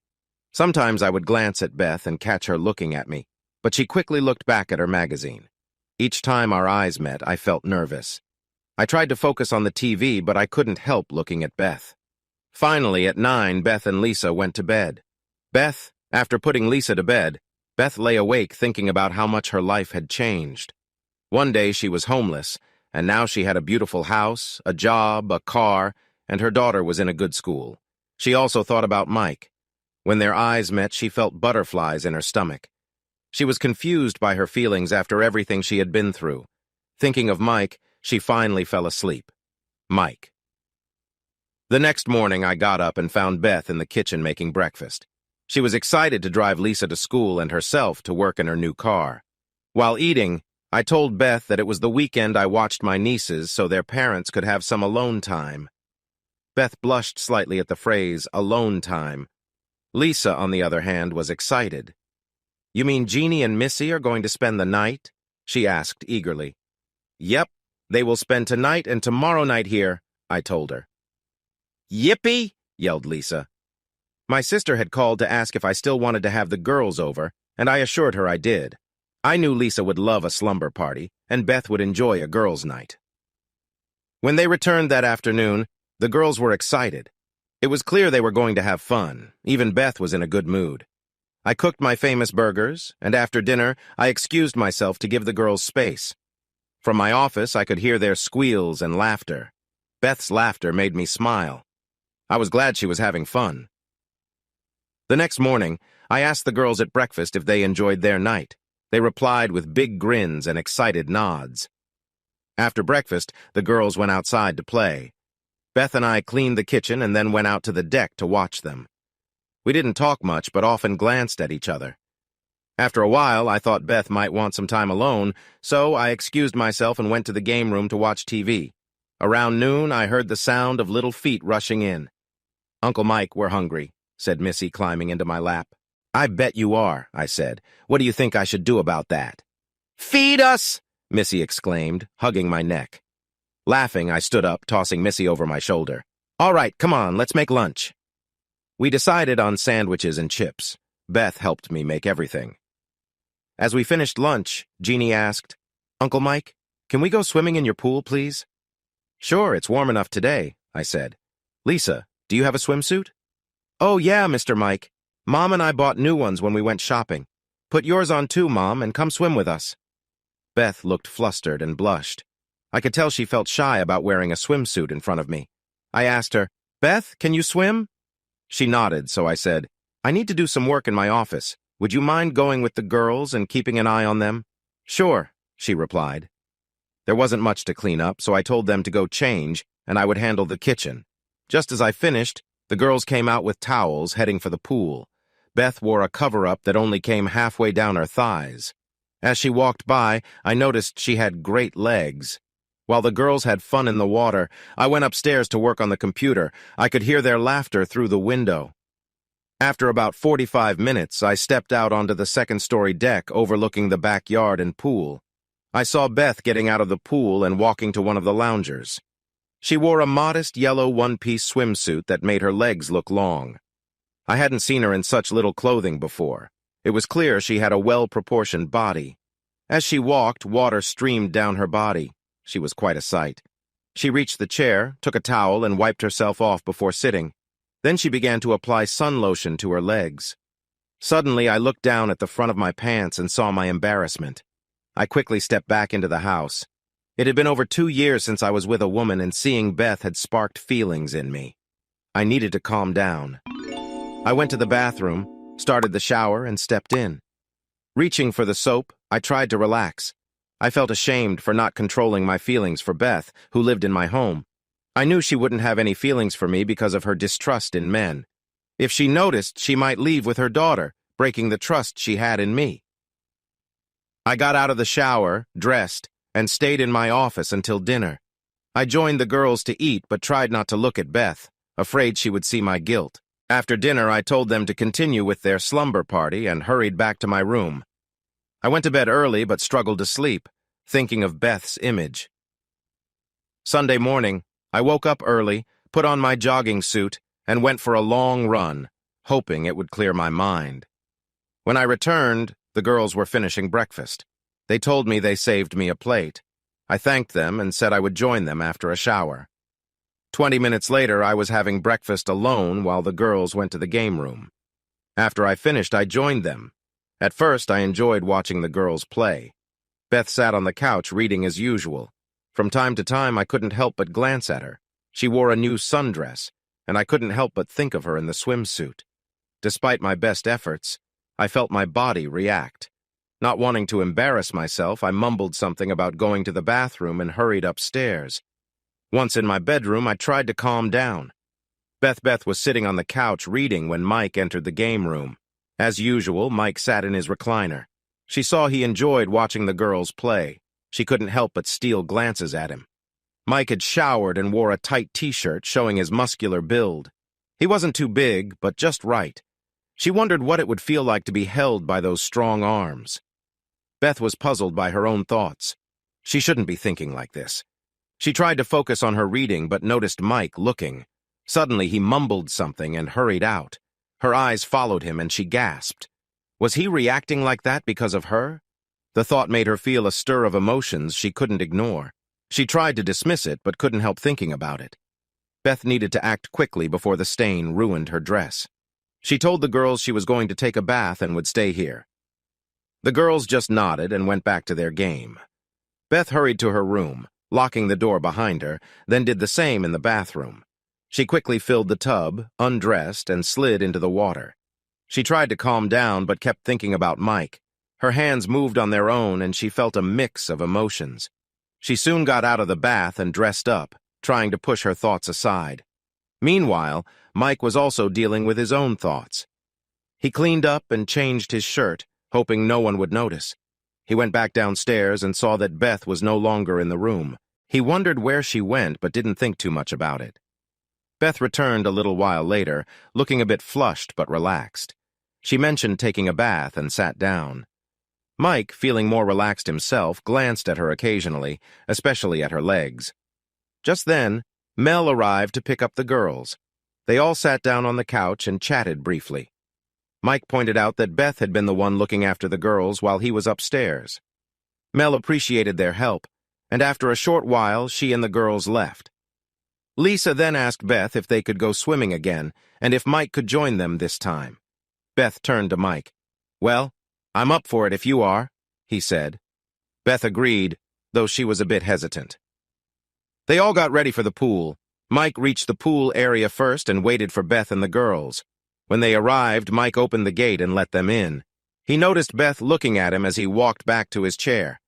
Sometimes I would glance at Beth and catch her looking at me, but she quickly looked back at her magazine. Each time our eyes met, I felt nervous. I tried to focus on the TV, but I couldn't help looking at Beth. Finally, at 9, Beth and Lisa went to bed. After putting Lisa to bed, Beth lay awake thinking about how much her life had changed. One day she was homeless, and now she had a beautiful house, a job, a car, and her daughter was in a good school. She also thought about Mike. When their eyes met, she felt butterflies in her stomach. She was confused by her feelings after everything she had been through. Thinking of Mike, she finally fell asleep. Mike. The next morning, I got up and found Beth in the kitchen making breakfast. She was excited to drive Lisa to school and herself to work in her new car. While eating, I told Beth that it was the weekend I watched my nieces so their parents could have some alone time. Beth blushed slightly at the phrase, alone time. Lisa, on the other hand, was excited. "You mean Jeannie and Missy are going to spend the night?" she asked eagerly. "Yep, they will spend tonight and tomorrow night here," I told her. "Yippee!" yelled Lisa. My sister had called to ask if I still wanted to have the girls over, and I assured her I did. I knew Lisa would love a slumber party, and Beth would enjoy a girls' night. When they returned that afternoon, the girls were excited. It was clear they were going to have fun. Even Beth was in a good mood. I cooked my famous burgers, and after dinner, I excused myself to give the girls space. From my office, I could hear their squeals and laughter. Beth's laughter made me smile. I was glad she was having fun. The next morning, I asked the girls at breakfast if they enjoyed their night. They replied with big grins and excited nods. After breakfast, the girls went outside to play. Beth and I cleaned the kitchen and then went out to the deck to watch them. We didn't talk much, but often glanced at each other. After a while, I thought Beth might want some time alone, so I excused myself and went to the game room to watch TV. Around noon, I heard the sound of little feet rushing in. "Uncle Mike, we're hungry," said Missy, climbing into my lap. "I bet you are," I said. "What do you think I should do about that?" "Feed us!" Missy exclaimed, hugging my neck. Laughing, I stood up, tossing Missy over my shoulder. "All right, come on, let's make lunch." We decided on sandwiches and chips. Beth helped me make everything. As we finished lunch, Jeannie asked, "Uncle Mike, can we go swimming in your pool, please?" "Sure, it's warm enough today," I said. "Lisa, do you have a swimsuit?" "Oh, yeah, Mr. Mike. Mom and I bought new ones when we went shopping. Put yours on too, Mom, and come swim with us." Beth looked flustered and blushed. I could tell she felt shy about wearing a swimsuit in front of me. I asked her, "Beth, can you swim?" She nodded, so I said, "I need to do some work in my office. Would you mind going with the girls and keeping an eye on them?" "Sure," she replied. There wasn't much to clean up, so I told them to go change, and I would handle the kitchen. Just as I finished, the girls came out with towels, heading for the pool. Beth wore a cover-up that only came halfway down her thighs. As she walked by, I noticed she had great legs. While the girls had fun in the water, I went upstairs to work on the computer. I could hear their laughter through the window. After about 45 minutes, I stepped out onto the second-story deck overlooking the backyard and pool. I saw Beth getting out of the pool and walking to one of the loungers. She wore a modest yellow one-piece swimsuit that made her legs look long. I hadn't seen her in such little clothing before. It was clear she had a well-proportioned body. As she walked, water streamed down her body. She was quite a sight. She reached the chair, took a towel, and wiped herself off before sitting. Then she began to apply sun lotion to her legs. Suddenly, I looked down at the front of my pants and saw my embarrassment. I quickly stepped back into the house. It had been over 2 years since I was with a woman, and seeing Beth had sparked feelings in me. I needed to calm down. I went to the bathroom, started the shower, and stepped in. Reaching for the soap, I tried to relax. I felt ashamed for not controlling my feelings for Beth, who lived in my home. I knew she wouldn't have any feelings for me because of her distrust in men. If she noticed, she might leave with her daughter, breaking the trust she had in me. I got out of the shower, dressed, and stayed in my office until dinner. I joined the girls to eat but tried not to look at Beth, afraid she would see my guilt. After dinner, I told them to continue with their slumber party and hurried back to my room. I went to bed early but struggled to sleep, thinking of Beth's image. Sunday morning, I woke up early, put on my jogging suit, and went for a long run, hoping it would clear my mind. When I returned, the girls were finishing breakfast. They told me they saved me a plate. I thanked them and said I would join them after a shower. 20 minutes later, I was having breakfast alone while the girls went to the game room. After I finished, I joined them. At first, I enjoyed watching the girls play. Beth sat on the couch reading as usual. From time to time, I couldn't help but glance at her. She wore a new sundress, and I couldn't help but think of her in the swimsuit. Despite my best efforts, I felt my body react. Not wanting to embarrass myself, I mumbled something about going to the bathroom and hurried upstairs. Once in my bedroom, I tried to calm down. Beth was sitting on the couch reading when Mike entered the game room. As usual, Mike sat in his recliner. She saw he enjoyed watching the girls play. She couldn't help but steal glances at him. Mike had showered and wore a tight t-shirt showing his muscular build. He wasn't too big, but just right. She wondered what it would feel like to be held by those strong arms. Beth was puzzled by her own thoughts. She shouldn't be thinking like this. She tried to focus on her reading but noticed Mike looking. Suddenly he mumbled something and hurried out. Her eyes followed him and she gasped. Was he reacting like that because of her? The thought made her feel a stir of emotions she couldn't ignore. She tried to dismiss it but couldn't help thinking about it. Beth needed to act quickly before the stain ruined her dress. She told the girls she was going to take a bath and would stay here. The girls just nodded and went back to their game. Beth hurried to her room, locking the door behind her, then did the same in the bathroom. She quickly filled the tub, undressed, and slid into the water. She tried to calm down but kept thinking about Mike. Her hands moved on their own and she felt a mix of emotions. She soon got out of the bath and dressed up, trying to push her thoughts aside. Meanwhile, Mike was also dealing with his own thoughts. He cleaned up and changed his shirt, hoping no one would notice. He went back downstairs and saw that Beth was no longer in the room. He wondered where she went but didn't think too much about it. Beth returned a little while later, looking a bit flushed but relaxed. She mentioned taking a bath and sat down. Mike, feeling more relaxed himself, glanced at her occasionally, especially at her legs. Just then, Mel arrived to pick up the girls. They all sat down on the couch and chatted briefly. Mike pointed out that Beth had been the one looking after the girls while he was upstairs. Mel appreciated their help, and after a short while, she and the girls left. Lisa then asked Beth if they could go swimming again, and if Mike could join them this time. Beth turned to Mike. "Well, I'm up for it if you are," he said. Beth agreed, though she was a bit hesitant. They all got ready for the pool. Mike reached the pool area first and waited for Beth and the girls. When they arrived, Mike opened the gate and let them in. He noticed Beth looking at him as he walked back to his chair.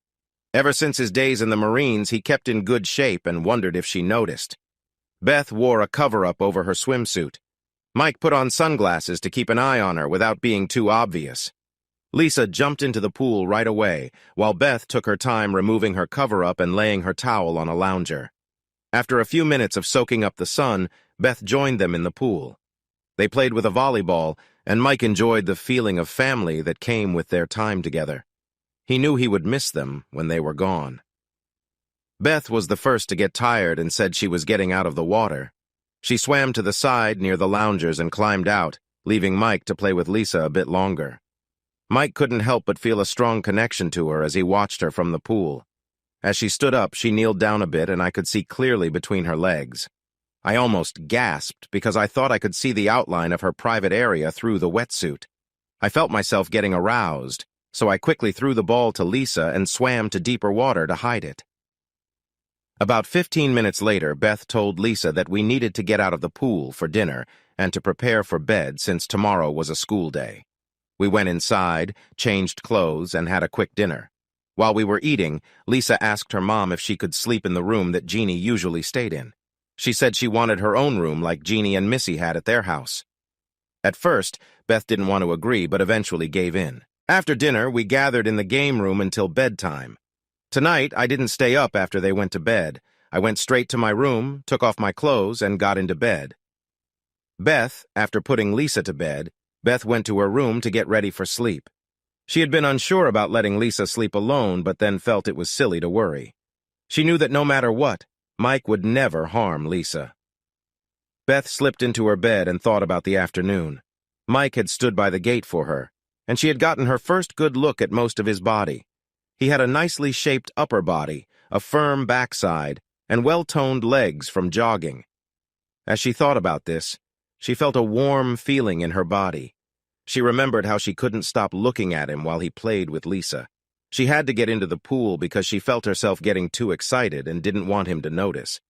Ever since his days in the Marines, he kept in good shape and wondered if she noticed. Beth wore a cover-up over her swimsuit. Mike put on sunglasses to keep an eye on her without being too obvious. Lisa jumped into the pool right away, while Beth took her time removing her cover-up and laying her towel on a lounger. After a few minutes of soaking up the sun, Beth joined them in the pool. They played with a volleyball, and Mike enjoyed the feeling of family that came with their time together. He knew he would miss them when they were gone. Beth was the first to get tired and said she was getting out of the water. She swam to the side near the loungers and climbed out, leaving Mike to play with Lisa a bit longer. Mike couldn't help but feel a strong connection to her as he watched her from the pool. As she stood up, she kneeled down a bit and I could see clearly between her legs. I almost gasped because I thought I could see the outline of her private area through the wetsuit. I felt myself getting aroused, so I quickly threw the ball to Lisa and swam to deeper water to hide it. About 15 minutes later, Beth told Lisa that we needed to get out of the pool for dinner and to prepare for bed since tomorrow was a school day. We went inside, changed clothes, and had a quick dinner. While we were eating, Lisa asked her mom if she could sleep in the room that Jeannie usually stayed in. She said she wanted her own room like Jeannie and Missy had at their house. At first, Beth didn't want to agree, but eventually gave in. After dinner, we gathered in the game room until bedtime. Tonight, I didn't stay up after they went to bed. I went straight to my room, took off my clothes, and got into bed. After putting Lisa to bed, Beth went to her room to get ready for sleep. She had been unsure about letting Lisa sleep alone, but then felt it was silly to worry. She knew that no matter what, Mike would never harm Lisa. Beth slipped into her bed and thought about the afternoon. Mike had stood by the gate for her, and she had gotten her first good look at most of his body. He had a nicely shaped upper body, a firm backside, and well-toned legs from jogging. As she thought about this, she felt a warm feeling in her body. She remembered how she couldn't stop looking at him while he played with Lisa. She had to get into the pool because she felt herself getting too excited and didn't want him to notice.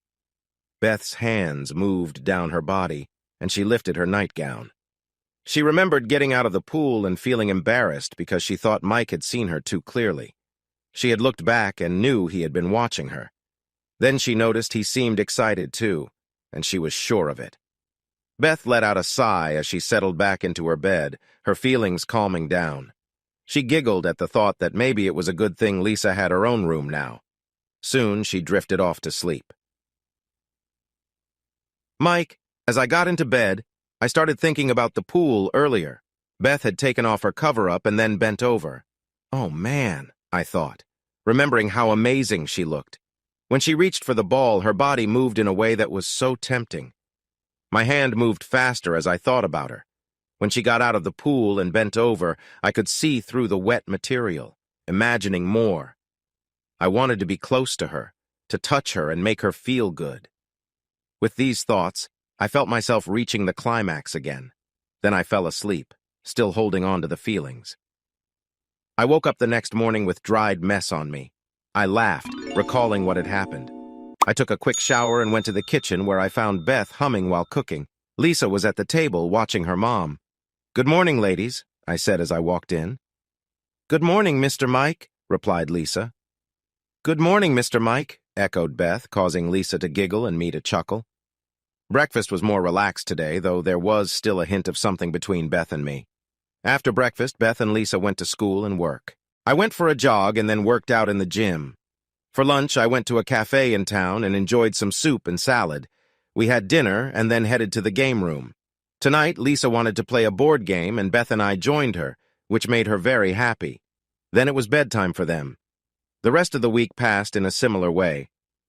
Beth's hands moved down her body, and she lifted her nightgown. She remembered getting out of the pool and feeling embarrassed because she thought Mike had seen her too clearly. She had looked back and knew he had been watching her. Then she noticed he seemed excited too, and she was sure of it. Beth let out a sigh as she settled back into her bed, her feelings calming down. She giggled at the thought that maybe it was a good thing Lisa had her own room now. Soon she drifted off to sleep. Mike, as I got into bed, I started thinking about the pool earlier. Beth had taken off her cover-up and then bent over. Oh man, I thought, remembering how amazing she looked. When she reached for the ball, her body moved in a way that was so tempting. My hand moved faster as I thought about her. When she got out of the pool and bent over, I could see through the wet material, imagining more. I wanted to be close to her, to touch her and make her feel good. With these thoughts, I felt myself reaching the climax again. Then I fell asleep, still holding on to the feelings. I woke up the next morning with dried mess on me. I laughed, recalling what had happened. I took a quick shower and went to the kitchen where I found Beth humming while cooking. Lisa was at the table watching her mom. "Good morning, ladies," I said as I walked in. "Good morning, Mr. Mike," replied Lisa. "Good morning, Mr. Mike," echoed Beth, causing Lisa to giggle and me to chuckle. Breakfast was more relaxed today, though there was still a hint of something between Beth and me. After breakfast, Beth and Lisa went to school and work. I went for a jog and then worked out in the gym. For lunch, I went to a cafe in town and enjoyed some soup and salad. We had dinner and then headed to the game room. Tonight, Lisa wanted to play a board game and Beth and I joined her, which made her very happy. Then it was bedtime for them. The rest of the week passed in a similar way.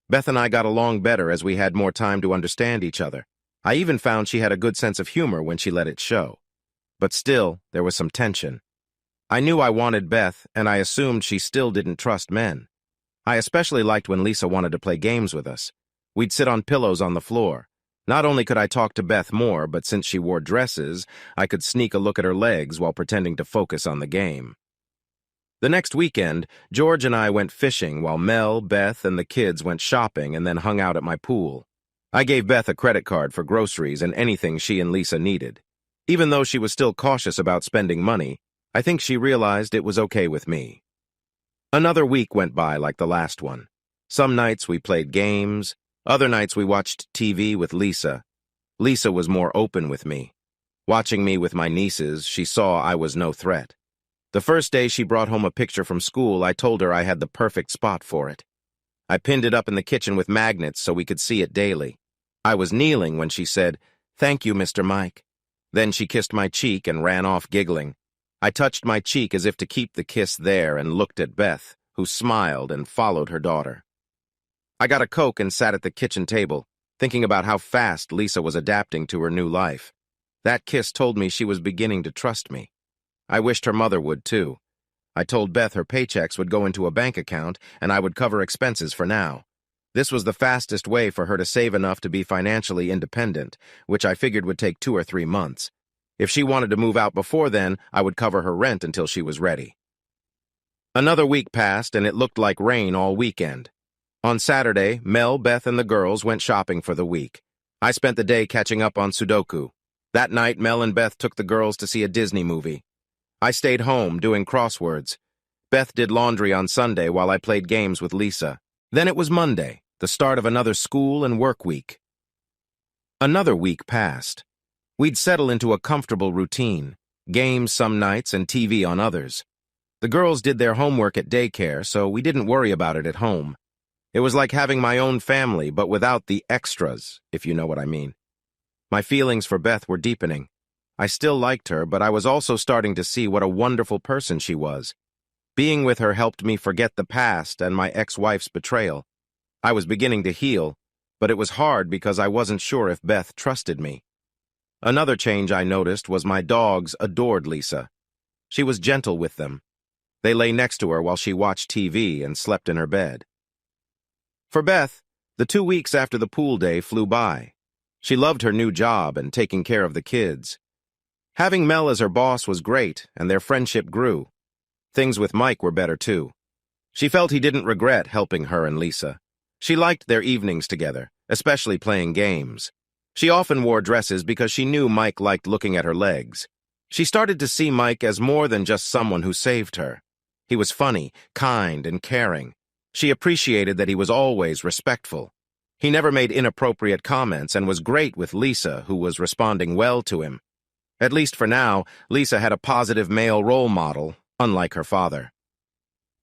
Beth and I got along better as we had more time to understand each other. I even found she had a good sense of humor when she let it show. But still, there was some tension. I knew I wanted Beth, and I assumed she still didn't trust men. I especially liked when Lisa wanted to play games with us. We'd sit on pillows on the floor. Not only could I talk to Beth more, but since she wore dresses, I could sneak a look at her legs while pretending to focus on the game. The next weekend, George and I went fishing while Mel, Beth, and the kids went shopping and then hung out at my pool. I gave Beth a credit card for groceries and anything she and Lisa needed. Even though she was still cautious about spending money, I think she realized it was okay with me. Another week went by like the last one. Some nights we played games, other nights we watched TV with Lisa. Lisa was more open with me. Watching me with my nieces, she saw I was no threat. The first day she brought home a picture from school, I told her I had the perfect spot for it. I pinned it up in the kitchen with magnets so we could see it daily. I was kneeling when she said, "Thank you, Mr. Mike." Then she kissed my cheek and ran off giggling. I touched my cheek as if to keep the kiss there and looked at Beth, who smiled and followed her daughter. I got a Coke and sat at the kitchen table, thinking about how fast Lisa was adapting to her new life. That kiss told me she was beginning to trust me. I wished her mother would, too. I told Beth her paychecks would go into a bank account and I would cover expenses for now. This was the fastest way for her to save enough to be financially independent, which I figured would take 2 or 3 months. If she wanted to move out before then, I would cover her rent until she was ready. Another week passed, and it looked like rain all weekend. On Saturday, Mel, Beth, and the girls went shopping for the week. I spent the day catching up on Sudoku. That night, Mel and Beth took the girls to see a Disney movie. I stayed home doing crosswords. Beth did laundry on Sunday while I played games with Lisa. Then it was Monday, the start of another school and work week. Another week passed. We'd settle into a comfortable routine, games some nights and TV on others. The girls did their homework at daycare, so we didn't worry about it at home. It was like having my own family, but without the extras, if you know what I mean. My feelings for Beth were deepening. I still liked her, but I was also starting to see what a wonderful person she was. Being with her helped me forget the past and my ex-wife's betrayal. I was beginning to heal, but it was hard because I wasn't sure if Beth trusted me. Another change I noticed was my dogs adored Lisa. She was gentle with them. They lay next to her while she watched TV and slept in her bed. For Beth, the 2 weeks after the pool day flew by. She loved her new job and taking care of the kids. Having Mel as her boss was great, and their friendship grew. Things with Mike were better too. She felt he didn't regret helping her and Lisa. She liked their evenings together, especially playing games. She often wore dresses because she knew Mike liked looking at her legs. She started to see Mike as more than just someone who saved her. He was funny, kind, and caring. She appreciated that he was always respectful. He never made inappropriate comments and was great with Lisa, who was responding well to him. At least for now, Lisa had a positive male role model, unlike her father.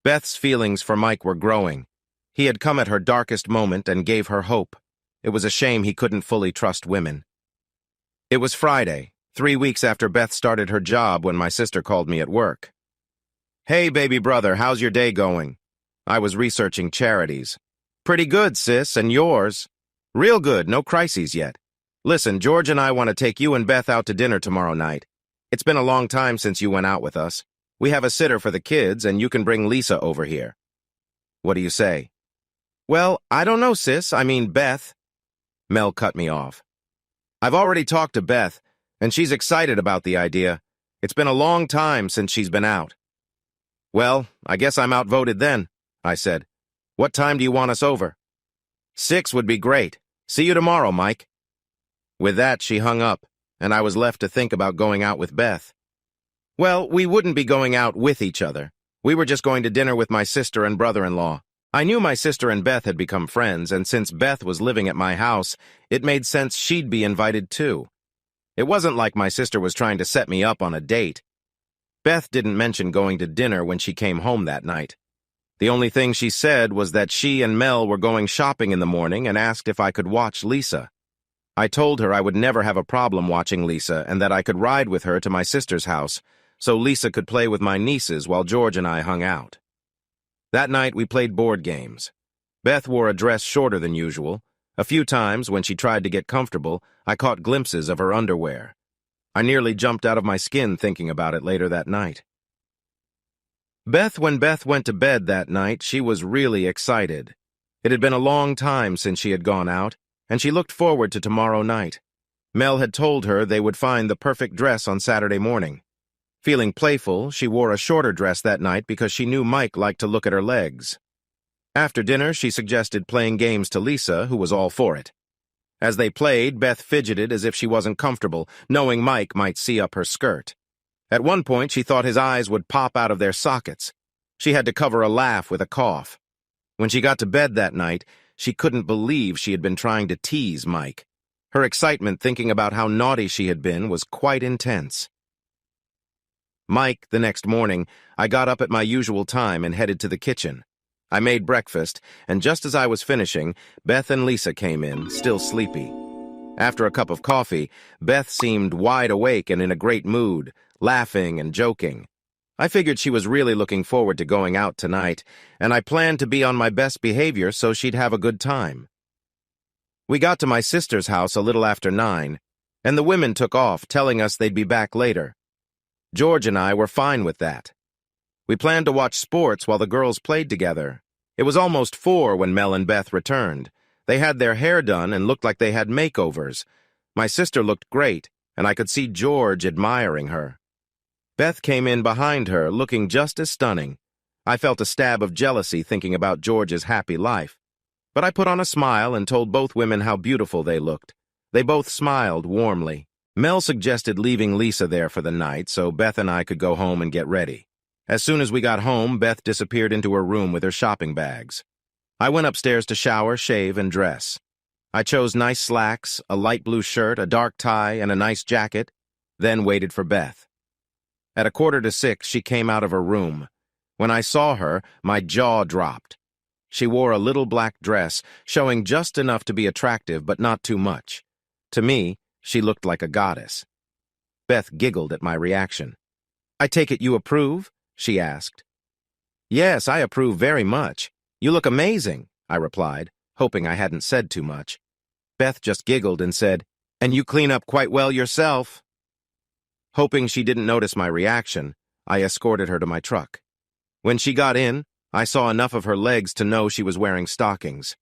Beth's feelings for Mike were growing. He had come at her darkest moment and gave her hope. It was a shame he couldn't fully trust women. It was Friday, 3 weeks after Beth started her job, when my sister called me at work. "Hey, baby brother, how's your day going?" I was researching charities. "Pretty good, sis, and yours?" "Real good, no crises yet. Listen, George and I want to take you and Beth out to dinner tomorrow night. It's been a long time since you went out with us. We have a sitter for the kids, and you can bring Lisa over here." "What do you say?" "Well, I don't know, sis. I mean, Beth." Mel cut me off. "I've already talked to Beth, and she's excited about the idea. It's been a long time since she's been out." "Well, I guess I'm outvoted then," I said. "What time do you want us over?" 6 would be great. See you tomorrow, Mike." With that, she hung up, and I was left to think about going out with Beth. Well, we wouldn't be going out with each other. We were just going to dinner with my sister and brother-in-law. I knew my sister and Beth had become friends, and since Beth was living at my house, it made sense she'd be invited too. It wasn't like my sister was trying to set me up on a date. Beth didn't mention going to dinner when she came home that night. The only thing she said was that she and Mel were going shopping in the morning and asked if I could watch Lisa. I told her I would never have a problem watching Lisa and that I could ride with her to my sister's house, so Lisa could play with my nieces while George and I hung out. That night we played board games. Beth wore a dress shorter than usual. A few times, when she tried to get comfortable, I caught glimpses of her underwear. I nearly jumped out of my skin thinking about it later that night. When Beth went to bed that night, she was really excited. It had been a long time since she had gone out, and she looked forward to tomorrow night. Mel had told her they would find the perfect dress on Saturday morning. Feeling playful, she wore a shorter dress that night because she knew Mike liked to look at her legs. After dinner, she suggested playing games to Lisa, who was all for it. As they played, Beth fidgeted as if she wasn't comfortable, knowing Mike might see up her skirt. At one point, she thought his eyes would pop out of their sockets. She had to cover a laugh with a cough. When she got to bed that night, she couldn't believe she had been trying to tease Mike. Her excitement thinking about how naughty she had been was quite intense. The next morning, I got up at my usual time and headed to the kitchen. I made breakfast, and just as I was finishing, Beth and Lisa came in, still sleepy. After a cup of coffee, Beth seemed wide awake and in a great mood, laughing and joking. I figured she was really looking forward to going out tonight, and I planned to be on my best behavior so she'd have a good time. We got to my sister's house a little after 9, and the women took off, telling us they'd be back later. George and I were fine with that. We planned to watch sports while the girls played together. It was almost 4 when Mel and Beth returned. They had their hair done and looked like they had makeovers. My sister looked great, and I could see George admiring her. Beth came in behind her, looking just as stunning. I felt a stab of jealousy thinking about George's happy life. But I put on a smile and told both women how beautiful they looked. They both smiled warmly. Mel suggested leaving Lisa there for the night so Beth and I could go home and get ready. As soon as we got home, Beth disappeared into her room with her shopping bags. I went upstairs to shower, shave, and dress. I chose nice slacks, a light blue shirt, a dark tie, and a nice jacket, then waited for Beth. At 5:45, she came out of her room. When I saw her, my jaw dropped. She wore a little black dress, showing just enough to be attractive but not too much. To me, she looked like a goddess. Beth giggled at my reaction. "I take it you approve?" she asked. "Yes, I approve very much. You look amazing," I replied, hoping I hadn't said too much. Beth just giggled and said, "And you clean up quite well yourself." Hoping she didn't notice my reaction, I escorted her to my truck. When she got in, I saw enough of her legs to know she was wearing stockings.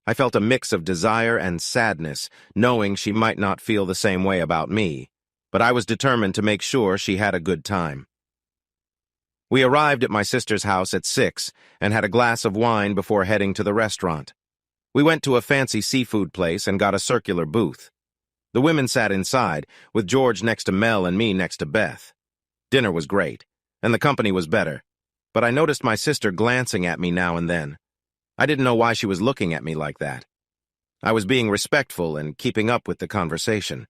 I felt a mix of desire and sadness, knowing she might not feel the same way about me, but I was determined to make sure she had a good time. We arrived at my sister's house at 6 and had a glass of wine before heading to the restaurant. We went to a fancy seafood place and got a circular booth. The women sat inside, with George next to Mel and me next to Beth. Dinner was great, and the company was better, but I noticed my sister glancing at me now and then. I didn't know why she was looking at me like that. I was being respectful and keeping up with the conversation.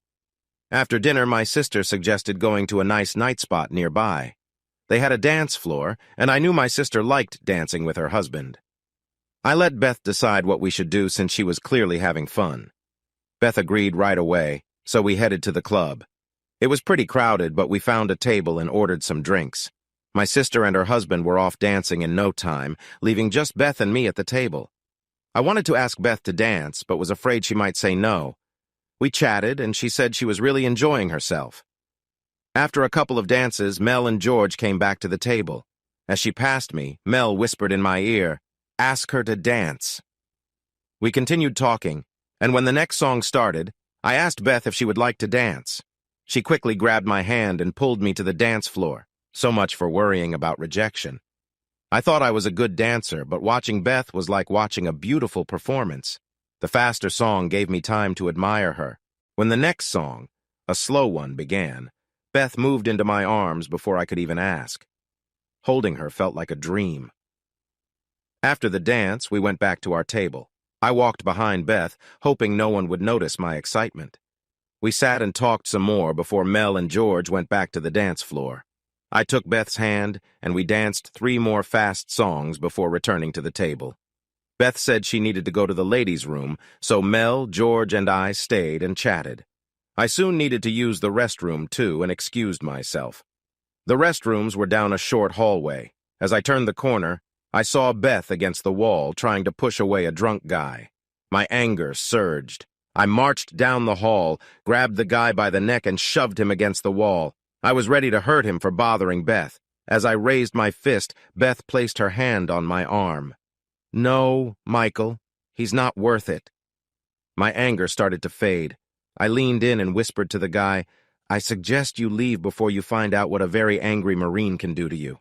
After dinner, my sister suggested going to a nice night spot nearby. They had a dance floor, and I knew my sister liked dancing with her husband. I let Beth decide what we should do since she was clearly having fun. Beth agreed right away, so we headed to the club. It was pretty crowded, but we found a table and ordered some drinks. My sister and her husband were off dancing in no time, leaving just Beth and me at the table. I wanted to ask Beth to dance, but was afraid she might say no. We chatted, and she said she was really enjoying herself. After a couple of dances, Mel and George came back to the table. As she passed me, Mel whispered in my ear, "Ask her to dance." We continued talking, and when the next song started, I asked Beth if she would like to dance. She quickly grabbed my hand and pulled me to the dance floor. So much for worrying about rejection. I thought I was a good dancer, but watching Beth was like watching a beautiful performance. The faster song gave me time to admire her. When the next song, a slow one, began, Beth moved into my arms before I could even ask. Holding her felt like a dream. After the dance, we went back to our table. I walked behind Beth, hoping no one would notice my excitement. We sat and talked some more before Mel and George went back to the dance floor. I took Beth's hand, and we danced 3 more fast songs before returning to the table. Beth said she needed to go to the ladies' room, so Mel, George, and I stayed and chatted. I soon needed to use the restroom, too, and excused myself. The restrooms were down a short hallway. As I turned the corner, I saw Beth against the wall, trying to push away a drunk guy. My anger surged. I marched down the hall, grabbed the guy by the neck, and shoved him against the wall. I was ready to hurt him for bothering Beth. As I raised my fist, Beth placed her hand on my arm. "No, Michael, he's not worth it." My anger started to fade. I leaned in and whispered to the guy, "I suggest you leave before you find out what a very angry Marine can do to you."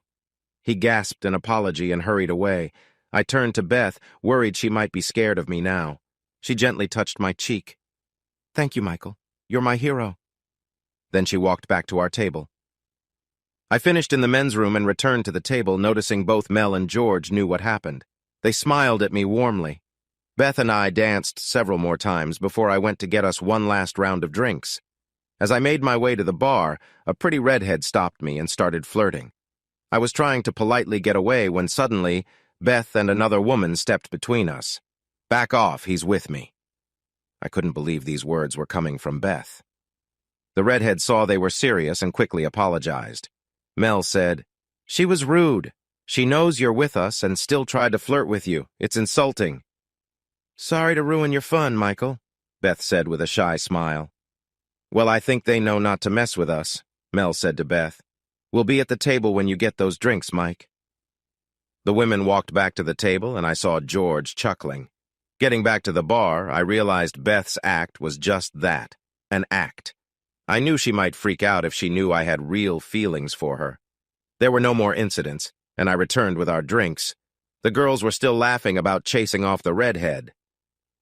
He gasped an apology and hurried away. I turned to Beth, worried she might be scared of me now. She gently touched my cheek. "Thank you, Michael. You're my hero." Then she walked back to our table. I finished in the men's room and returned to the table, noticing both Mel and George knew what happened. They smiled at me warmly. Beth and I danced several more times before I went to get us one last round of drinks. As I made my way to the bar, a pretty redhead stopped me and started flirting. I was trying to politely get away when suddenly Beth and another woman stepped between us. "Back off, he's with me." I couldn't believe these words were coming from Beth. The redhead saw they were serious and quickly apologized. Mel said, "She was rude. She knows you're with us and still tried to flirt with you. It's insulting." "Sorry to ruin your fun, Michael," Beth said with a shy smile. "Well, I think they know not to mess with us," Mel said to Beth. "We'll be at the table when you get those drinks, Mike." The women walked back to the table, and I saw George chuckling. Getting back to the bar, I realized Beth's act was just that, an act. I knew she might freak out if she knew I had real feelings for her. There were no more incidents, and I returned with our drinks. The girls were still laughing about chasing off the redhead.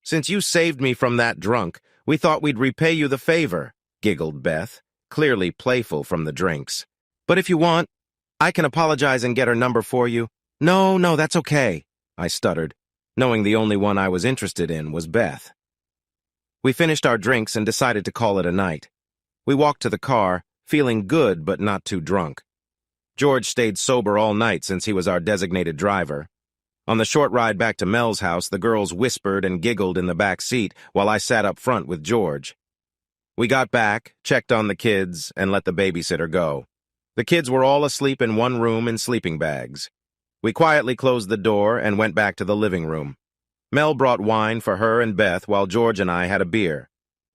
"Since you saved me from that drunk, we thought we'd repay you the favor," giggled Beth, clearly playful from the drinks. "But if you want..." I can apologize and get her number for you. No, that's okay, I stuttered, knowing the only one I was interested in was Beth. We finished our drinks and decided to call it a night. We walked to the car, feeling good but not too drunk. George stayed sober all night since he was our designated driver. On the short ride back to Mel's house, the girls whispered and giggled in the back seat while I sat up front with George. We got back, checked on the kids, and let the babysitter go. The kids were all asleep in one room in sleeping bags. We quietly closed the door and went back to the living room. Mel brought wine for her and Beth while George and I had a beer.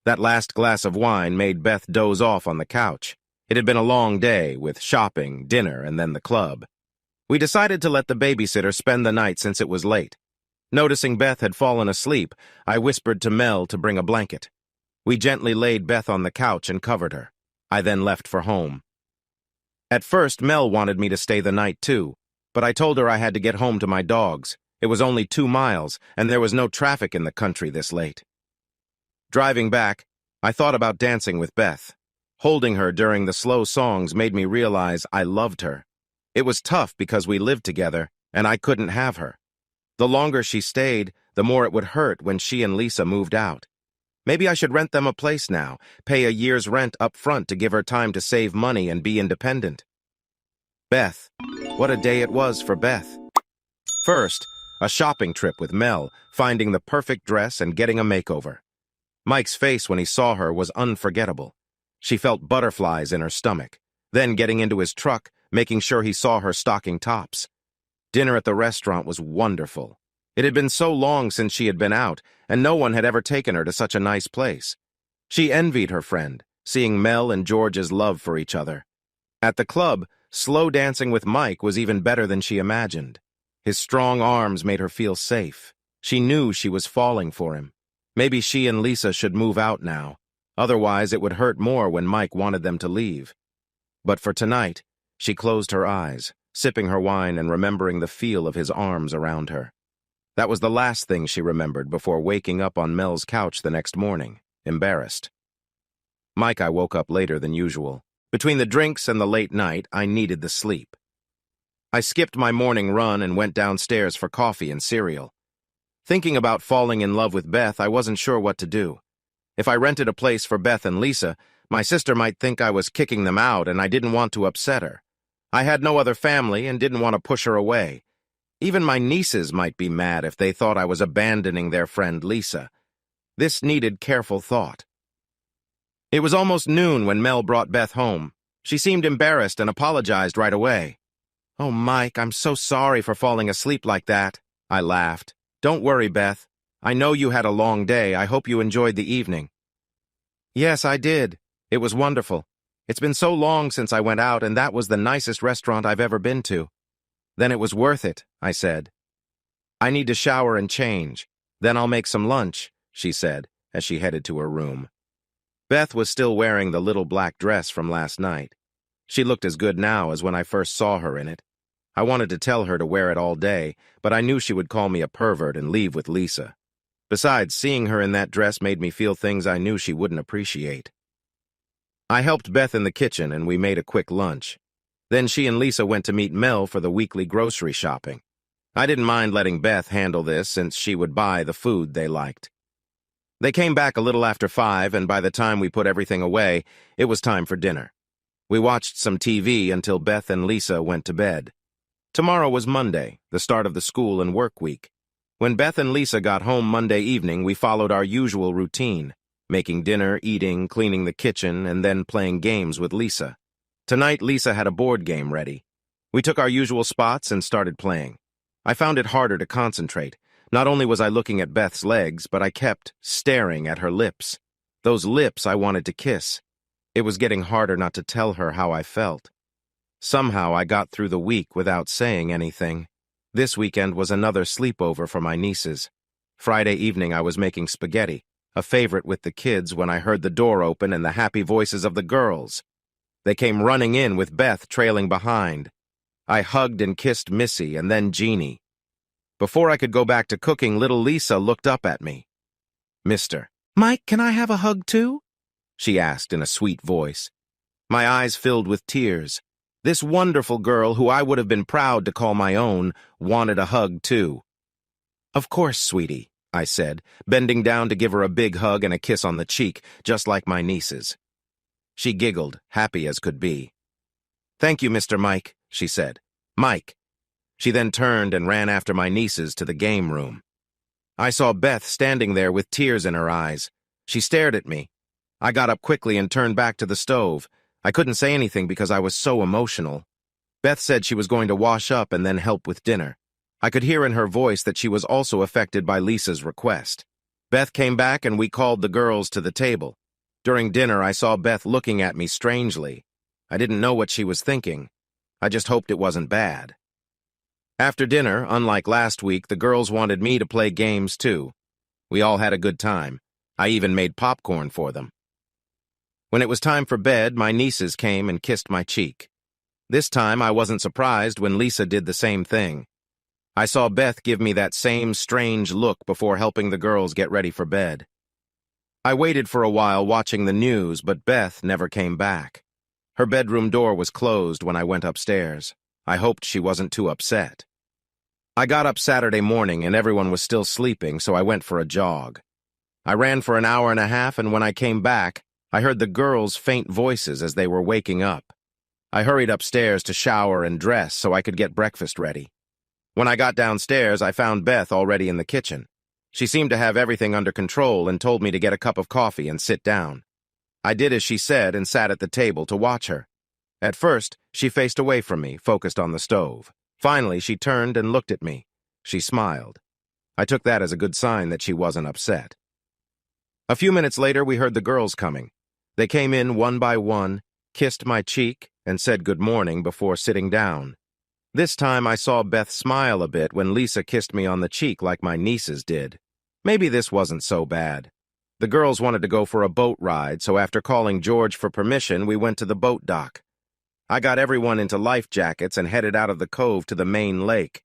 That last glass of wine made Beth doze off on the couch. It had been a long day, with shopping, dinner, and then the club. We decided to let the babysitter spend the night since it was late. Noticing Beth had fallen asleep, I whispered to Mel to bring a blanket. We gently laid Beth on the couch and covered her. I then left for home. At first, Mel wanted me to stay the night too, but I told her I had to get home to my dogs. It was only 2 miles, and there was no traffic in the country this late. Driving back, I thought about dancing with Beth. Holding her during the slow songs made me realize I loved her. It was tough because we lived together, and I couldn't have her. The longer she stayed, the more it would hurt when she and Lisa moved out. Maybe I should rent them a place now, pay a year's rent up front to give her time to save money and be independent. Beth. What a day it was for Beth. First, a shopping trip with Mel, finding the perfect dress and getting a makeover. Mike's face when he saw her was unforgettable. She felt butterflies in her stomach. Then getting into his truck, making sure he saw her stocking tops. Dinner at the restaurant was wonderful. It had been so long since she had been out, and no one had ever taken her to such a nice place. She envied her friend, seeing Mel and George's love for each other. At the club, slow dancing with Mike was even better than she imagined. His strong arms made her feel safe. She knew she was falling for him. Maybe she and Lisa should move out now. Otherwise, it would hurt more when Mike wanted them to leave. But for tonight, she closed her eyes, sipping her wine and remembering the feel of his arms around her. That was the last thing she remembered before waking up on Mel's couch the next morning, embarrassed. I woke up later than usual. Between the drinks and the late night, I needed the sleep. I skipped my morning run and went downstairs for coffee and cereal. Thinking about falling in love with Beth, I wasn't sure what to do. If I rented a place for Beth and Lisa, my sister might think I was kicking them out and I didn't want to upset her. I had no other family and didn't want to push her away. Even my nieces might be mad if they thought I was abandoning their friend Lisa. This needed careful thought. It was almost noon when Mel brought Beth home. She seemed embarrassed and apologized right away. "Oh, Mike, I'm so sorry for falling asleep like that," I laughed. "Don't worry, Beth. I know you had a long day. I hope you enjoyed the evening." "Yes, I did. It was wonderful. It's been so long since I went out, and that was the nicest restaurant I've ever been to." "Then it was worth it," I said. "I need to shower and change. Then I'll make some lunch," she said, as she headed to her room. Beth was still wearing the little black dress from last night. She looked as good now as when I first saw her in it. I wanted to tell her to wear it all day, but I knew she would call me a pervert and leave with Lisa. Besides, seeing her in that dress made me feel things I knew she wouldn't appreciate. I helped Beth in the kitchen and we made a quick lunch. Then she and Lisa went to meet Mel for the weekly grocery shopping. I didn't mind letting Beth handle this since she would buy the food they liked. They came back a little after 5, and by the time we put everything away, it was time for dinner. We watched some TV until Beth and Lisa went to bed. Tomorrow was Monday, the start of the school and work week. When Beth and Lisa got home Monday evening, we followed our usual routine, making dinner, eating, cleaning the kitchen, and then playing games with Lisa. Tonight, Lisa had a board game ready. We took our usual spots and started playing. I found it harder to concentrate. Not only was I looking at Beth's legs, but I kept staring at her lips. Those lips I wanted to kiss. It was getting harder not to tell her how I felt. Somehow I got through the week without saying anything. This weekend was another sleepover for my nieces. Friday evening I was making spaghetti, a favorite with the kids, when I heard the door open and the happy voices of the girls. They came running in with Beth trailing behind. I hugged and kissed Missy and then Jeannie. Before I could go back to cooking, little Lisa looked up at me. "Mr. Mike, can I have a hug too?" she asked in a sweet voice. My eyes filled with tears. This wonderful girl, who I would have been proud to call my own, wanted a hug too. "Of course, sweetie," I said, bending down to give her a big hug and a kiss on the cheek, just like my nieces. She giggled, happy as could be. "Thank you, Mr. Mike," she said. "Mike." She then turned and ran after my nieces to the game room. I saw Beth standing there with tears in her eyes. She stared at me. I got up quickly and turned back to the stove. I couldn't say anything because I was so emotional. Beth said she was going to wash up and then help with dinner. I could hear in her voice that she was also affected by Lisa's request. Beth came back and we called the girls to the table. During dinner, I saw Beth looking at me strangely. I didn't know what she was thinking. I just hoped it wasn't bad. After dinner, unlike last week, the girls wanted me to play games too. We all had a good time. I even made popcorn for them. When it was time for bed, my nieces came and kissed my cheek. This time, I wasn't surprised when Lisa did the same thing. I saw Beth give me that same strange look before helping the girls get ready for bed. I waited for a while watching the news, but Beth never came back. Her bedroom door was closed when I went upstairs. I hoped she wasn't too upset. I got up Saturday morning and everyone was still sleeping, so I went for a jog. I ran for an hour and a half, and when I came back, I heard the girls' faint voices as they were waking up. I hurried upstairs to shower and dress so I could get breakfast ready. When I got downstairs, I found Beth already in the kitchen. She seemed to have everything under control and told me to get a cup of coffee and sit down. I did as she said and sat at the table to watch her. At first, she faced away from me, focused on the stove. Finally, she turned and looked at me. She smiled. I took that as a good sign that she wasn't upset. A few minutes later, we heard the girls coming. They came in one by one, kissed my cheek, and said good morning before sitting down. This time I saw Beth smile a bit when Lisa kissed me on the cheek like my nieces did. Maybe this wasn't so bad. The girls wanted to go for a boat ride, so after calling George for permission, we went to the boat dock. I got everyone into life jackets and headed out of the cove to the main lake.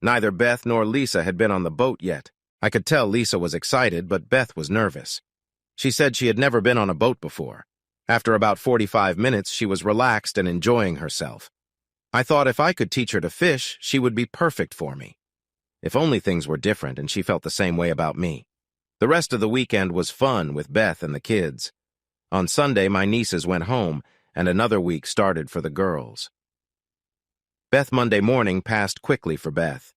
Neither Beth nor Lisa had been on the boat yet. I could tell Lisa was excited, but Beth was nervous. She said she had never been on a boat before. After about 45 minutes, she was relaxed and enjoying herself. I thought if I could teach her to fish, she would be perfect for me. If only things were different and she felt the same way about me. The rest of the weekend was fun with Beth and the kids. On Sunday, my nieces went home, and another week started for the girls. Monday morning passed quickly for Beth.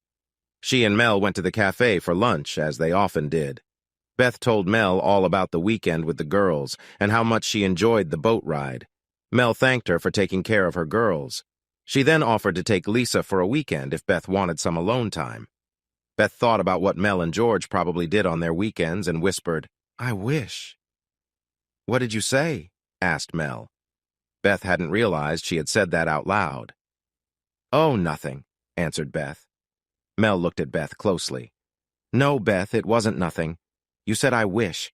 She and Mel went to the cafe for lunch, as they often did. Beth told Mel all about the weekend with the girls and how much she enjoyed the boat ride. Mel thanked her for taking care of her girls. She then offered to take Lisa for a weekend if Beth wanted some alone time. Beth thought about what Mel and George probably did on their weekends and whispered, "I wish." "What did you say?" asked Mel. Beth hadn't realized she had said that out loud. "Oh, nothing," answered Beth. Mel looked at Beth closely. "No, Beth, it wasn't nothing. You said I wish.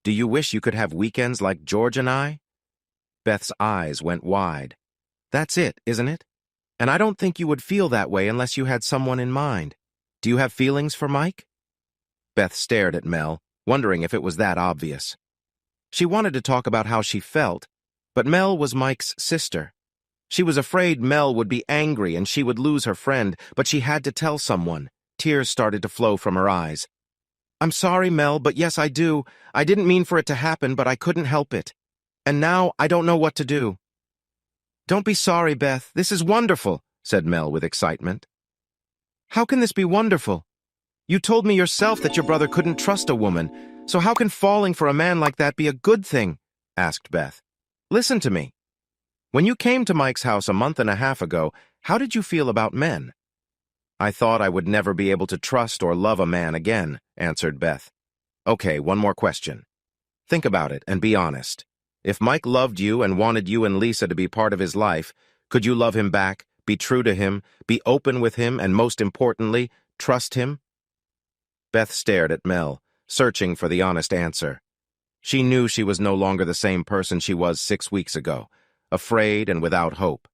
Do you wish you could have weekends like George and I?" Beth's eyes went wide. "That's it, isn't it? And I don't think you would feel that way unless you had someone in mind. Do you have feelings for Mike?" Beth stared at Mel, wondering if it was that obvious. She wanted to talk about how she felt, but Mel was Mike's sister. She was afraid Mel would be angry and she would lose her friend, but she had to tell someone. Tears started to flow from her eyes. "I'm sorry, Mel, but yes, I do. I didn't mean for it to happen, but I couldn't help it. And now I don't know what to do." "Don't be sorry, Beth. This is wonderful," said Mel with excitement. "How can this be wonderful? You told me yourself that your brother couldn't trust a woman, so how can falling for a man like that be a good thing?" asked Beth. "Listen to me. When you came to Mike's house a month and a half ago, how did you feel about men?" "I thought I would never be able to trust or love a man again," answered Beth. "Okay, one more question. Think about it and be honest. If Mike loved you and wanted you and Lisa to be part of his life, could you love him back, be true to him, be open with him, and most importantly, trust him?" Beth stared at Mel, searching for the honest answer. She knew she was no longer the same person she was 6 weeks ago, afraid and without hope.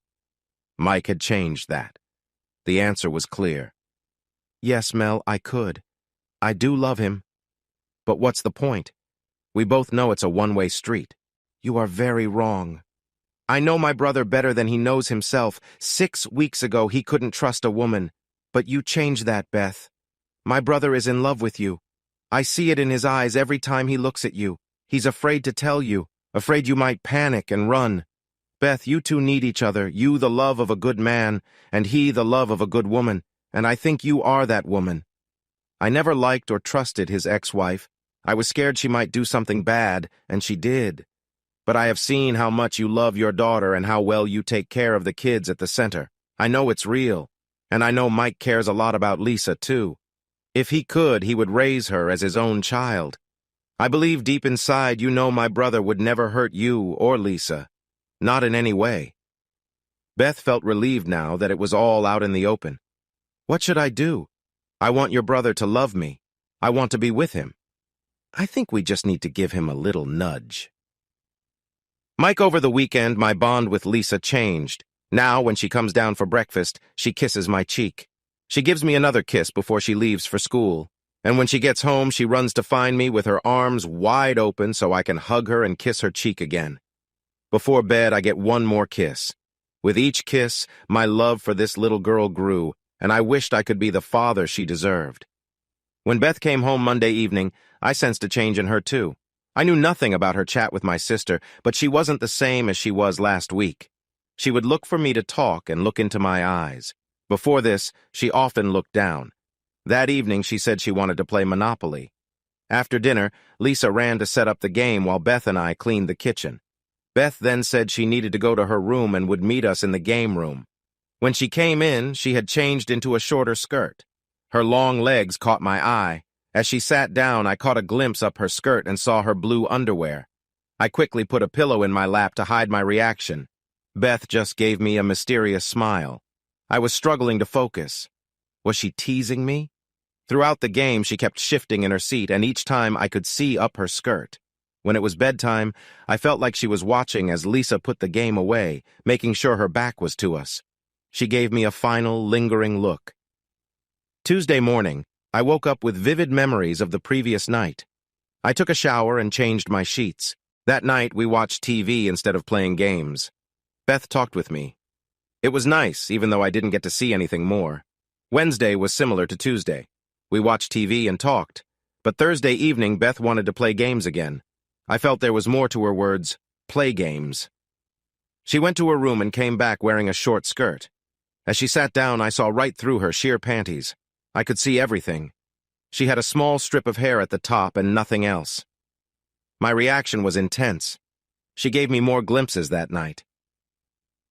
Mike had changed that. The answer was clear. "Yes, Mel, I could. I do love him. But what's the point? We both know it's a one-way street." "You are very wrong." I know my brother better than he knows himself. 6 weeks ago, he couldn't trust a woman. But you changed that, Beth. My brother is in love with you. I see it in his eyes every time he looks at you. He's afraid to tell you, afraid you might panic and run. Beth, you two need each other, you the love of a good man, and he the love of a good woman, and I think you are that woman. I never liked or trusted his ex-wife. I was scared she might do something bad, and she did. But I have seen how much you love your daughter and how well you take care of the kids at the center. I know it's real, and I know Mike cares a lot about Lisa, too. If he could, he would raise her as his own child. I believe deep inside you know my brother would never hurt you or Lisa. Not in any way. Beth felt relieved now that it was all out in the open. What should I do? I want your brother to love me. I want to be with him. I think we just need to give him a little nudge. Mike, over the weekend, my bond with Lisa changed. Now, when she comes down for breakfast, she kisses my cheek. She gives me another kiss before she leaves for school. And when she gets home, she runs to find me with her arms wide open so I can hug her and kiss her cheek again. Before bed, I get one more kiss. With each kiss, my love for this little girl grew, and I wished I could be the father she deserved. When Beth came home Monday evening, I sensed a change in her too. I knew nothing about her chat with my sister, but she wasn't the same as she was last week. She would look for me to talk and look into my eyes. Before this, she often looked down. That evening, she said she wanted to play Monopoly. After dinner, Lisa ran to set up the game while Beth and I cleaned the kitchen. Beth then said she needed to go to her room and would meet us in the game room. When she came in, she had changed into a shorter skirt. Her long legs caught my eye. As she sat down, I caught a glimpse up her skirt and saw her blue underwear. I quickly put a pillow in my lap to hide my reaction. Beth just gave me a mysterious smile. I was struggling to focus. Was she teasing me? Throughout the game, she kept shifting in her seat, and each time I could see up her skirt. When it was bedtime, I felt like she was watching as Lisa put the game away, making sure her back was to us. She gave me a final, lingering look. Tuesday morning, I woke up with vivid memories of the previous night. I took a shower and changed my sheets. That night, we watched TV instead of playing games. Beth talked with me. It was nice, even though I didn't get to see anything more. Wednesday was similar to Tuesday. We watched TV and talked. But Thursday evening, Beth wanted to play games again. I felt there was more to her words, play games. She went to her room and came back wearing a short skirt. As she sat down, I saw right through her sheer panties. I could see everything. She had a small strip of hair at the top and nothing else. My reaction was intense. She gave me more glimpses that night.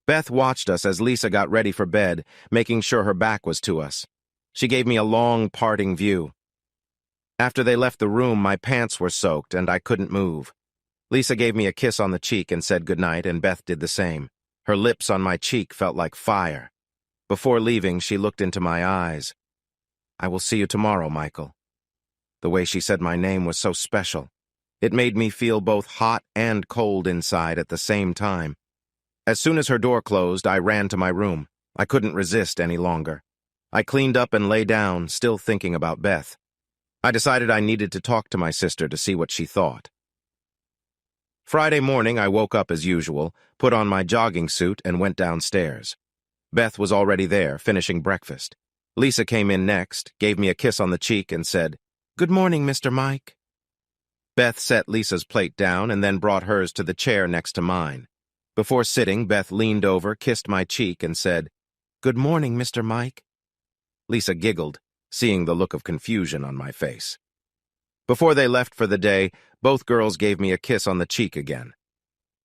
Beth watched us as Lisa got ready for bed, making sure her back was to us. She gave me a long, parting view. After they left the room, my pants were soaked and I couldn't move. Lisa gave me a kiss on the cheek and said goodnight, and Beth did the same. Her lips on my cheek felt like fire. Before leaving, she looked into my eyes. I will see you tomorrow, Michael. The way she said my name was so special. It made me feel both hot and cold inside at the same time. As soon as her door closed, I ran to my room. I couldn't resist any longer. I cleaned up and lay down, still thinking about Beth. I decided I needed to talk to my sister to see what she thought. Friday morning, I woke up as usual, put on my jogging suit, and went downstairs. Beth was already there, finishing breakfast. Lisa came in next, gave me a kiss on the cheek, and said, "Good morning, Mr. Mike." Beth set Lisa's plate down and then brought hers to the chair next to mine. Before sitting, Beth leaned over, kissed my cheek, and said, "Good morning, Mr. Mike." Lisa giggled, seeing the look of confusion on my face. Before they left for the day, both girls gave me a kiss on the cheek again.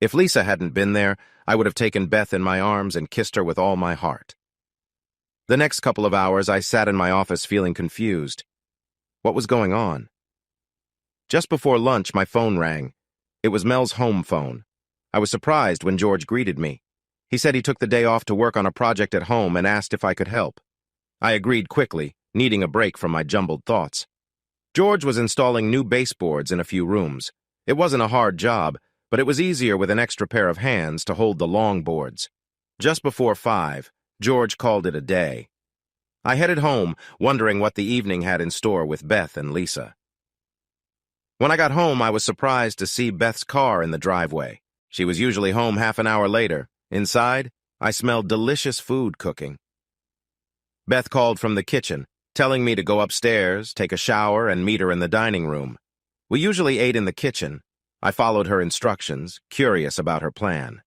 If Lisa hadn't been there, I would have taken Beth in my arms and kissed her with all my heart. The next couple of hours, I sat in my office feeling confused. What was going on? Just before lunch, my phone rang. It was Mel's home phone. I was surprised when George greeted me. He said he took the day off to work on a project at home and asked if I could help. I agreed quickly, needing a break from my jumbled thoughts. George was installing new baseboards in a few rooms. It wasn't a hard job, but it was easier with an extra pair of hands to hold the long boards. Just before 5, George called it a day. I headed home, wondering what the evening had in store with Beth and Lisa. When I got home, I was surprised to see Beth's car in the driveway. She was usually home half an hour later. Inside, I smelled delicious food cooking. Beth called from the kitchen, telling me to go upstairs, take a shower, and meet her in the dining room. We usually ate in the kitchen. I followed her instructions, curious about her plan.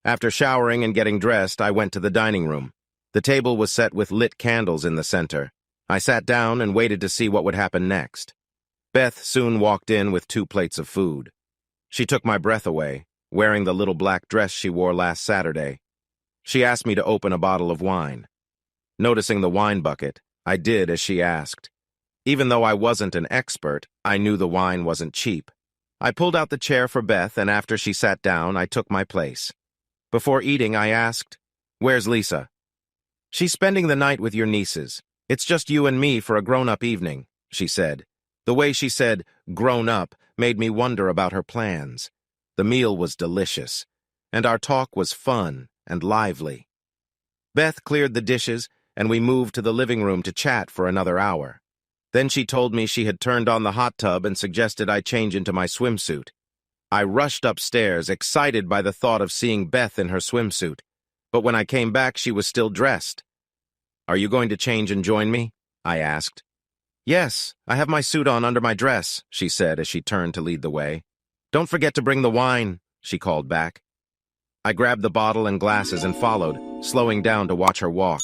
After showering and getting dressed, I went to the dining room. The table was set with lit candles in the center. I sat down and waited to see what would happen next. Beth soon walked in with 2 plates of food. She took my breath away, wearing the little black dress she wore last Saturday. She asked me to open a bottle of wine. Noticing the wine bucket, I did as she asked. Even though I wasn't an expert, I knew the wine wasn't cheap. I pulled out the chair for Beth, and after she sat down, I took my place. Before eating, I asked, "Where's Lisa?" "She's spending the night with your nieces. It's just you and me for a grown-up evening," she said. The way she said, "grown up," made me wonder about her plans. The meal was delicious, and our talk was fun and lively. Beth cleared the dishes, and we moved to the living room to chat for another hour. Then she told me she had turned on the hot tub and suggested I change into my swimsuit. I rushed upstairs, excited by the thought of seeing Beth in her swimsuit. But when I came back, she was still dressed. "Are you going to change and join me?" I asked. "Yes, I have my suit on under my dress," she said as she turned to lead the way. "Don't forget to bring the wine," she called back. I grabbed the bottle and glasses and followed, slowing down to watch her walk.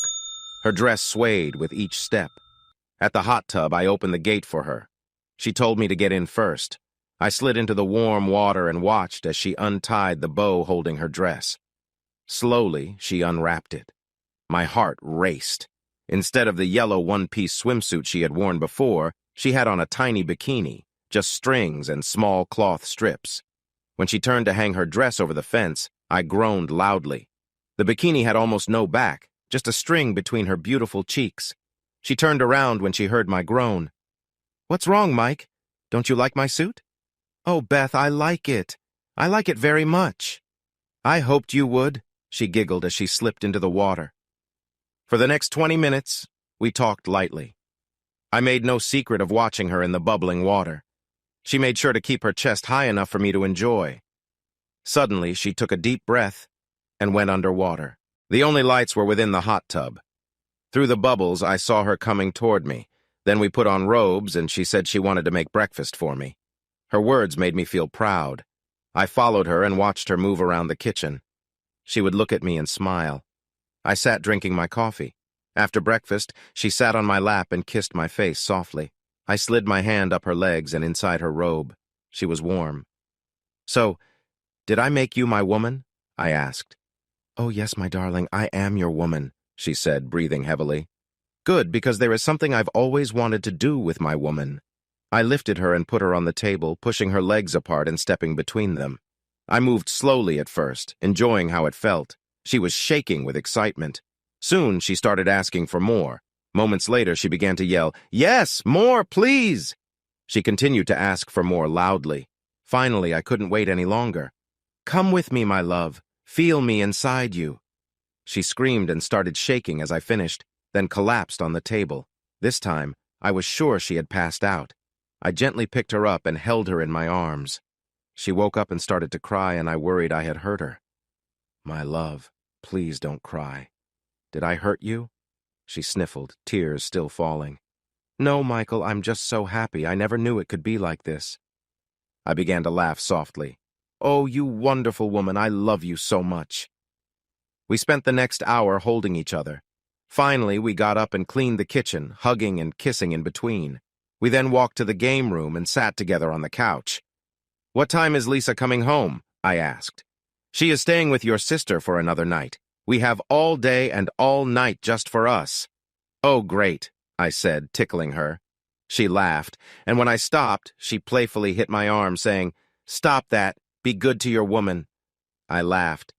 Her dress swayed with each step. At the hot tub, I opened the gate for her. She told me to get in first. I slid into the warm water and watched as she untied the bow holding her dress. Slowly, she unwrapped it. My heart raced. Instead of the yellow one-piece swimsuit she had worn before, she had on a tiny bikini, just strings and small cloth strips. When she turned to hang her dress over the fence, I groaned loudly. The bikini had almost no back, just a string between her beautiful cheeks. She turned around when she heard my groan. "What's wrong, Mike? Don't you like my suit?" "Oh, Beth, I like it. I like it very much." "I hoped you would," she giggled as she slipped into the water. For the next 20 minutes, we talked lightly. I made no secret of watching her in the bubbling water. She made sure to keep her chest high enough for me to enjoy. Suddenly, she took a deep breath and went underwater. The only lights were within the hot tub. Through the bubbles, I saw her coming toward me. Then we put on robes, and she said she wanted to make breakfast for me. Her words made me feel proud. I followed her and watched her move around the kitchen. She would look at me and smile. I sat drinking my coffee. After breakfast, she sat on my lap and kissed my face softly. I slid my hand up her legs and inside her robe. She was warm. "So, did I make you my woman?" I asked. "Oh, yes, my darling, I am your woman," she said, breathing heavily. "Good, because there is something I've always wanted to do with my woman." I lifted her and put her on the table, pushing her legs apart and stepping between them. I moved slowly at first, enjoying how it felt. She was shaking with excitement. Soon, she started asking for more. Moments later, she began to yell, "Yes, more, please!" She continued to ask for more loudly. Finally, I couldn't wait any longer. "Come with me, my love. Feel me inside you." She screamed and started shaking as I finished, then collapsed on the table. This time, I was sure she had passed out. I gently picked her up and held her in my arms. She woke up and started to cry, and I worried I had hurt her. "My love, please don't cry. Did I hurt you?" She sniffled, tears still falling. "No, Michael, I'm just so happy. I never knew it could be like this." I began to laugh softly. "Oh, you wonderful woman, I love you so much." We spent the next hour holding each other. Finally, we got up and cleaned the kitchen, hugging and kissing in between. We then walked to the game room and sat together on the couch. "What time is Lisa coming home?" I asked. "She is staying with your sister for another night. We have all day and all night just for us." "Oh, great," I said, tickling her. She laughed, and when I stopped, she playfully hit my arm, saying, "Stop that. Be good to your woman." I laughed.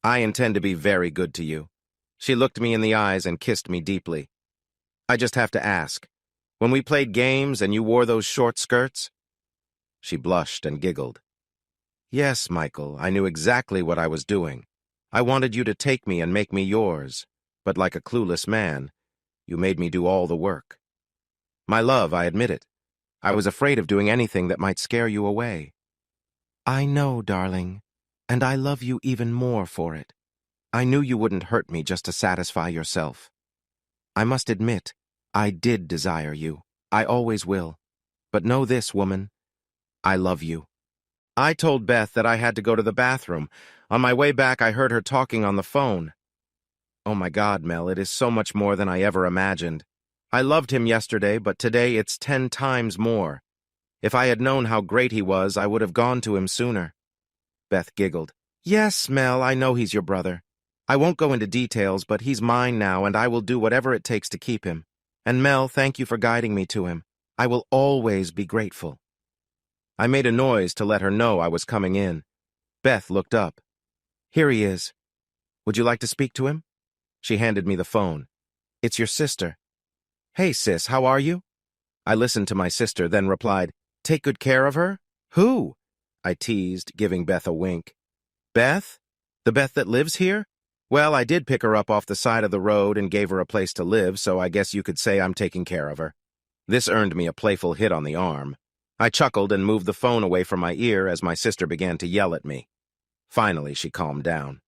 "I intend to be very good to you." She looked me in the eyes and kissed me deeply. "I just have to ask, when we played games and you wore those short skirts?" She blushed and giggled. "Yes, Michael, I knew exactly what I was doing. I wanted you to take me and make me yours, but like a clueless man, you made me do all the work. My love, I admit it. I was afraid of doing anything that might scare you away." "I know, darling. And I love you even more for it. I knew you wouldn't hurt me just to satisfy yourself. I must admit, I did desire you. I always will. But know this, woman, I love you. I told Beth that I had to go to the bathroom. On my way back, I heard her talking on the phone. Oh my God, Mel, it is so much more than I ever imagined. I loved him yesterday, but today it's 10 times more. If I had known how great he was, I would have gone to him sooner. Beth giggled. Yes, Mel, I know he's your brother. I won't go into details, but he's mine now, and I will do whatever it takes to keep him. And Mel, thank you for guiding me to him. I will always be grateful. I made a noise to let her know I was coming in. Beth looked up. Here he is. Would you like to speak to him? She handed me the phone. It's your sister. Hey, sis, how are you? I listened to my sister, then replied, Take good care of her? Who? I teased, giving Beth a wink. Beth? The Beth that lives here? Well, I did pick her up off the side of the road and gave her a place to live, so I guess you could say I'm taking care of her. This earned me a playful hit on the arm. I chuckled and moved the phone away from my ear as my sister began to yell at me. Finally, she calmed down.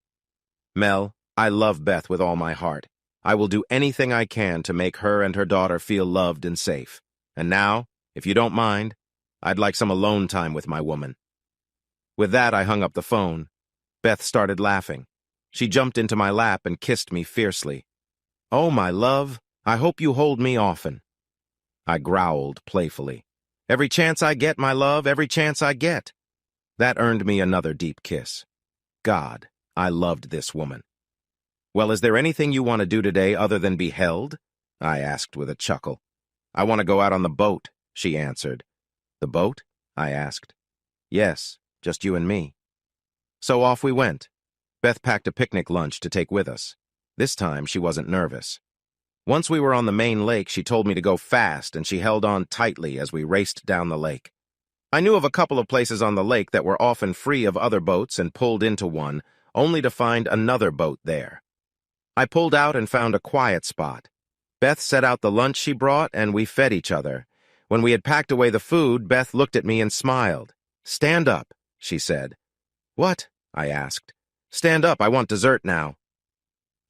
Mel, I love Beth with all my heart. I will do anything I can to make her and her daughter feel loved and safe. And now, if you don't mind, I'd like some alone time with my woman. With that, I hung up the phone. Beth started laughing. She jumped into my lap and kissed me fiercely. Oh, my love, I hope you hold me often. I growled playfully. Every chance I get, my love, every chance I get. That earned me another deep kiss. God, I loved this woman. Well, is there anything you want to do today other than be held? I asked with a chuckle. I want to go out on the boat, she answered. The boat? I asked. Yes, just you and me. So off we went. Beth packed a picnic lunch to take with us. This time, she wasn't nervous. Once we were on the main lake, she told me to go fast, and she held on tightly as we raced down the lake. I knew of a couple of places on the lake that were often free of other boats and pulled into one, only to find another boat there. I pulled out and found a quiet spot. Beth set out the lunch she brought, and we fed each other. When we had packed away the food, Beth looked at me and smiled. Stand up, she said. What? I asked. Stand up, I want dessert now.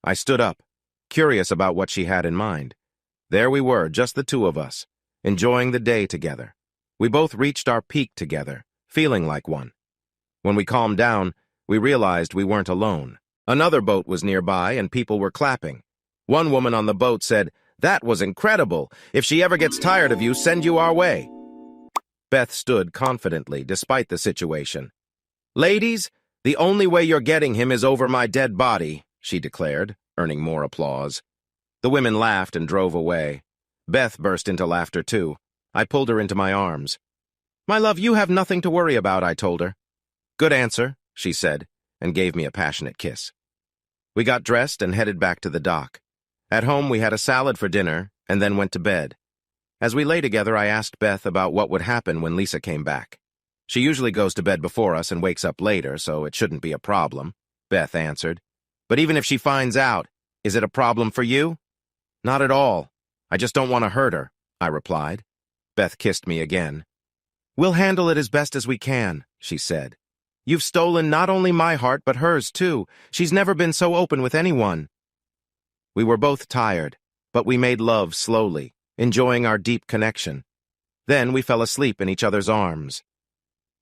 I stood up, curious about what she had in mind. There we were, just the two of us, enjoying the day together. We both reached our peak together, feeling like one. When we calmed down, we realized we weren't alone. Another boat was nearby, and people were clapping. One woman on the boat said, That was incredible. If she ever gets tired of you, send you our way. Beth stood confidently, despite the situation. Ladies, the only way you're getting him is over my dead body, she declared, earning more applause. The women laughed and drove away. Beth burst into laughter, too. I pulled her into my arms. My love, you have nothing to worry about, I told her. Good answer, she said, and gave me a passionate kiss. We got dressed and headed back to the dock. At home, we had a salad for dinner and then went to bed. As we lay together, I asked Beth about what would happen when Lisa came back. She usually goes to bed before us and wakes up later, so it shouldn't be a problem, Beth answered. But even if she finds out, is it a problem for you? Not at all. I just don't want to hurt her, I replied. Beth kissed me again. We'll handle it as best as we can, she said. You've stolen not only my heart, but hers, too. She's never been so open with anyone. We were both tired, but we made love slowly, enjoying our deep connection. Then we fell asleep in each other's arms.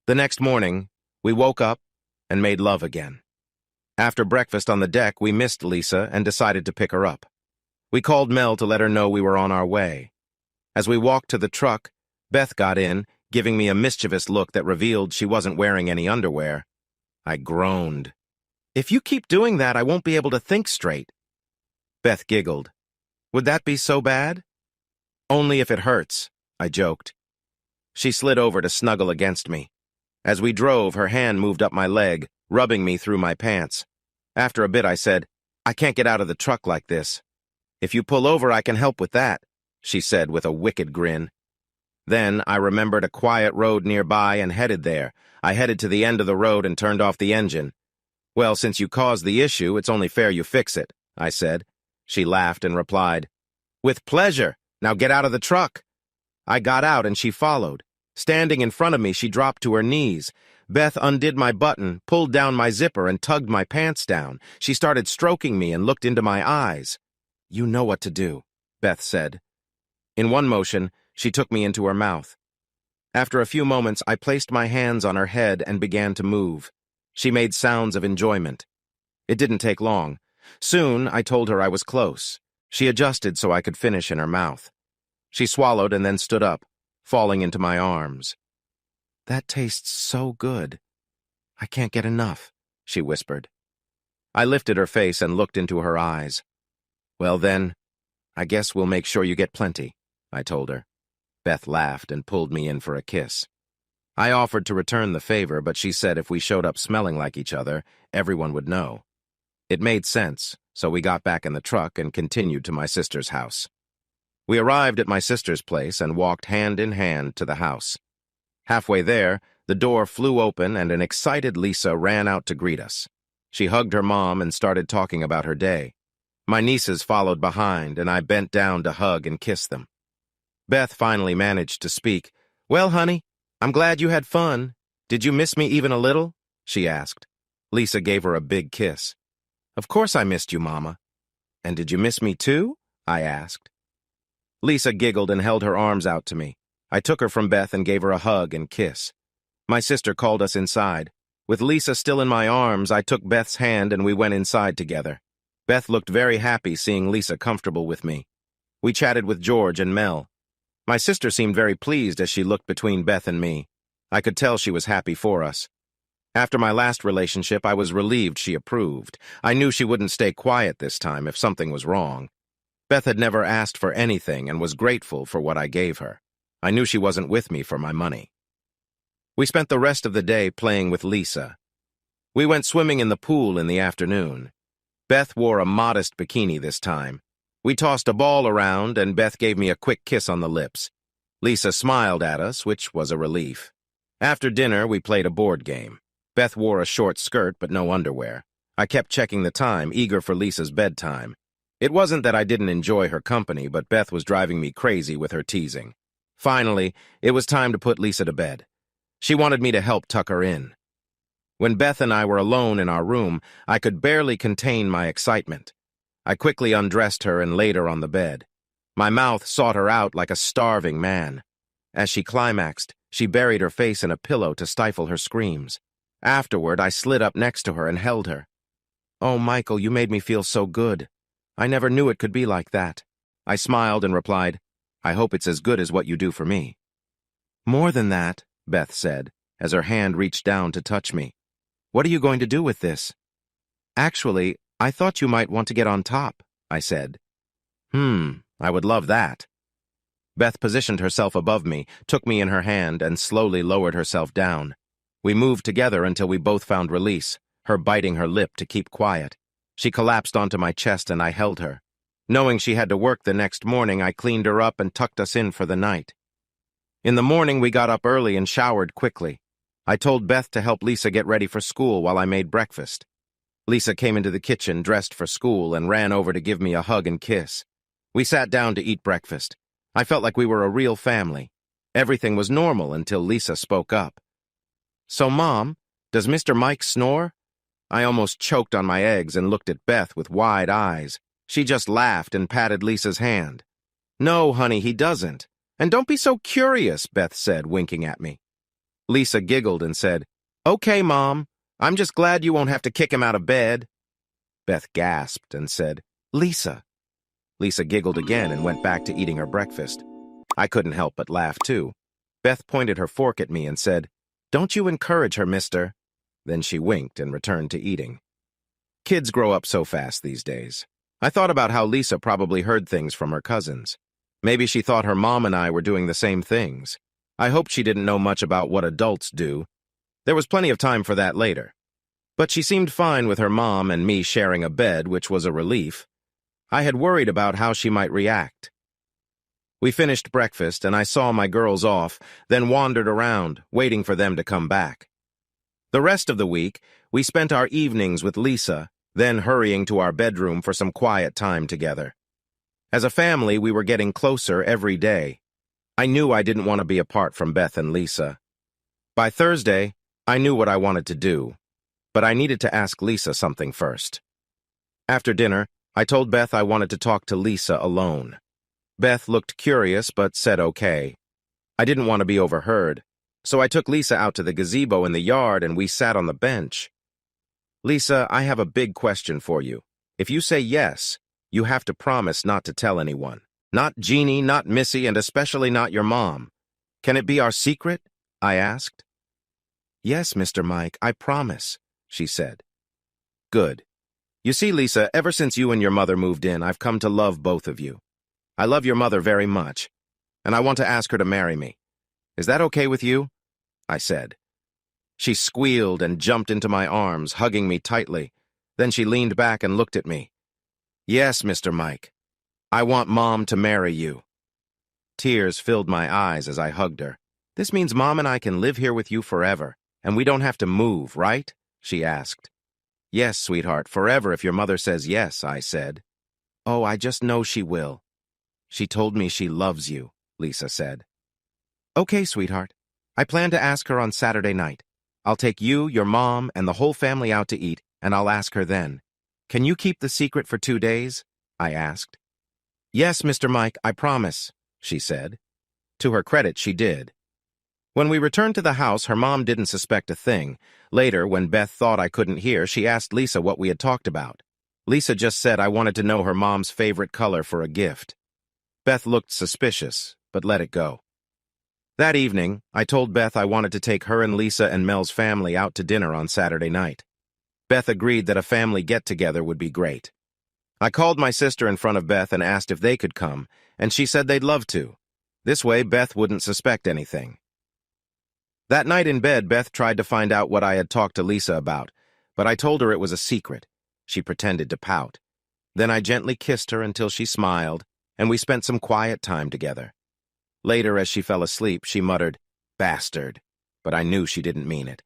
The next morning, we woke up and made love again. After breakfast on the deck, we missed Lisa and decided to pick her up. We called Mel to let her know we were on our way. As we walked to the truck, Beth got in, giving me a mischievous look that revealed she wasn't wearing any underwear. I groaned. If you keep doing that, I won't be able to think straight. Beth giggled. Would that be so bad? Only if it hurts, I joked. She slid over to snuggle against me. As we drove, her hand moved up my leg, rubbing me through my pants. After a bit, I said, I can't get out of the truck like this. If you pull over, I can help with that, she said with a wicked grin. Then I remembered a quiet road nearby and headed there. I headed to the end of the road and turned off the engine. Well, since you caused the issue, it's only fair you fix it, I said. She laughed and replied, With pleasure. Now get out of the truck. I got out and she followed. Standing in front of me, she dropped to her knees. Beth undid my button, pulled down my zipper, and tugged my pants down. She started stroking me and looked into my eyes. "You know what to do," Beth said. In one motion, she took me into her mouth. After a few moments, I placed my hands on her head and began to move. She made sounds of enjoyment. It didn't take long. Soon, I told her I was close. She adjusted so I could finish in her mouth. She swallowed and then stood up, falling into my arms. "That tastes so good. I can't get enough," she whispered. I lifted her face and looked into her eyes. "Well then, I guess we'll make sure you get plenty," I told her. Beth laughed and pulled me in for a kiss. I offered to return the favor, but she said if we showed up smelling like each other, everyone would know. It made sense, so we got back in the truck and continued to my sister's house. We arrived at my sister's place and walked hand in hand to the house. Halfway there, the door flew open and an excited Lisa ran out to greet us. She hugged her mom and started talking about her day. My nieces followed behind, and I bent down to hug and kiss them. Beth finally managed to speak. "Well, honey, I'm glad you had fun. Did you miss me even a little?" she asked. Lisa gave her a big kiss. "Of course I missed you, Mama." "And did you miss me too?" I asked. Lisa giggled and held her arms out to me. I took her from Beth and gave her a hug and kiss. My sister called us inside. With Lisa still in my arms, I took Beth's hand and we went inside together. Beth looked very happy seeing Lisa comfortable with me. We chatted with George and Mel. My sister seemed very pleased as she looked between Beth and me. I could tell she was happy for us. After my last relationship, I was relieved she approved. I knew she wouldn't stay quiet this time if something was wrong. Beth had never asked for anything and was grateful for what I gave her. I knew she wasn't with me for my money. We spent the rest of the day playing with Lisa. We went swimming in the pool in the afternoon. Beth wore a modest bikini this time. We tossed a ball around, and Beth gave me a quick kiss on the lips. Lisa smiled at us, which was a relief. After dinner, we played a board game. Beth wore a short skirt but no underwear. I kept checking the time, eager for Lisa's bedtime. It wasn't that I didn't enjoy her company, but Beth was driving me crazy with her teasing. Finally, it was time to put Lisa to bed. She wanted me to help tuck her in. When Beth and I were alone in our room, I could barely contain my excitement. I quickly undressed her and laid her on the bed. My mouth sought her out like a starving man. As she climaxed, she buried her face in a pillow to stifle her screams. Afterward, I slid up next to her and held her. "Oh, Michael, you made me feel so good. I never knew it could be like that." I smiled and replied, "I hope it's as good as what you do for me." "More than that," Beth said, as her hand reached down to touch me. "What are you going to do with this?" "Actually, I thought you might want to get on top," I said. I would love that." Beth positioned herself above me, took me in her hand, and slowly lowered herself down. We moved together until we both found release, her biting her lip to keep quiet. She collapsed onto my chest and I held her. Knowing she had to work the next morning, I cleaned her up and tucked us in for the night. In the morning, we got up early and showered quickly. I told Beth to help Lisa get ready for school while I made breakfast. Lisa came into the kitchen dressed for school and ran over to give me a hug and kiss. We sat down to eat breakfast. I felt like we were a real family. Everything was normal until Lisa spoke up. "So, Mom, does Mr. Mike snore?" I almost choked on my eggs and looked at Beth with wide eyes. She just laughed and patted Lisa's hand. "No, honey, he doesn't. And don't be so curious," Beth said, winking at me. Lisa giggled and said, "Okay, Mom. I'm just glad you won't have to kick him out of bed." Beth gasped and said, "Lisa." Lisa giggled again and went back to eating her breakfast. I couldn't help but laugh, too. Beth pointed her fork at me and said, "Don't you encourage her, mister." Then she winked and returned to eating. Kids grow up so fast these days. I thought about how Lisa probably heard things from her cousins. Maybe she thought her mom and I were doing the same things. I hoped she didn't know much about what adults do. There was plenty of time for that later. But she seemed fine with her mom and me sharing a bed, which was a relief. I had worried about how she might react. We finished breakfast, and I saw my girls off, then wandered around, waiting for them to come back. The rest of the week, we spent our evenings with Lisa, then hurrying to our bedroom for some quiet time together. As a family, we were getting closer every day. I knew I didn't want to be apart from Beth and Lisa. By Thursday, I knew what I wanted to do, but I needed to ask Lisa something first. After dinner, I told Beth I wanted to talk to Lisa alone. Beth looked curious but said okay. I didn't want to be overheard, so I took Lisa out to the gazebo in the yard and we sat on the bench. Lisa, I have a big question for you. If you say yes, you have to promise not to tell anyone. Not Jeannie, not Missy, and especially not your mom. Can it be our secret? I asked. Yes, Mr. Mike, I promise, she said. Good. You see, Lisa, ever since you and your mother moved in, I've come to love both of you. I love your mother very much, and I want to ask her to marry me. Is that okay with you? I said. She squealed and jumped into my arms, hugging me tightly. Then she leaned back and looked at me. Yes, Mr. Mike. I want Mom to marry you. Tears filled my eyes as I hugged her. This means Mom and I can live here with you forever, and we don't have to move, right? She asked. Yes, sweetheart, forever if your mother says yes, I said. Oh, I just know she will. She told me she loves you, Lisa said. Okay, sweetheart. I plan to ask her on Saturday night. I'll take you, your mom, and the whole family out to eat, and I'll ask her then. Can you keep the secret for 2 days? I asked. Yes, Mr. Mike, I promise, she said. To her credit, she did. When we returned to the house, her mom didn't suspect a thing. Later, when Beth thought I couldn't hear, she asked Lisa what we had talked about. Lisa just said I wanted to know her mom's favorite color for a gift. Beth looked suspicious, but let it go. That evening, I told Beth I wanted to take her and Lisa and Mel's family out to dinner on Saturday night. Beth agreed that a family get-together would be great. I called my sister in front of Beth and asked if they could come, and she said they'd love to. This way, Beth wouldn't suspect anything. That night in bed, Beth tried to find out what I had talked to Lisa about, but I told her it was a secret. She pretended to pout. Then I gently kissed her until she smiled, and we spent some quiet time together. Later, as she fell asleep, she muttered, "Bastard," but I knew she didn't mean it.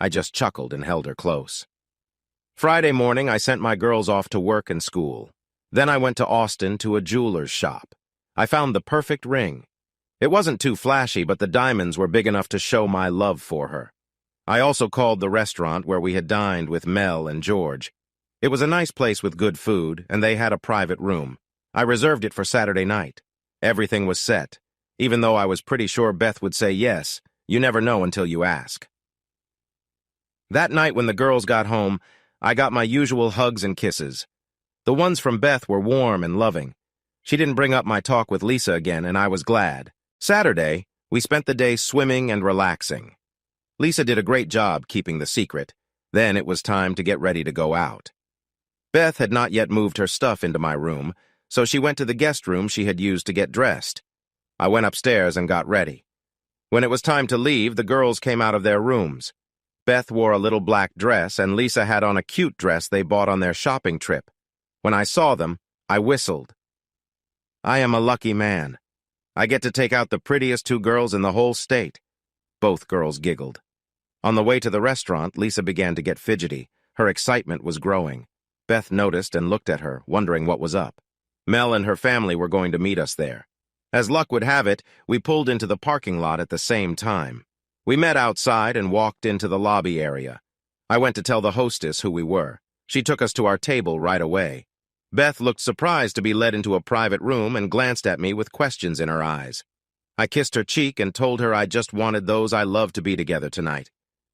I just chuckled and held her close. Friday morning, I sent my girls off to work and school. Then I went to Austin to a jeweler's shop. I found the perfect ring. It wasn't too flashy, but the diamonds were big enough to show my love for her. I also called the restaurant where we had dined with Mel and George. It was a nice place with good food, and they had a private room. I reserved it for Saturday night. Everything was set. Even though I was pretty sure Beth would say yes, you never know until you ask. That night when the girls got home, I got my usual hugs and kisses. The ones from Beth were warm and loving. She didn't bring up my talk with Lisa again, and I was glad. Saturday, we spent the day swimming and relaxing. Lisa did a great job keeping the secret. Then it was time to get ready to go out. Beth had not yet moved her stuff into my room, so she went to the guest room she had used to get dressed. I went upstairs and got ready. When it was time to leave, the girls came out of their rooms. Beth wore a little black dress, and Lisa had on a cute dress they bought on their shopping trip. When I saw them, I whistled. I am a lucky man. I get to take out the prettiest 2 girls in the whole state. Both girls giggled. On the way to the restaurant, Lisa began to get fidgety. Her excitement was growing. Beth noticed and looked at her, wondering what was up. Mel and her family were going to meet us there. As luck would have it, we pulled into the parking lot at the same time. We met outside and walked into the lobby area. I went to tell the hostess who we were. She took us to our table right away. Beth looked surprised to be led into a private room and glanced at me with questions in her eyes. I kissed her cheek and told her I just wanted those I loved to be together tonight.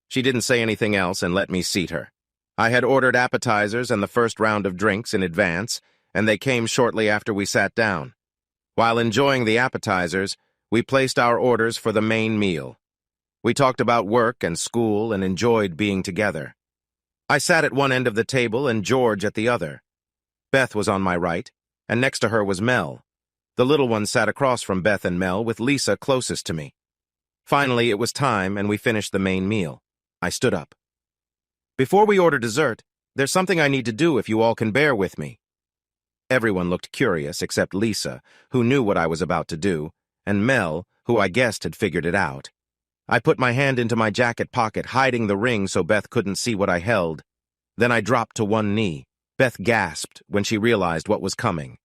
She didn't say anything else and let me seat her. I had ordered appetizers and the first round of drinks in advance, and they came shortly after we sat down. While enjoying the appetizers, we placed our orders for the main meal. We talked about work and school and enjoyed being together. I sat at one end of the table and George at the other. Beth was on my right, and next to her was Mel. The little one sat across from Beth and Mel, with Lisa closest to me. Finally, it was time, and we finished the main meal. I stood up. Before we order dessert, there's something I need to do if you all can bear with me. Everyone looked curious except Lisa, who knew what I was about to do, and Mel, who I guessed had figured it out. I put my hand into my jacket pocket, hiding the ring so Beth couldn't see what I held. Then I dropped to one knee. Beth gasped when she realized what was coming.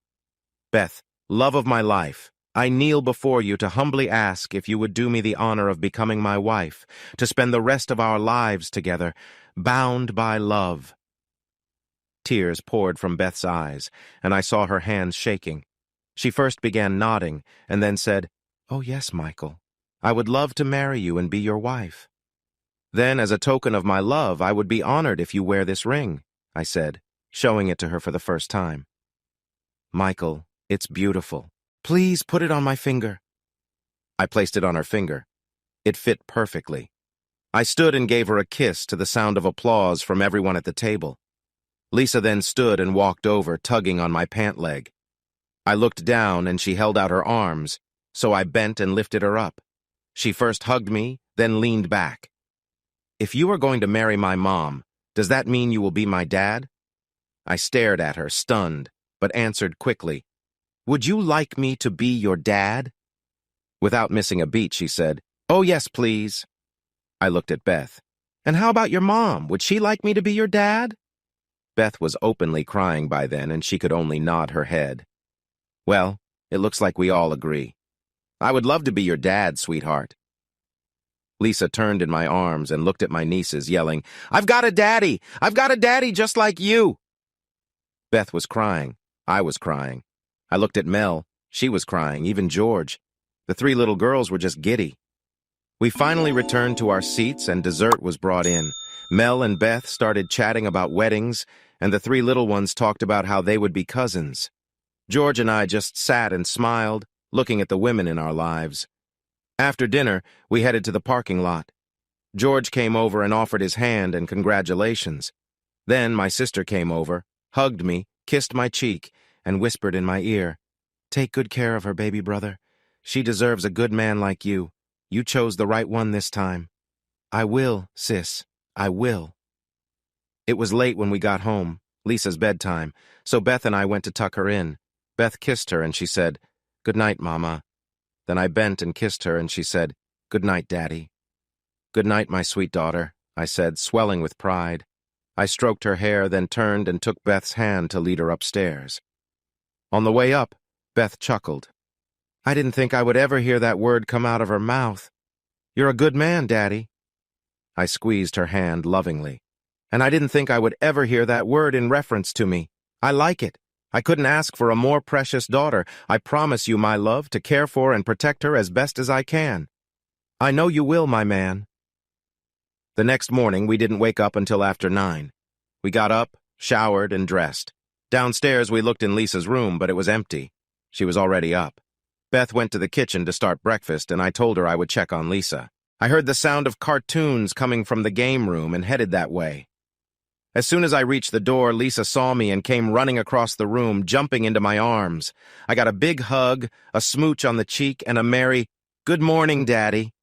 Beth, love of my life, I kneel before you to humbly ask if you would do me the honor of becoming my wife, to spend the rest of our lives together, bound by love." Tears poured from Beth's eyes, and I saw her hands shaking. She first began nodding, and then said, "Oh yes, Michael. I would love to marry you and be your wife." "Then, as a token of my love, I would be honored if you wear this ring," I said, showing it to her for the first time. "Michael, it's beautiful. Please put it on my finger." I placed it on her finger. It fit perfectly. I stood and gave her a kiss to the sound of applause from everyone at the table. Lisa then stood and walked over, tugging on my pant leg. I looked down and she held out her arms, so I bent and lifted her up. She first hugged me, then leaned back. "If you are going to marry my mom, does that mean you will be my dad?" I stared at her, stunned, but answered quickly, "Would you like me to be your dad?" Without missing a beat, she said, "Oh yes, please." I looked at Beth. "And how about your mom? Would she like me to be your dad?" Beth was openly crying by then, and she could only nod her head. "Well, it looks like we all agree. I would love to be your dad, sweetheart." Lisa turned in my arms and looked at my nieces, yelling, "I've got a daddy! I've got a daddy just like you!" Beth was crying. I was crying. I looked at Mel. She was crying, even George. The three little girls were just giddy. We finally returned to our seats and dessert was brought in. Mel and Beth started chatting about weddings, and the three little ones talked about how they would be cousins. George and I just sat and smiled, looking at the women in our lives. After dinner, we headed to the parking lot. George came over and offered his hand and congratulations. Then my sister came over, hugged me, kissed my cheek, and whispered in my ear, "Take good care of her, baby brother. She deserves a good man like you. You chose the right one this time." "I will, sis. I will." It was late when we got home, Lisa's bedtime, so Beth and I went to tuck her in. Beth kissed her and she said, "Good night, Mama." Then I bent and kissed her and she said, "Good night, Daddy." "Good night, my sweet daughter," I said, swelling with pride. I stroked her hair, then turned and took Beth's hand to lead her upstairs. On the way up, Beth chuckled. "I didn't think I would ever hear that word come out of her mouth. You're a good man, Daddy." I squeezed her hand lovingly. "And I didn't think I would ever hear that word in reference to me. I like it. I couldn't ask for a more precious daughter. I promise you, my love, to care for and protect her as best as I can. I know you will, my man." The next morning, we didn't wake up until after 9. We got up, showered, and dressed. Downstairs, we looked in Lisa's room, but it was empty. She was already up. Beth went to the kitchen to start breakfast, and I told her I would check on Lisa. I heard the sound of cartoons coming from the game room and headed that way. As soon as I reached the door, Lisa saw me and came running across the room, jumping into my arms. I got a big hug, a smooch on the cheek, and a merry, "Good morning, Daddy."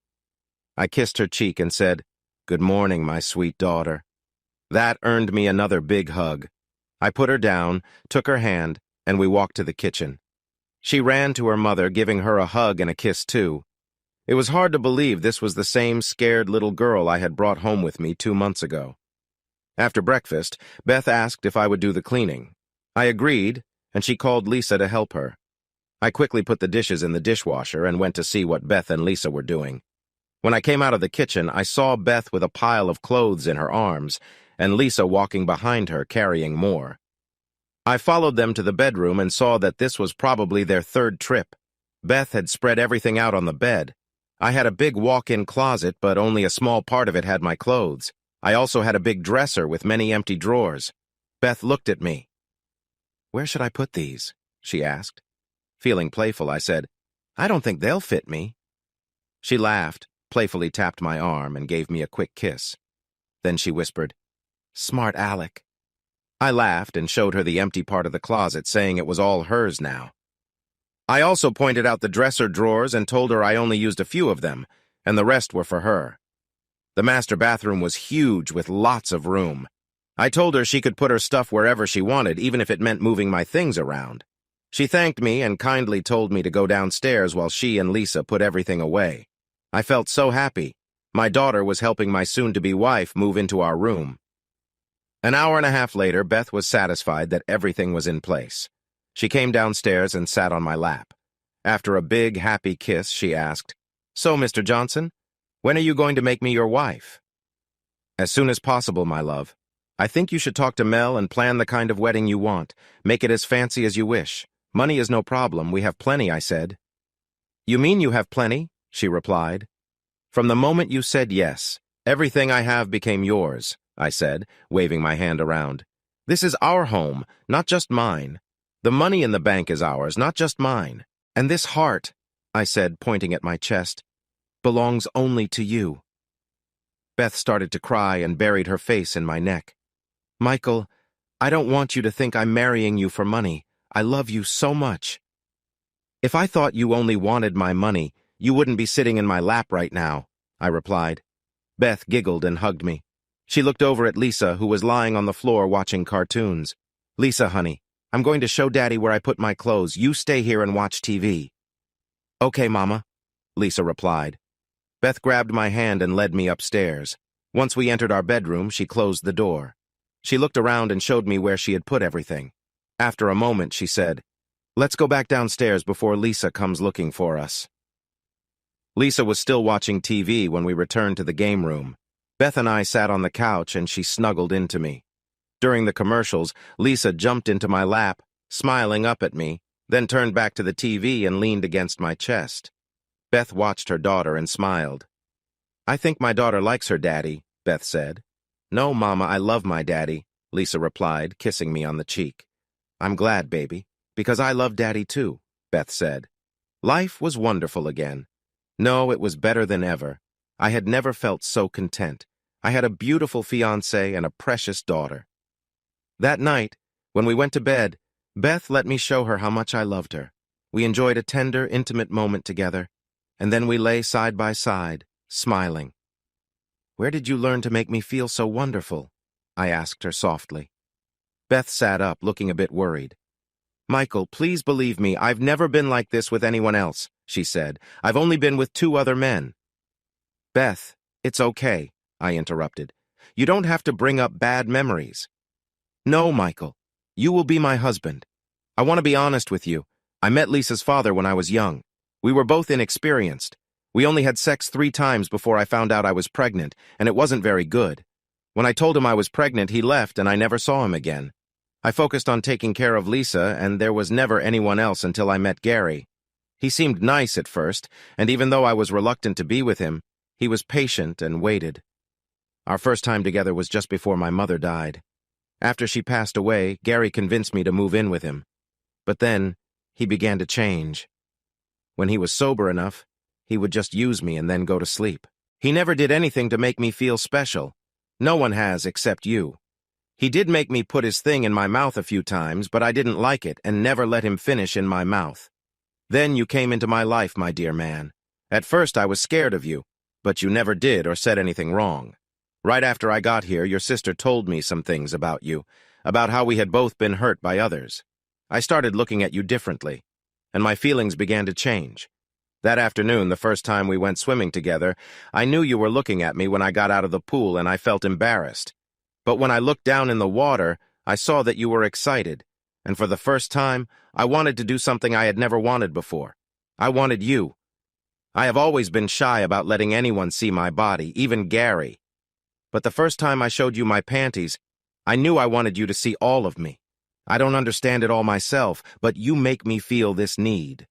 I kissed her cheek and said, "Good morning, my sweet daughter." That earned me another big hug. I put her down, took her hand, and we walked to the kitchen. She ran to her mother, giving her a hug and a kiss too. It was hard to believe this was the same scared little girl I had brought home with me 2 months ago. After breakfast, Beth asked if I would do the cleaning. I agreed, and she called Lisa to help her. I quickly put the dishes in the dishwasher and went to see what Beth and Lisa were doing. When I came out of the kitchen, I saw Beth with a pile of clothes in her arms, and Lisa walking behind her carrying more. I followed them to the bedroom and saw that this was probably their 3rd trip. Beth had spread everything out on the bed. I had a big walk-in closet, but only a small part of it had my clothes. I also had a big dresser with many empty drawers. Beth looked at me. "Where should I put these?" she asked. Feeling playful, I said, "I don't think they'll fit me." She laughed, playfully tapped my arm, and gave me a quick kiss. Then she whispered, "Smart Alec." I laughed and showed her the empty part of the closet, saying it was all hers now. I also pointed out the dresser drawers and told her I only used a few of them, and the rest were for her. The master bathroom was huge with lots of room. I told her she could put her stuff wherever she wanted, even if it meant moving my things around. She thanked me and kindly told me to go downstairs while she and Lisa put everything away. I felt so happy. My daughter was helping my soon-to-be wife move into our room. An hour and a half later, Beth was satisfied that everything was in place. She came downstairs and sat on my lap. After a big, happy kiss, she asked, "So, Mr. Johnson, when are you going to make me your wife?" "As soon as possible, my love. I think you should talk to Mel and plan the kind of wedding you want. Make it as fancy as you wish. Money is no problem. We have plenty," I said. "You mean you have plenty?" she replied. "From the moment you said yes, everything I have became yours," I said, waving my hand around. "This is our home, not just mine. The money in the bank is ours, not just mine. And this heart," I said, pointing at my chest, "belongs only to you." Beth started to cry and buried her face in my neck. "Michael, I don't want you to think I'm marrying you for money. I love you so much." "If I thought you only wanted my money, you wouldn't be sitting in my lap right now," I replied. Beth giggled and hugged me. She looked over at Lisa, who was lying on the floor watching cartoons. "Lisa, honey, I'm going to show Daddy where I put my clothes. You stay here and watch TV." "Okay, Mama," Lisa replied. Beth grabbed my hand and led me upstairs. Once we entered our bedroom, she closed the door. She looked around and showed me where she had put everything. After a moment, she said, "Let's go back downstairs before Lisa comes looking for us." Lisa was still watching TV when we returned to the game room. Beth and I sat on the couch and she snuggled into me. During the commercials, Lisa jumped into my lap, smiling up at me, then turned back to the TV and leaned against my chest. Beth watched her daughter and smiled. "I think my daughter likes her daddy," Beth said. "No, Mama, I love my daddy," Lisa replied, kissing me on the cheek. "I'm glad, baby, because I love Daddy too," Beth said. Life was wonderful again. No, it was better than ever. I had never felt so content. I had a beautiful fiancé and a precious daughter. That night, when we went to bed, Beth let me show her how much I loved her. We enjoyed a tender, intimate moment together, and then we lay side by side, smiling. "Where did you learn to make me feel so wonderful?" I asked her softly. Beth sat up, looking a bit worried. "Michael, please believe me, I've never been like this with anyone else," she said. "I've only been with 2 other men." "Beth, it's okay," I interrupted. "You don't have to bring up bad memories." "No, Michael. You will be my husband. I want to be honest with you. I met Lisa's father when I was young. We were both inexperienced. We only had sex 3 times before I found out I was pregnant, and it wasn't very good. When I told him I was pregnant, he left and I never saw him again. I focused on taking care of Lisa, and there was never anyone else until I met Gary. He seemed nice at first, and even though I was reluctant to be with him, he was patient and waited. Our first time together was just before my mother died. After she passed away, Gary convinced me to move in with him. But then, he began to change. When he was sober enough, he would just use me and then go to sleep. He never did anything to make me feel special. No one has except you. He did make me put his thing in my mouth a few times, but I didn't like it and never let him finish in my mouth. Then you came into my life, my dear man. At first I was scared of you, but you never did or said anything wrong. Right after I got here, your sister told me some things about you, about how we had both been hurt by others. I started looking at you differently, and my feelings began to change. That afternoon, the first time we went swimming together, I knew you were looking at me when I got out of the pool and I felt embarrassed. But when I looked down in the water, I saw that you were excited, and for the first time, I wanted to do something I had never wanted before. I wanted you. I have always been shy about letting anyone see my body, even Gary. But the first time I showed you my panties, I knew I wanted you to see all of me. I don't understand it all myself, but you make me feel this need.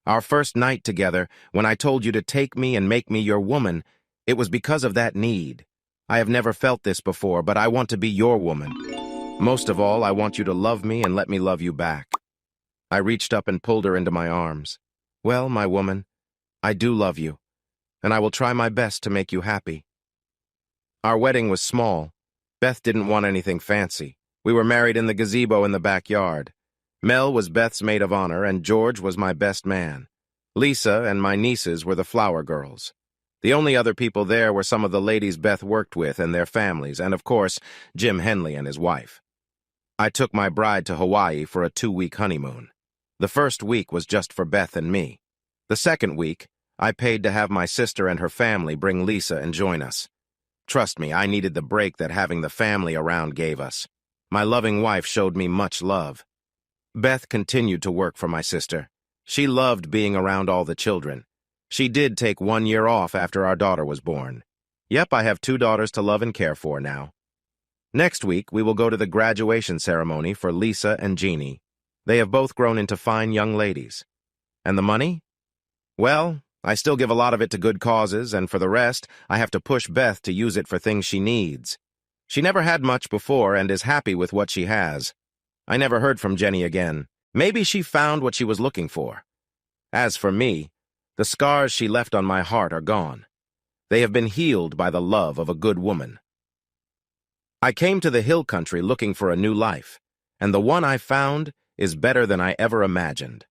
Our first night together, when I told you to take me and make me your woman, it was because of that need. I have never felt this before, but I want to be your woman. Most of all, I want you to love me and let me love you back. I reached up and pulled her into my arms. Well, my woman, I do love you, and I will try my best to make you happy. Our wedding was small. Beth didn't want anything fancy. We were married in the gazebo in the backyard. Mel was Beth's maid of honor, and George was my best man. Lisa and my nieces were the flower girls. The only other people there were some of the ladies Beth worked with and their families, and of course, Jim Henley and his wife. I took my bride to Hawaii for a 2-week honeymoon. The first week was just for Beth and me. The second week, I paid to have my sister and her family bring Lisa and join us. Trust me, I needed the break that having the family around gave us. My loving wife showed me much love. Beth continued to work for my sister. She loved being around all the children. She did take 1 year off after our daughter was born. Yep, I have 2 daughters to love and care for now. Next week, we will go to the graduation ceremony for Lisa and Jeannie. They have both grown into fine young ladies. And the money? Well, I still give a lot of it to good causes, and for the rest, I have to push Beth to use it for things she needs. She never had much before and is happy with what she has. I never heard from Jenny again. Maybe she found what she was looking for. As for me, the scars she left on my heart are gone. They have been healed by the love of a good woman. I came to the hill country looking for a new life, and the one I found is better than I ever imagined.